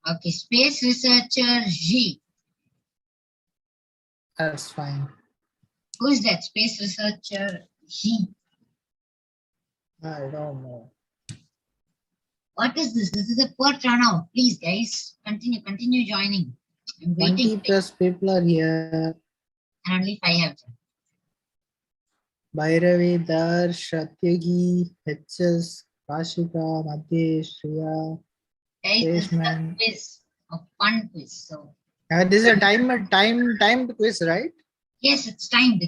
Okay, space researcher G. That's fine. Who is that? Space researcher G. I don't know. What is this? This is a poor turnout. Please, guys, continue joining. I'm 20 waiting. plus people are here. And only 5 have joined. Bhairavi, Darsh, Satyagi, HS, Kashika, Madhesh, Shriya, Guys, this is a Reshman. quiz, a fun quiz. So This is a timed quiz, right? yes, it's timed.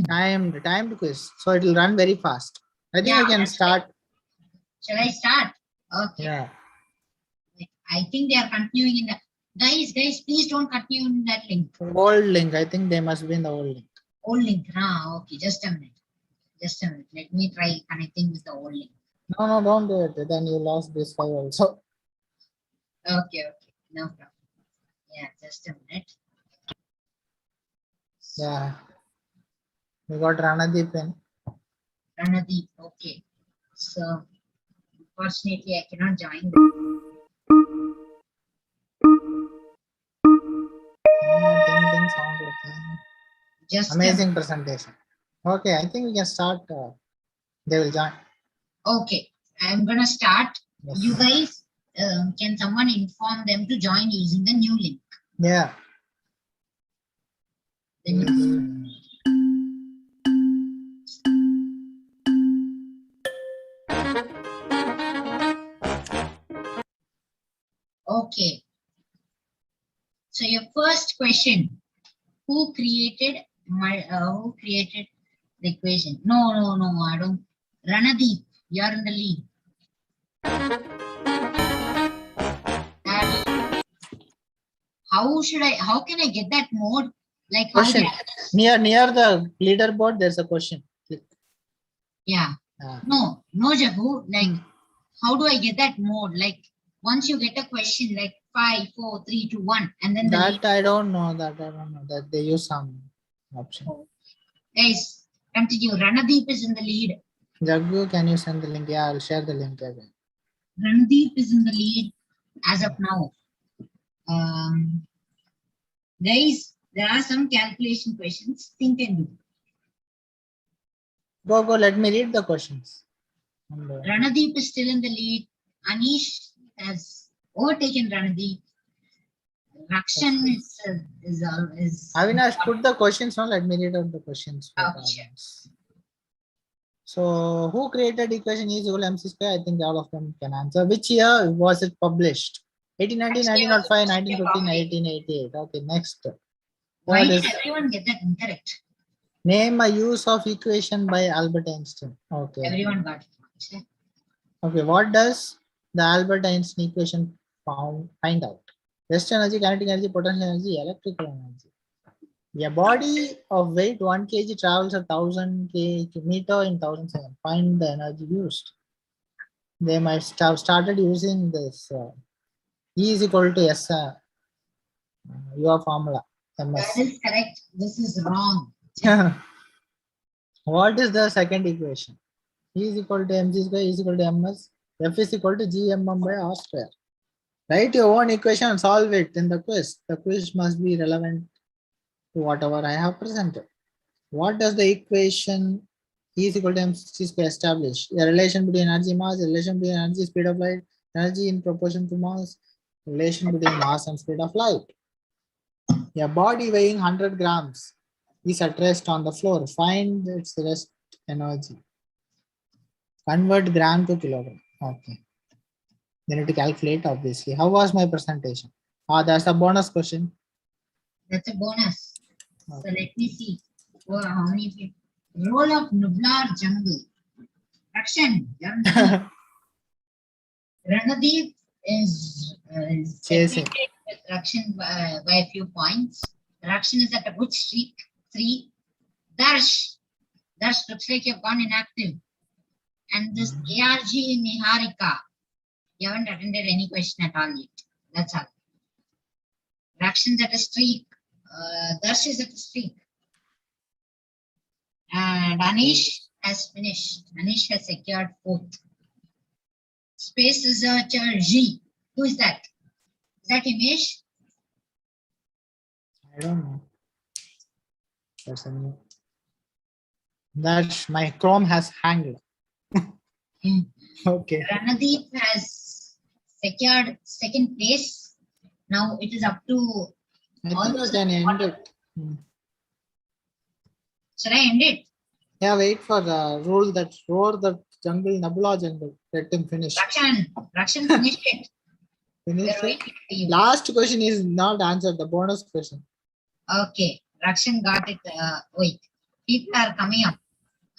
Timed quiz. So it will run very fast. I think I can start. Shall I start? Okay. Yeah. I think they are continuing in the guys, please don't continue in that link. Old link. I think they must be in the old link. Old link. Okay, just a minute. Let me try connecting with the old link. No, don't do it. Then you lost this file also. Okay. No problem. Yeah, just a minute. Yeah. We got Ranadeep in. Ranadeep. Okay. So unfortunately I cannot join. Ding, sound okay. Just amazing presentation. Okay, I think we can start. They will join. Okay, I'm gonna start. Yes. You guys, can someone inform them to join using the new link? Yeah. Then okay. So your first question: who created the equation? No, I don't. Ranadeep, you're in the lead. How can I get that mode? Like Question. Near the leaderboard, there's a question. Click. Yeah. No, Jagu. Like, how do I get that mode? Like, once you get a question, like 5, 4, 3, 2, 1, and then I don't know. That they use some option. Guys, continue. Ranadeep is in the lead. Jaggu, can you send the link? Yeah, I'll share the link again. Ranadeep is in the lead as of now. Guys, there are some calculation questions. Think and do. Go. Let me read the questions. Ranadeep is still in the lead. Anish has overtaken Ranadeep. Rakshan is Avinash, put the questions on. Let me read out the questions. Okay. So, who created equation E is equal to MC square? I think all of them can answer. Which year was it published? 1890, 1905, 1915, 1888. Okay, next. Why did everyone get that incorrect? Name a use of equation by Albert Einstein. Okay. Everyone got it. Okay. What does the Albert Einstein equation find out? Rest energy, kinetic energy, potential energy, electrical energy. A body of weight 1 kg travels 1000 meter in 1000 seconds. Find the energy used. They might have started using this E is equal to S, your formula, MS. That is correct. This is wrong. What is the second equation? E is equal to mg square, E is equal to ms, F is equal to gmm by r square. Write your own equation and solve it in the quiz. The quiz must be relevant to whatever I have presented. What does the equation E is equal to mc square establish? A relation between energy mass, a relation between energy speed of light, energy in proportion to mass, relation between mass and speed of light. A body weighing 100 grams is at rest on the floor. Find its rest energy. Convert gram to kilogram. Okay. You need to calculate, obviously. How was my presentation? That's a bonus question. That's a bonus. Okay. So let me see. Oh, how many people? Role of Nublar jungle. Action. Ranadeep is Chasing. separated with Rakshan by a few points. Rakshan is at a good streak. 3. Darsh looks like you've gone inactive. And this ARG Niharika, you haven't attended any question at all yet. That's all. Rakshan's at a streak. Darsh is at a streak. And Anish has finished. Anish has secured 4th. Space researcher G. Who is that? Is that Himesh? I don't know. That's a new. That's my Chrome has hanged. Okay. Ranadeep has secured 2nd place. Now it is up to. I think I can end it. Should I end it? Yeah, wait for the rule that roar the jungle, Nabula jungle. Let him finish. Rakshan finished it. Finish We're it. waiting for you. Last question is not answered, the bonus question. Okay, Rakshan got it. Wait, people are coming up.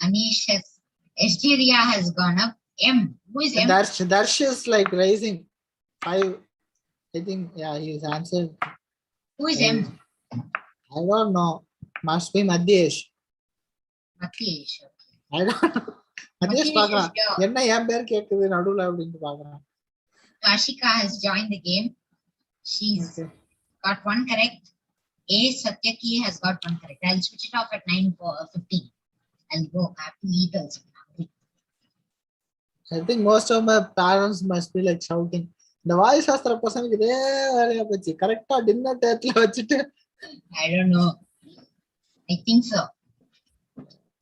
Anish has, Esteria has gone up. M, who is M? Darsh is like rising. 5. I think, yeah, he's answered. Who is M? I don't know. Must be Madhyesh. Mathish. I don't know. Madhyesh Pagra. Yenna yam bear கேக்குது நடுவுல அப்படினு பாக்குறேன். Kashika has joined the game. She's got 1 correct. A Satyaki has got 1 correct. I'll switch it off at 9:15. I'll go. I have to eat also. I think most of my parents must be like shouting. The Vaayusastra பசங்களுக்கு இதே வேலையா போச்சு. கரெக்ட்டா dinner டேட்ல வச்சிட்டு. I don't know. I think so.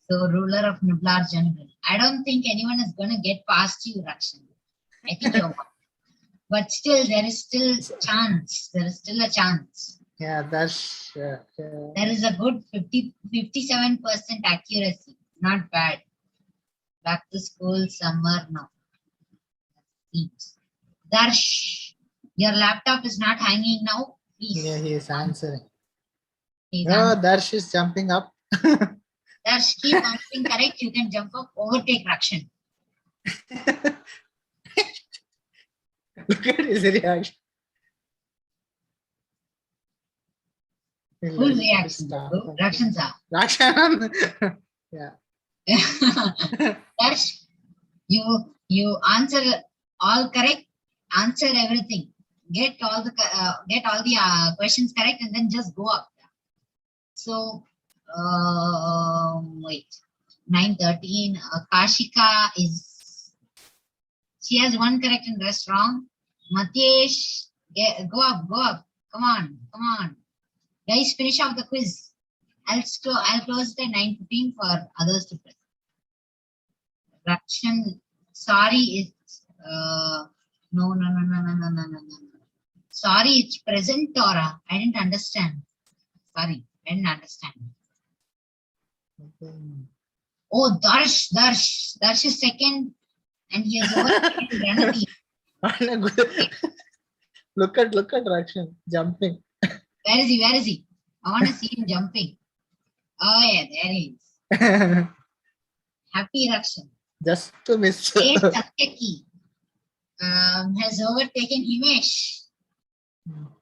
So ruler of Nublar jungle. I don't think anyone is going to get past you, Rakshan. I think you're one. But still, there is still chance. There is still a chance. Yeah, that's. There is a good 57% accuracy. Not bad. Back to school summer now. Darsh, your laptop is not hanging now. Please. Yeah, he is answering. He's No, answering. Darsh is jumping up. Darsh, keep answering correct. You can jump up, overtake Rakshan. Look at his reaction. Full reaction. Rakshan's up. Rakshan. Yeah. Darsh, you answer all correct. Answer everything. Get all the questions correct, and then just go up. So wait, 9:13. Kashika is. She has 1 correct and rest wrong. Matyesh, go up. Come on. Guys, finish off the quiz. I'll close it at 9:15 for others to press. Rakshan, sorry, it's no. Sorry, it's present, Tora. I didn't understand. Sorry, I didn't understand. Okay. Oh, Darsh is 2nd, and he has overtaken Ranadeep. Look at Rakshan jumping. Where is he? I want to see him jumping. Oh yeah, there he is. Happy Rakshan. Just to miss. Karthikeyan has overtaken Himesh.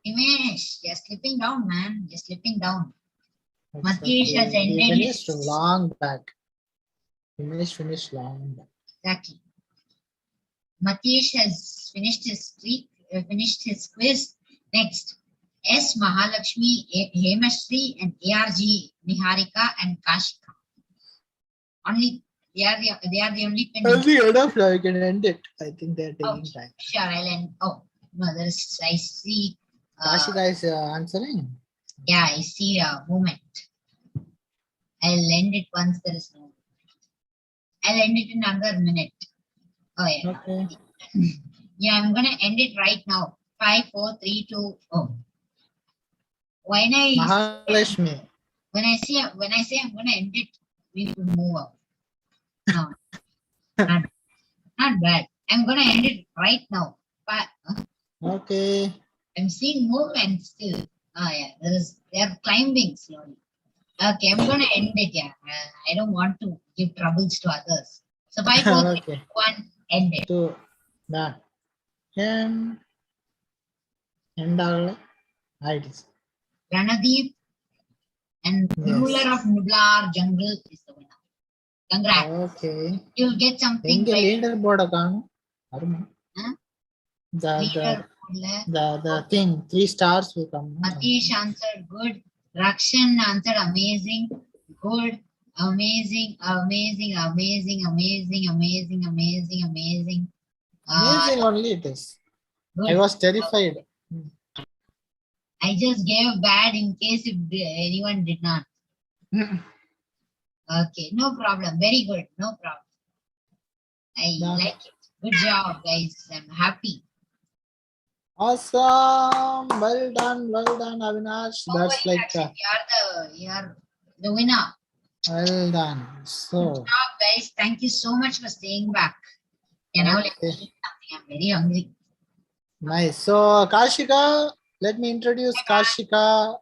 Himesh, you're slipping down, man. You're slipping down. Matish has He ended finished his... long back. Finished long back. Exactly. Matish has finished his streak, finished his quiz. Next, S. Mahalakshmi, Hemashri, and ARG Niharika and Kashika. Only they are the only pending. Only enough now. You can end it. I think they're taking time. Sure, I'll end. Oh no, there is. I see. Kashika is answering. Yeah, I see a movement. I'll end it once there is no. I'll end it in another minute. Oh yeah. Okay. Yeah, I'm gonna end it right now. 5, 4, 3, 2. Oh. When I Mahalakshmi. when I say I'm gonna end it, we will move out. No, not bad. I'm gonna end it right now. But Okay. I'm seeing movement still. Oh yeah, they're climbing slowly. Okay, I'm gonna end it. Yeah, I don't want to give troubles to others. So 5, 4, 3, Okay. 1, end it. So, nah. End all. It is. Ranadeep and ruler of Nublar jungle is the winner. Congrats. Okay. You'll get something. Enga leaderboard account. Huh? The thing 3 stars will come. Matish answered good. Rakshan answered amazing. Good. Amazing. Amazing. Amazing. Amazing. Amazing. Amazing. Amazing. Amazing only it is. Good. I was terrified. I just gave bad in case if anyone did not. Okay, no problem. Very good. No problem. I like it. Good job, guys. I'm happy. Awesome. Well done, Avinash. That's like you're the winner. Well done. So good job, guys. Thank you so much for staying back. You know, let me eat something. I'm very hungry. Nice. So Kashika, let me introduce Kashika.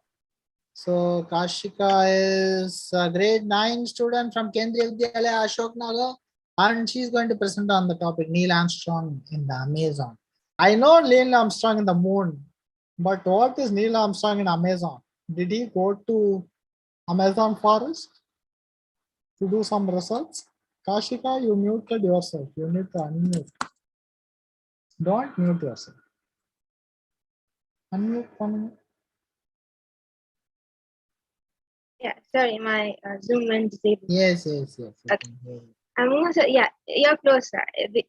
So Kashika is a grade 9 student from Kendriya Vidyalaya Ashok Nagar, and she's going to present on the topic Neil Armstrong in the Amazon. I know Neil Armstrong in the moon, but what is Neil Armstrong in Amazon? Did he go to Amazon forest to do some research? Kashika, you muted yourself. You need to unmute. Don't mute yourself. Unmute for a minute. Yeah, sorry, my Zoom went disabled. Yes. Okay. I'm also, yeah, you're close.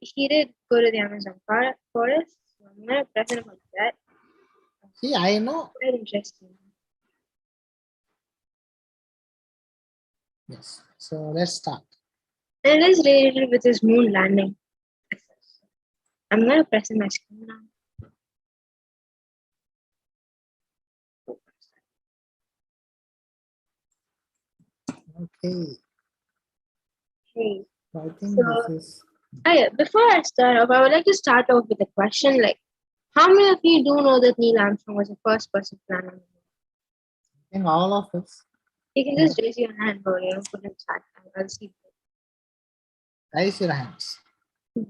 He did go to the Amazon forest. So I'm going to present about that. See, I know. Very interesting. Yes. So let's start. And it is related with his moon landing. I'm going to present my screen now. Okay. Okay. I think So, this is. Before I start off, I would like to start off with a question like, how many of you do know that Neil Armstrong was the first person to land on the moon? I think all of us. You can just raise your hand or put in chat. I'll see. Raise your hands. I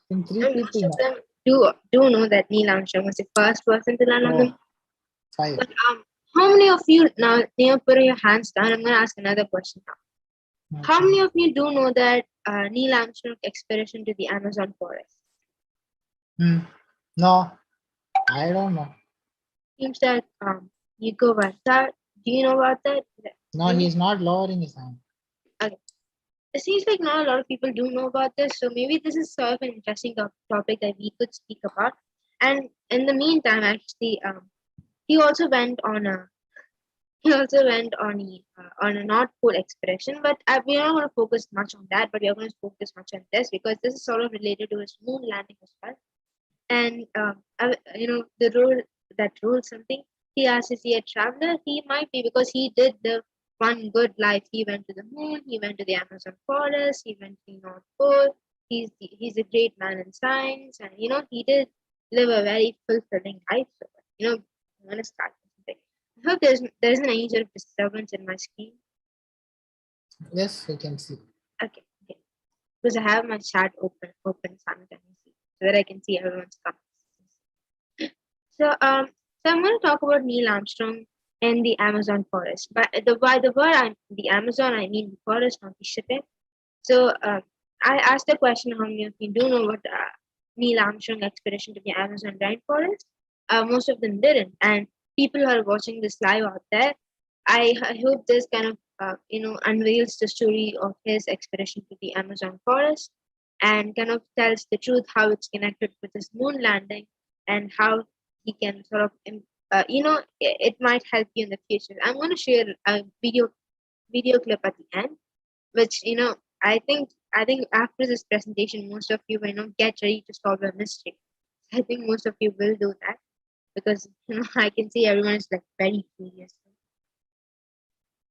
think 3 And most people. of them do know that Neil Armstrong was the first person to land on the moon. 5. But how many of you now put your hands down? I'm going to ask another question now. Okay. How many of you do know that Neil Armstrong expedition to the Amazon forest? No, I don't know. Seems that you go about that. Do you know about that? No, he's not lowering his hand. Okay. It seems like not a lot of people do know about this, so maybe this is sort of an interesting topic that we could speak about. And in the meantime, actually, he also went on a North Pole expedition, but we are not going to focus much on that. But we are going to focus much on this because this is sort of related to his moon landing as well. And the role that rules something. He asked, is he a traveler? He might be because he did the one good life. He went to the moon. He went to the Amazon forest. He went to the North Pole. He's a great man in science, and he did live a very fulfilling life. So, I'm going to start with something. I hope there isn't any sort of disturbance in my screen. Yes, I can see. Okay. Because I have my chat open simultaneously so that I can see everyone's comments. So I'm going to talk about Neil Armstrong and the Amazon forest. But by the word the Amazon, I mean the forest, not the shipping. So I asked the question, how many of you do know what Neil Armstrong expedition to the Amazon rainforest? Most of them didn't. And people who are watching this live out there, I hope this kind of unveils the story of his expedition to the Amazon forest and kind of tells the truth how it's connected with his moon landing and how he can sort of it might help you in the future. I'm going to share a video clip at the end, which I think after this presentation, most of you will get ready to solve a mystery. I think most of you will do that because I can see everyone is like very curious.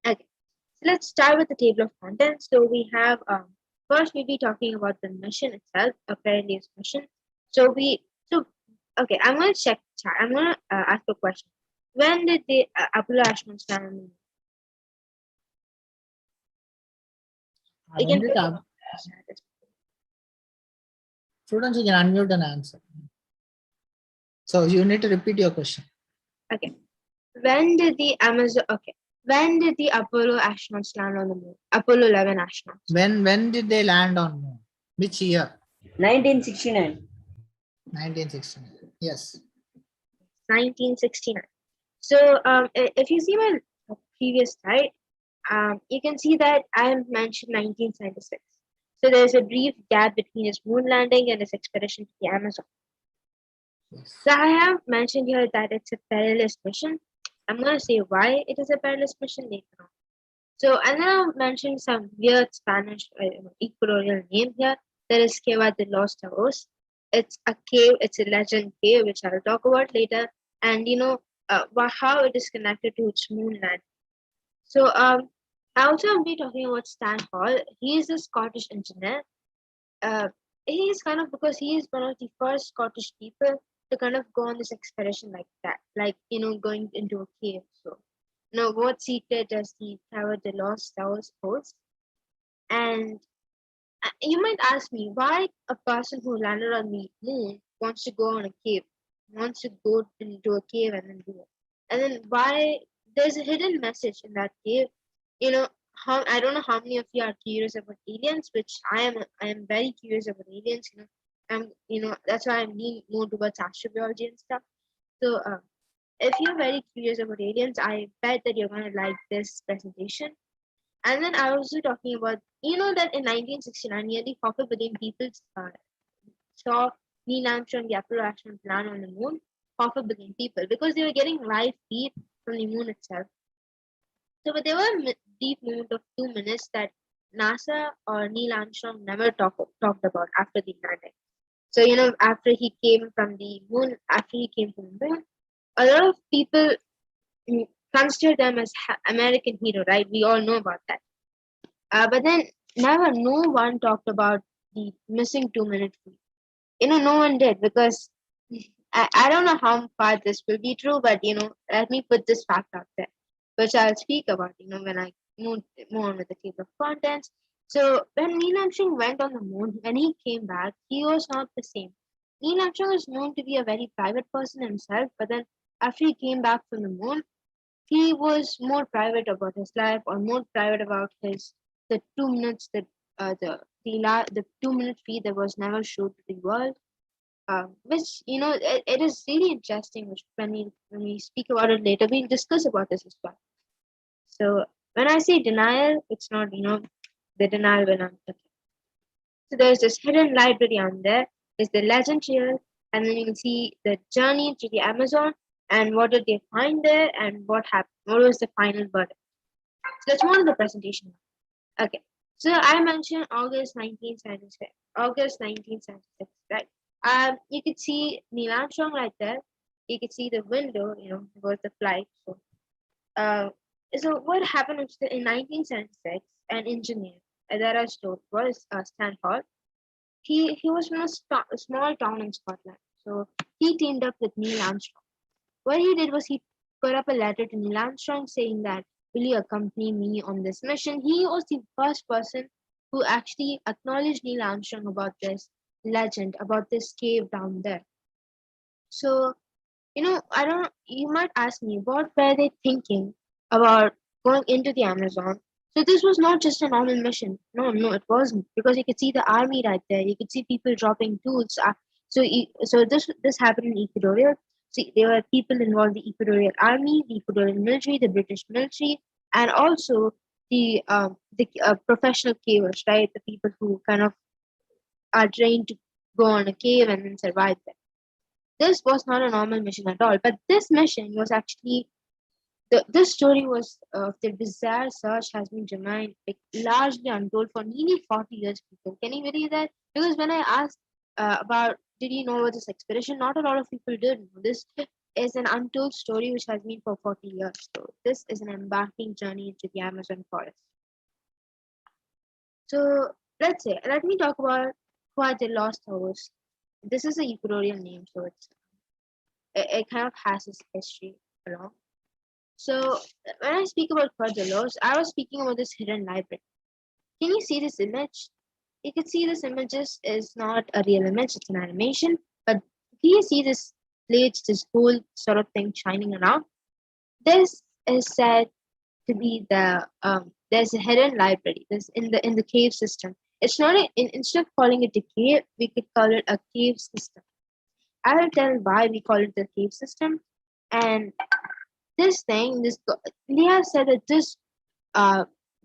Okay, so let's start with the table of contents. So we have first we'll be talking about the mission itself, a perilous mission. Okay, I'm gonna check chat. I'm gonna ask a question. When did the Apollo astronauts land on the moon? When did students, you can unmute and answer. So you need to repeat your question. Okay. When did the Apollo astronauts land on the moon? Apollo 11 astronauts. When did they land on moon? Which year? 1969. 1969. Yes. 1969. So if you see my previous slide, you can see that I mentioned 1976. So there's a brief gap between his moon landing and his expedition to the Amazon. Yes. So I have mentioned here that it's a perilous mission. I'm going to say why it is a perilous mission later on. So, and then I'll mention some weird Spanish equatorial name here. There is Cueva de los Taos. It's a cave, it's a legend cave, which I'll talk about later. And how it is connected to its moon land. So I also will be talking about Stan Hall. He is a Scottish engineer. He is because he is one of the first Scottish people to kind of go on this expedition like that, going into a cave. So, what secret does the Tower de los Taos holds? And you might ask me why a person who landed on the moon wants to go on a cave, wants to go into a cave and then do it, and then why there's a hidden message in that cave. I don't know how many of you are curious about aliens, which I am very curious about aliens. That's why I'm leaning more towards astrobiology and stuff. So if you're very curious about aliens, I bet that you're gonna like this presentation. And then I was also talking about that in 1969, nearly 500,000,000 people saw Neil Armstrong, the Apollo astronaut, land on the moon. 500,000,000 people, because they were getting live feed from the moon itself. So, but there were a brief moment of 2 minutes that NASA or Neil Armstrong never talked about after the landing. So, after he came from the moon, a lot of people consider them as American hero, right? We all know about that. But then no one talked about the missing 2-minute feed. No one did, because I don't know how far this will be true, but let me put this fact out there, which I'll speak about, when I move on with the table of contents. So when Neil Armstrong went on the moon, when he came back, he was not the same. Neil Armstrong is known to be a very private person himself, but then after he came back from the moon, he was more private about his life, or more private about the 2 minutes that the 2-minute feed that was never showed to the world. Which it is really interesting. Which when we speak about it later, we'll discuss about this as well. So when I say denial, it's not the denial when I'm talking. So there's this hidden library on there. There's the legend here, and then you can see the journey to the Amazon and what did they find there and what happened. What was the final verdict? So that's one of the presentation. Okay. So I mentioned August 1976. August 1976, right? You could see Neil Armstrong right there. You could see the window, was the flight. So what happened was that in 1976, an engineer that I told was Stan Hall. He was from a small town in Scotland. So he teamed up with Neil Armstrong. What he did was he put up a letter to Neil Armstrong saying that, will you accompany me on this mission? He was the first person who actually acknowledged Neil Armstrong about this legend, about this cave down there. So, you might ask me, what were they thinking about going into the Amazon? So this was not just a normal mission. No, it wasn't, because you could see the army right there. You could see people dropping tools. So this happened in Ecuador. See, there were people involved: the Ecuadorian army, the Ecuadorian military, the British military, and also the professional cavers, right? The people who kind of are trained to go on a cave and then survive there. This was not a normal mission at all, but this mission was actually this story was the bizarre search has been remained largely untold for nearly 40 years. People, can you believe that? Because when I asked about did you know about this expedition, not a lot of people did. This is an untold story which has been for 40 years. So this is an embarking journey into the Amazon forest. So let me talk about Cueva de los Tavos. This is a Ecuadorian name, so it kind of has its history along. So when I speak about Cueva de los, I was speaking about this hidden library. Can you see this image? You can see this image is not a real image, it's an animation. But do you see this plates, this gold sort of thing shining around? This is said to be there's a hidden library. This in the cave system. It's not instead of calling it a cave, we could call it a cave system. I will tell why we call it the cave system. And this thing, they have said that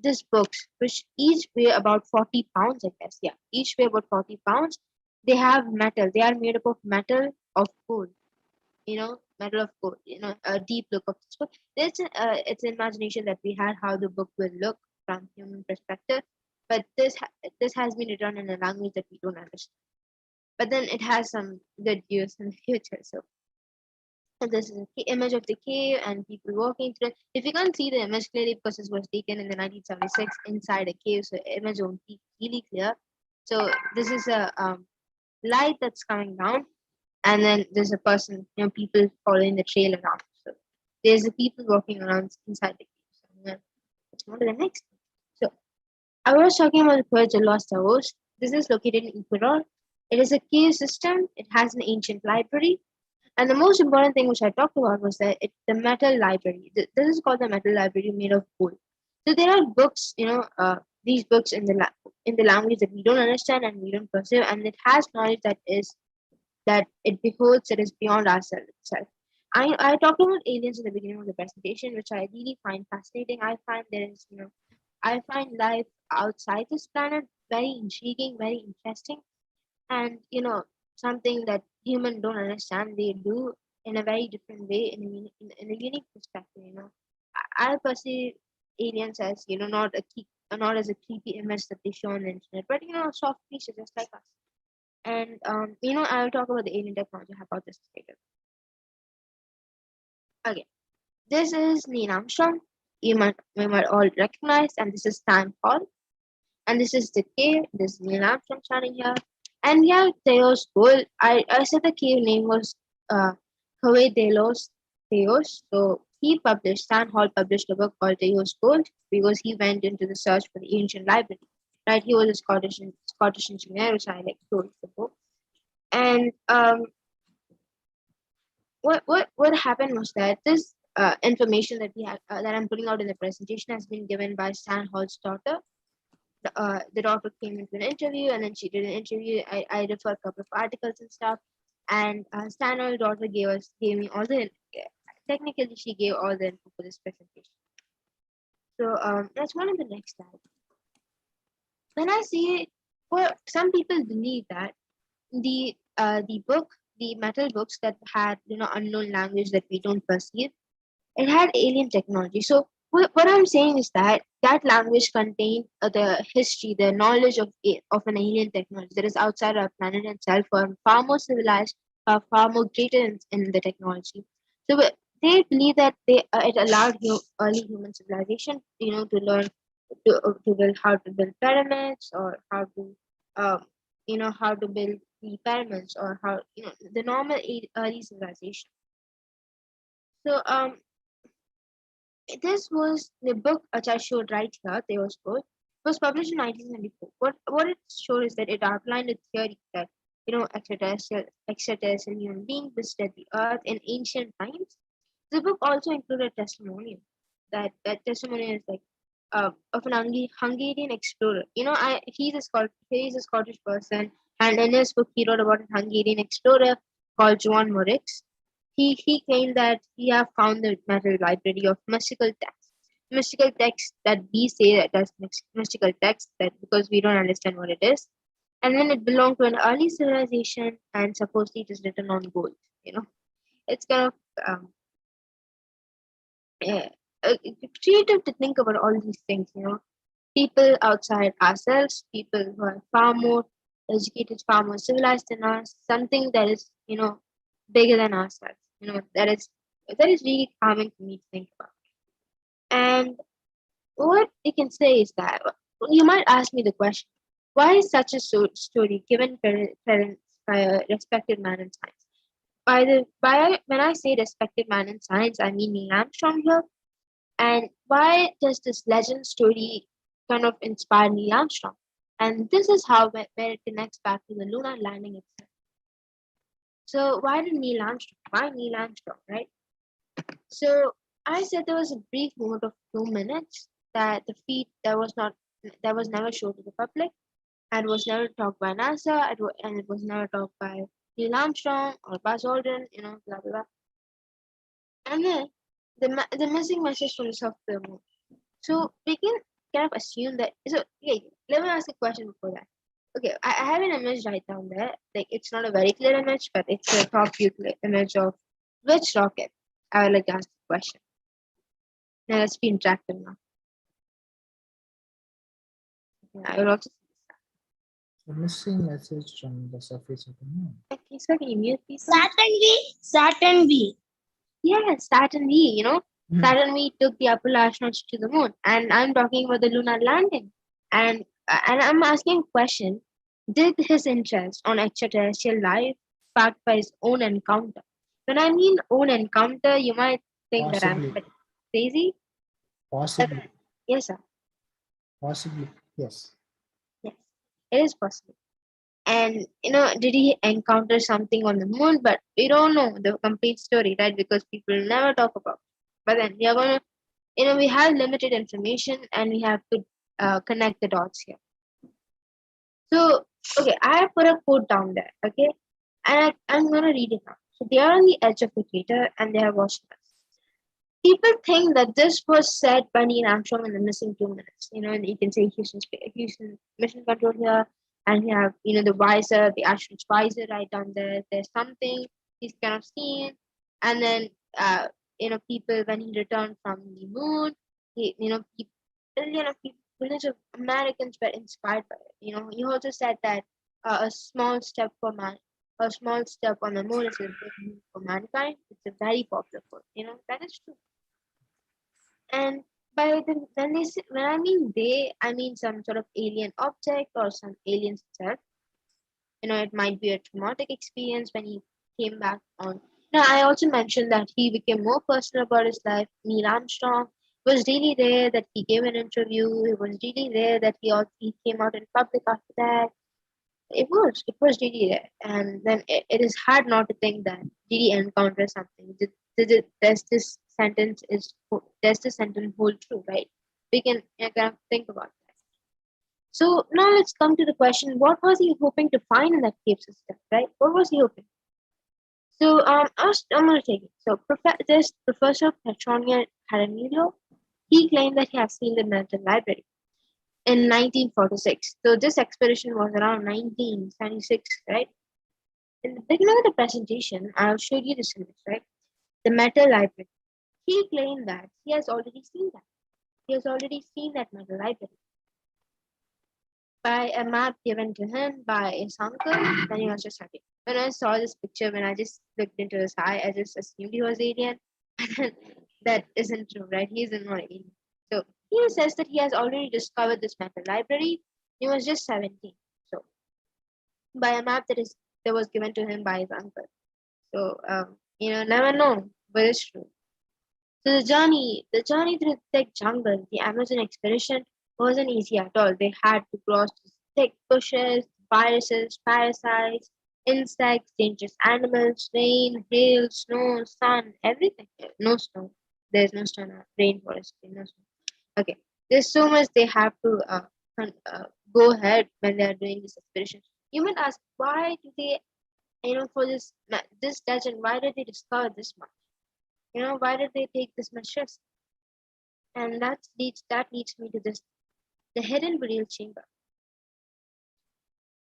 this books, which each weigh about 40 pounds, I guess. Yeah, each weigh about 40 pounds. They have metal. They are made up of metal of gold. Metal of gold. A deep look of this book. It's an imagination that we had how the book will look from human perspective. But this has been written in a language that we don't understand. But then it has some good use in the future. So this is an image of the cave and people walking through it. If you can't see the image clearly because it was taken in the 1976 inside a cave, so the image won't be really clear. So this is a light that's coming down, and then there's a person, people following the trail around. So there's the people walking around inside the cave. So let's move to the next. So I was talking about the Cueva de los Tavos. This is located in Ecuador. It is a cave system. It has an ancient library. And the most important thing which I talked about was that the metal library. This is called the metal library made of gold. So there are books, these books in the language that we don't understand and we don't perceive, and it has knowledge that it beholds that is beyond ourselves itself. I talked about aliens in the beginning of the presentation, which I really find fascinating. I find life outside this planet very intriguing, very interesting, and something that humans don't understand. They do in a very different way, in a unique perspective. I perceive aliens as not as a creepy image that they show on the internet, but soft creatures just like us. And I'll talk about the alien technology hypothesis later. Okay, this is Neil Armstrong. We might all recognize, and this is Stan Hall, and this is the cave. This is Neil Armstrong standing here. And we have Theos Gold. I said the cave name was Cueva de los Theos. So Stan Hall published a book called Theos Gold because he went into the search for the ancient library. Right, he was a Scottish engineer, which I told before. And what happened was that this information that we have that I'm putting out in the presentation has been given by Stan Hall's daughter. The daughter came into an interview, and then she did an interview. I referred a couple of articles and stuff, and Stan Hall's daughter gave me all the technically she gave all the info for this presentation. So let's go on to the next slide. When I say, some people believe that the metal books that had unknown language that we don't perceive, it had alien technology. So what I'm saying is that language contained the history, the knowledge of an alien technology that is outside our planet itself, or far more civilized, far more greater in the technology. So they believe that it allowed early human civilization, to learn to build how to build pyramids, or how to how to build the pyramids, or how the normal early civilization. So this was the book which I showed right here. They was good. It was published in 1974. What it showed is that it outlined a theory that extraterrestrial human beings visited the Earth in ancient times. The book also included testimonial. That testimonial is like of an Hungarian explorer. He's a Scottish person, and in his book he wrote about a Hungarian explorer called Johann Moritz. He claimed that he have found the metal library of mystical texts. Mystical texts that we say that that's mystical text that because we don't understand what it is. And then it belonged to an early civilization and supposedly it is written on gold. It's kind of uh, creative to think about all these things. People outside ourselves, people who are far more educated, far more civilized than us, something that is bigger than ourselves. That is really calming for me to think about. And what we can say is that you might ask me the question, why is such a story given credence by a respected man in science? When I say respected man in science, I mean Neil Armstrong here. And why does this legend story kind of inspire Neil Armstrong? And this is where it connects back to the lunar landing itself. So why Neil Armstrong, right? So I said there was a brief moment of 2 minutes that the feat that was never shown to the public and was never talked by NASA and it was never talked by Neil Armstrong or Buzz Aldrin, blah blah blah. And then the missing message from the software moon. So we can kind of assume that. So okay, let me ask a question before that. Okay, I have an image right down there. Like it's not a very clear image, but it's a top view image of which rocket. I would like to ask the question. Now let's be interactive now. Yeah, I will also. The missing message from the surface of the moon. Okay, so can you mute people? Saturn V. Yeah, Saturn V. Saturn V took the Apollo astronauts to the moon, and I'm talking about the lunar landing. And I'm asking a question: did his interest on extraterrestrial life sparked by his own encounter? When I mean own encounter, you might think that I'm Possibly. crazy. Possibly. Yes, sir. Possibly. Yes. Yes, it is possible. And did he encounter something on the moon? But we don't know the complete story, right? Because people never talk about it. But then we are gonna, we have limited information and we have to connect the dots here. So, okay, I have put a quote down there, okay? And I'm gonna read it now. So they are on the edge of the crater and they are watching us. People think that this was said by Neil Armstrong in the missing 2 minutes. And you can say Houston mission control here, and you have the visor, the astronaut's visor right down there. There's something he's kind of seen, and then people when he returned from the moon, millions of Americans were inspired by it. He also said that a small step on the moon is a big move for mankind. It's a very popular quote. That is true. And when I mean they, I mean some sort of alien object or some alien itself. It might be a traumatic experience when he came back on. Now, I also mentioned that he became more personal about his life. Neil Armstrong was really rare that he gave an interview. It was really rare that he came out in public after that. It was really rare. And then it is hard not to think that did he encounter something? Does this sentence hold true, right? We can kind of think about that. So now let's come to the question: what was he hoping to find in that cave system, right? What was he hoping? So I'm gonna take it. So this Professor Petronia Jaramillo, he claimed that he had seen the Mental Library in 1946. So this expedition was around 1976, right? In the beginning of the presentation, I'll show you this image, right? The Metal Library. He claimed that he has already seen that. He has already seen that Metal Library by a map given to him by his uncle when he was just studying. When I saw this picture, when I just looked into his eye, I just assumed he was alien. That isn't true, right? He isn't not alien. So he says that he has already discovered this Metal Library. He was just 17. So by a map that was given to him by his uncle. So never know, but it's true. So the journey through the thick jungle, the Amazon expedition wasn't easy at all. They had to cross the thick bushes, viruses, parasites, insects, dangerous animals, rain, hail, snow, sun, everything. No snow. There's no snow now. Rainforest, no snow. Okay. There's so much they have to go ahead when they are doing this expedition. You might ask, why do they, for this legend, why did they discover this much? Why did they take this much risk? And that leads me to this, the hidden burial chamber.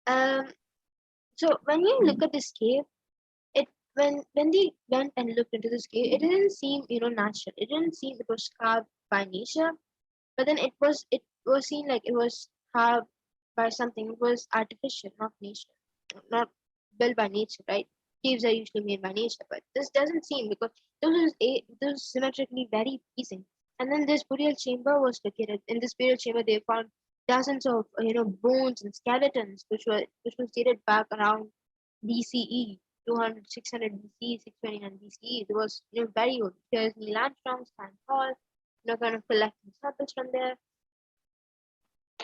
Um, so when you look at this cave, when they went and looked into this cave, it didn't seem natural. It didn't seem it was carved by nature, but then it was seen like it was carved by something. It was artificial, not nature, not built by nature, right? Caves are usually made by nature, but this doesn't seem, because those symmetrically very pleasing. And then this burial chamber was located. In this burial chamber, they found dozens of bones and skeletons, which was dated back around BCE, 200, 600 BCE, 629 BCE. It was very old. Here's Neil Armstrong, Stan Hall, kind of collecting samples from there.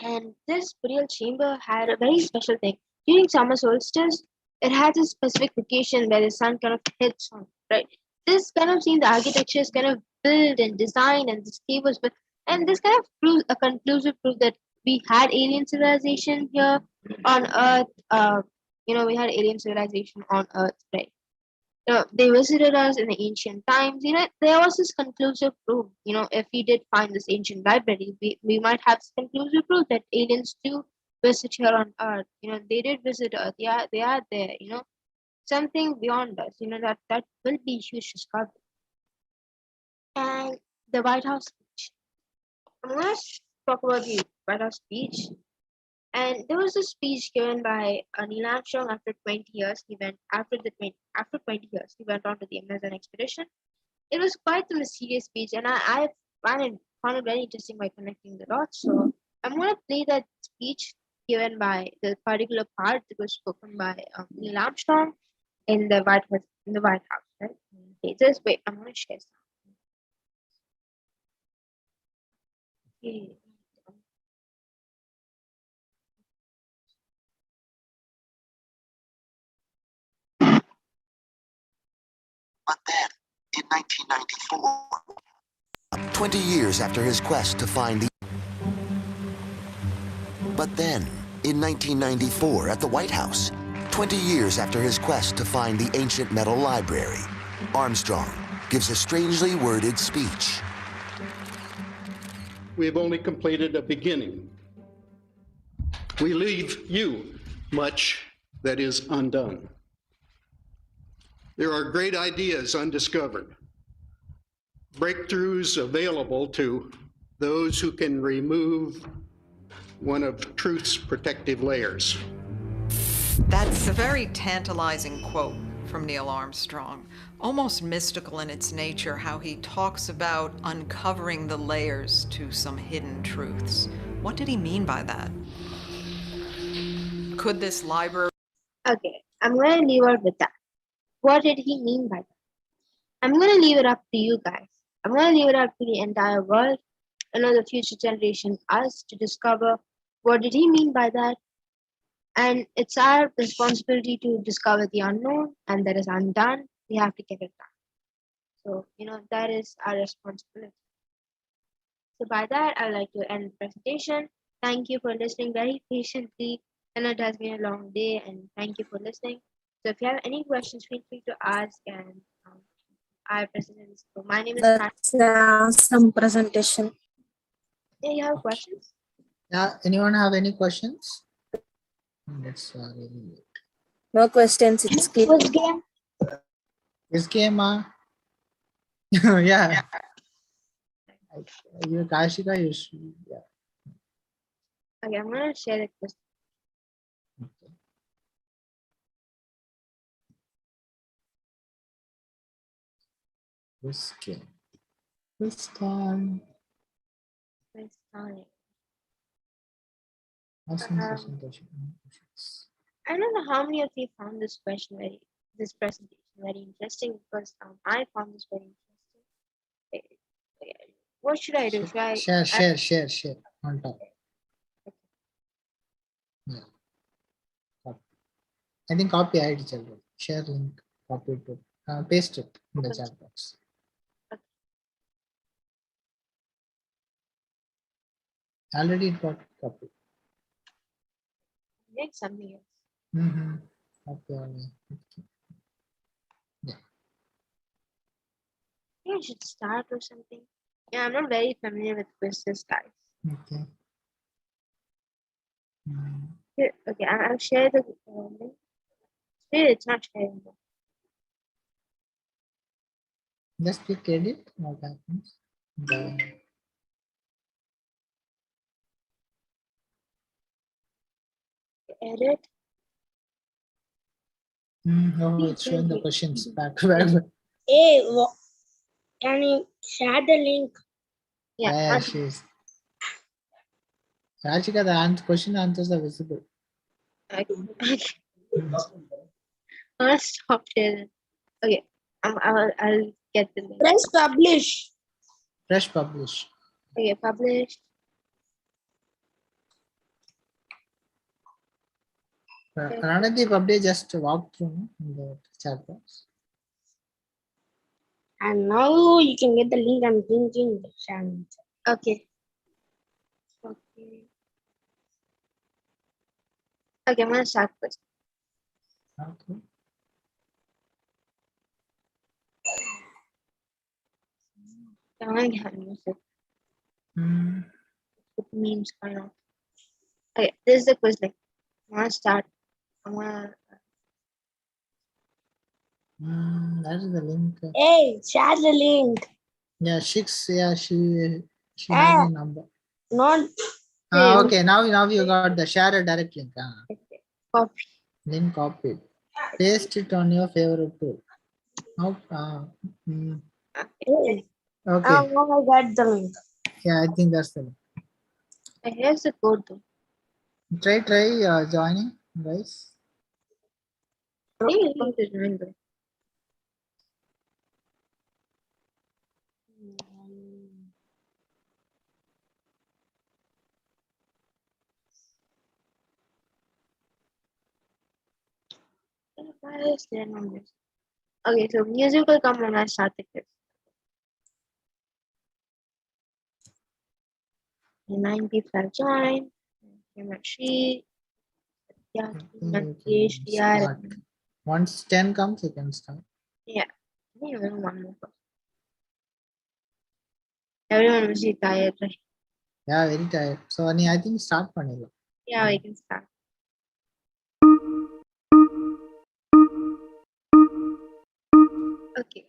And this burial chamber had a very special thing. During summer solstice, it has a specific location where the sun kind of hits on, right? This kind of scene, the architecture is kind of built and designed, and this cave was built. And this kind of proves a conclusive proof that we had alien civilization here on Earth. We had alien civilization on Earth, right? They visited us in the ancient times. There was this conclusive proof. If we did find this ancient library, we might have this conclusive proof that aliens do visit here on Earth. They did visit Earth. Yeah, they are there. Something beyond us. That will be a huge discovery. And the White House speech. I'm gonna talk about the White House speech. And there was a speech given by Neil Armstrong after 20 years. He went after 20 years. He went on to the Amazon expedition. It was quite a mysterious speech, and I found it very interesting by connecting the dots. So I'm going to play that speech given by the particular part that was spoken by Neil Armstrong in the White House. Right? Okay, just wait. I'm going to share something. Okay. But then, in 1994, 20 years after his quest to find the... But then, in 1994, at the White House, 20 years after his quest to find the ancient metal library, Armstrong gives a strangely worded speech. We have only completed a beginning. We leave you much that is undone. There are great ideas undiscovered, breakthroughs available to those who can remove one of truth's protective layers. That's a very tantalizing quote from Neil Armstrong, almost mystical in its nature, how he talks about uncovering the layers to some hidden truths. What did he mean by that? Could this library... Okay, I'm going to leave it with that. What did he mean by that? I'm going to leave it up to you guys. I'm going to leave it up to the entire world, the future generation, us, to discover what did he mean by that. And it's our responsibility to discover the unknown, and that is undone. We have to get it done. So, that is our responsibility. So by that, I'd like to end the presentation. Thank you for listening very patiently. I know it has been a long day, and thank you for listening. So if you have any questions, feel free to ask, and our president. So my name is That's some presentation. Yeah, you have questions? Yeah, anyone have any questions? That's No questions. It's clear. This game, yeah. You Kashika, you should, yeah. Okay, I'm gonna share the question. This game. This time. Awesome presentation. I don't know how many of you found this presentation very interesting, because I found this very interesting. What should I do? Should I Share on top. Yeah. Copy. I think copy ID children. Share link, copy it, paste it in the chat box. Already it got copied. Make something else. Copy only. Yeah. I think I should start or something. Yeah, I'm not very familiar with quizzes, guys. Okay. Here, okay, I'll share the link. Here, it's not sharing. Just click edit. What happens? Edit. Oh, it's showing the questions back to back. Hey, can you share the link? Yeah, she's. Kashika, the question answers are visible. I'll stop sharing. Okay, I'll get the link. Press publish. Press publish. Okay, publish. Ranadeep update just walk through in the chat box. And now you can get the link I'm thinking. Okay. Okay, I'm gonna start first. Okay. I'm gonna get music. With memes kind of. Okay, this is the quiz link. I'm gonna start. I'm gonna. That is the link. Hey, share the link. Yeah, she has a number. Not. Okay, now you got the share a direct link. Copy. Link copied. Paste it on your favorite tool. Okay. Okay. Now I got the link. Yeah, I think that's the link. Here's the code though. Try joining, guys. Okay, so music will come when I start the quiz. 9 people have joined. Himesh, Once 10 comes, you can start. Yeah. One more. Everyone was tired, right? Yeah, very tired. So I think start panela. Yeah, we can start. Okay.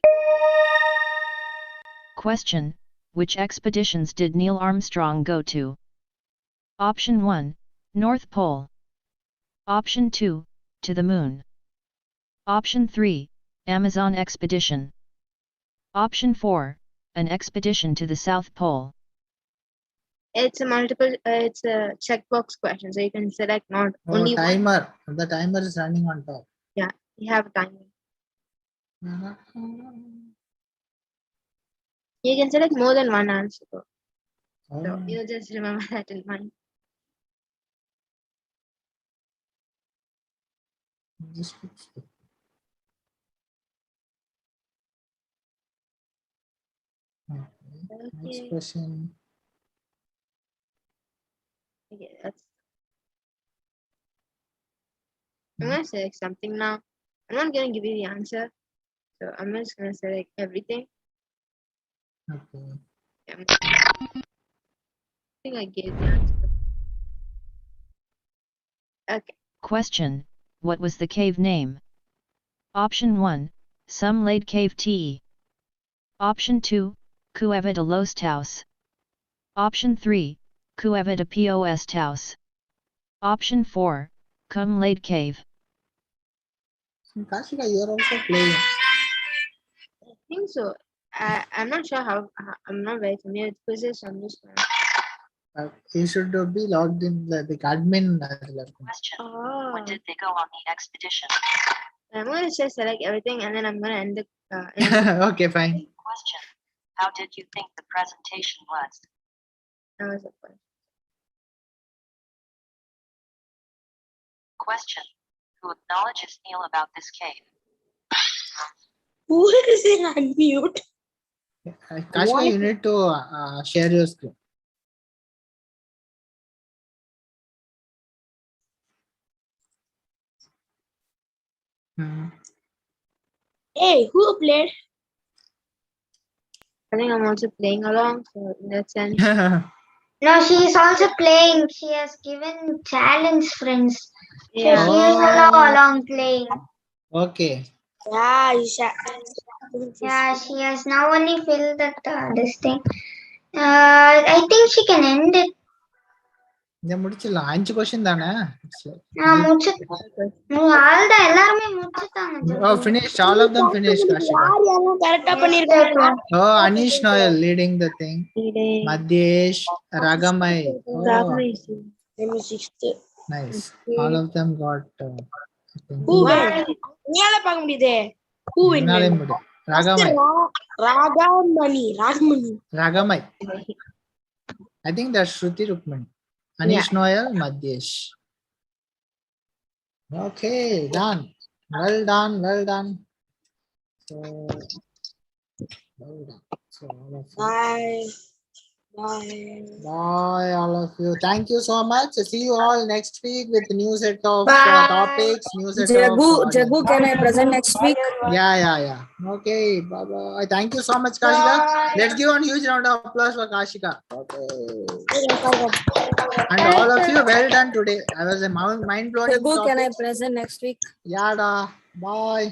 Question: which expeditions did Neil Armstrong go to? Option 1, North Pole. Option 2, to the Moon. Option 3, Amazon expedition. Option 4, an expedition to the South Pole. It's a checkbox question, so you can select not only timer. One. The timer is running on top. Yeah, you have a timer. You can select more than one answer. So you just remember that in mind. Okay. Next question. Okay, I'm gonna select something now. I'm not gonna give you the answer, so I'm just gonna select everything. Okay. I think I gave the answer. Okay. Question: what was the cave name? Option 1, Some Laid Cave Te. Option 2, Cueva de los Taus. Option 3, Cueva de Pos Taus. Option 4, Cum Laid Cave. Kashika, you are also playing. I think so. I'm not sure how. I'm not very familiar with quizzes. I'm just. You should be logged in the admin. Question: when did they go on the expedition? I'm going to just select everything and then I'm going to end the. Okay, fine. Question: How did you think the presentation was? That was a question. Question. Who acknowledges Neil about this cave? Who is in unmute? Kashika, you need to share your screen. Hey, who played? I think I'm also playing along, so in that sense. No, she is also playing. She has given challenge, friends. So Yeah. she is also along playing. Okay. Yeah, Isha. Yeah, she has now only filled that this thing. I think she can end it. இதை முடிச்சிடலாம் 5 question தானே ஆல்தான் எல்லாருமே முடிச்சிட்டாங்க. Oh, finished. All of them finished, Kashika. Oh, Anish Noel leading the thing. Madhyesh, Ragamai. Oh, nice. All of them got. Who win? என்னால பார்க்க முடியுதே. Who win? Ragamai. Ragamani. Ragamai. I think that's Shruti Rukmani. Anish Noel, Madhyesh. Okay, done. Well done, well done. So, well done. So, all of you. Bye. Bye. Bye, all of you. Thank you so much. See you all next week with new set of topics, new set of. Jagu, can I present next week? Yeah. Okay, bye bye. Thank you so much, Kashika. Let's give a huge round of applause for Kashika. Okay. And all of you, well done today. I was a mind blowing. Jagu, can I present next week? Yeah, da. Bye.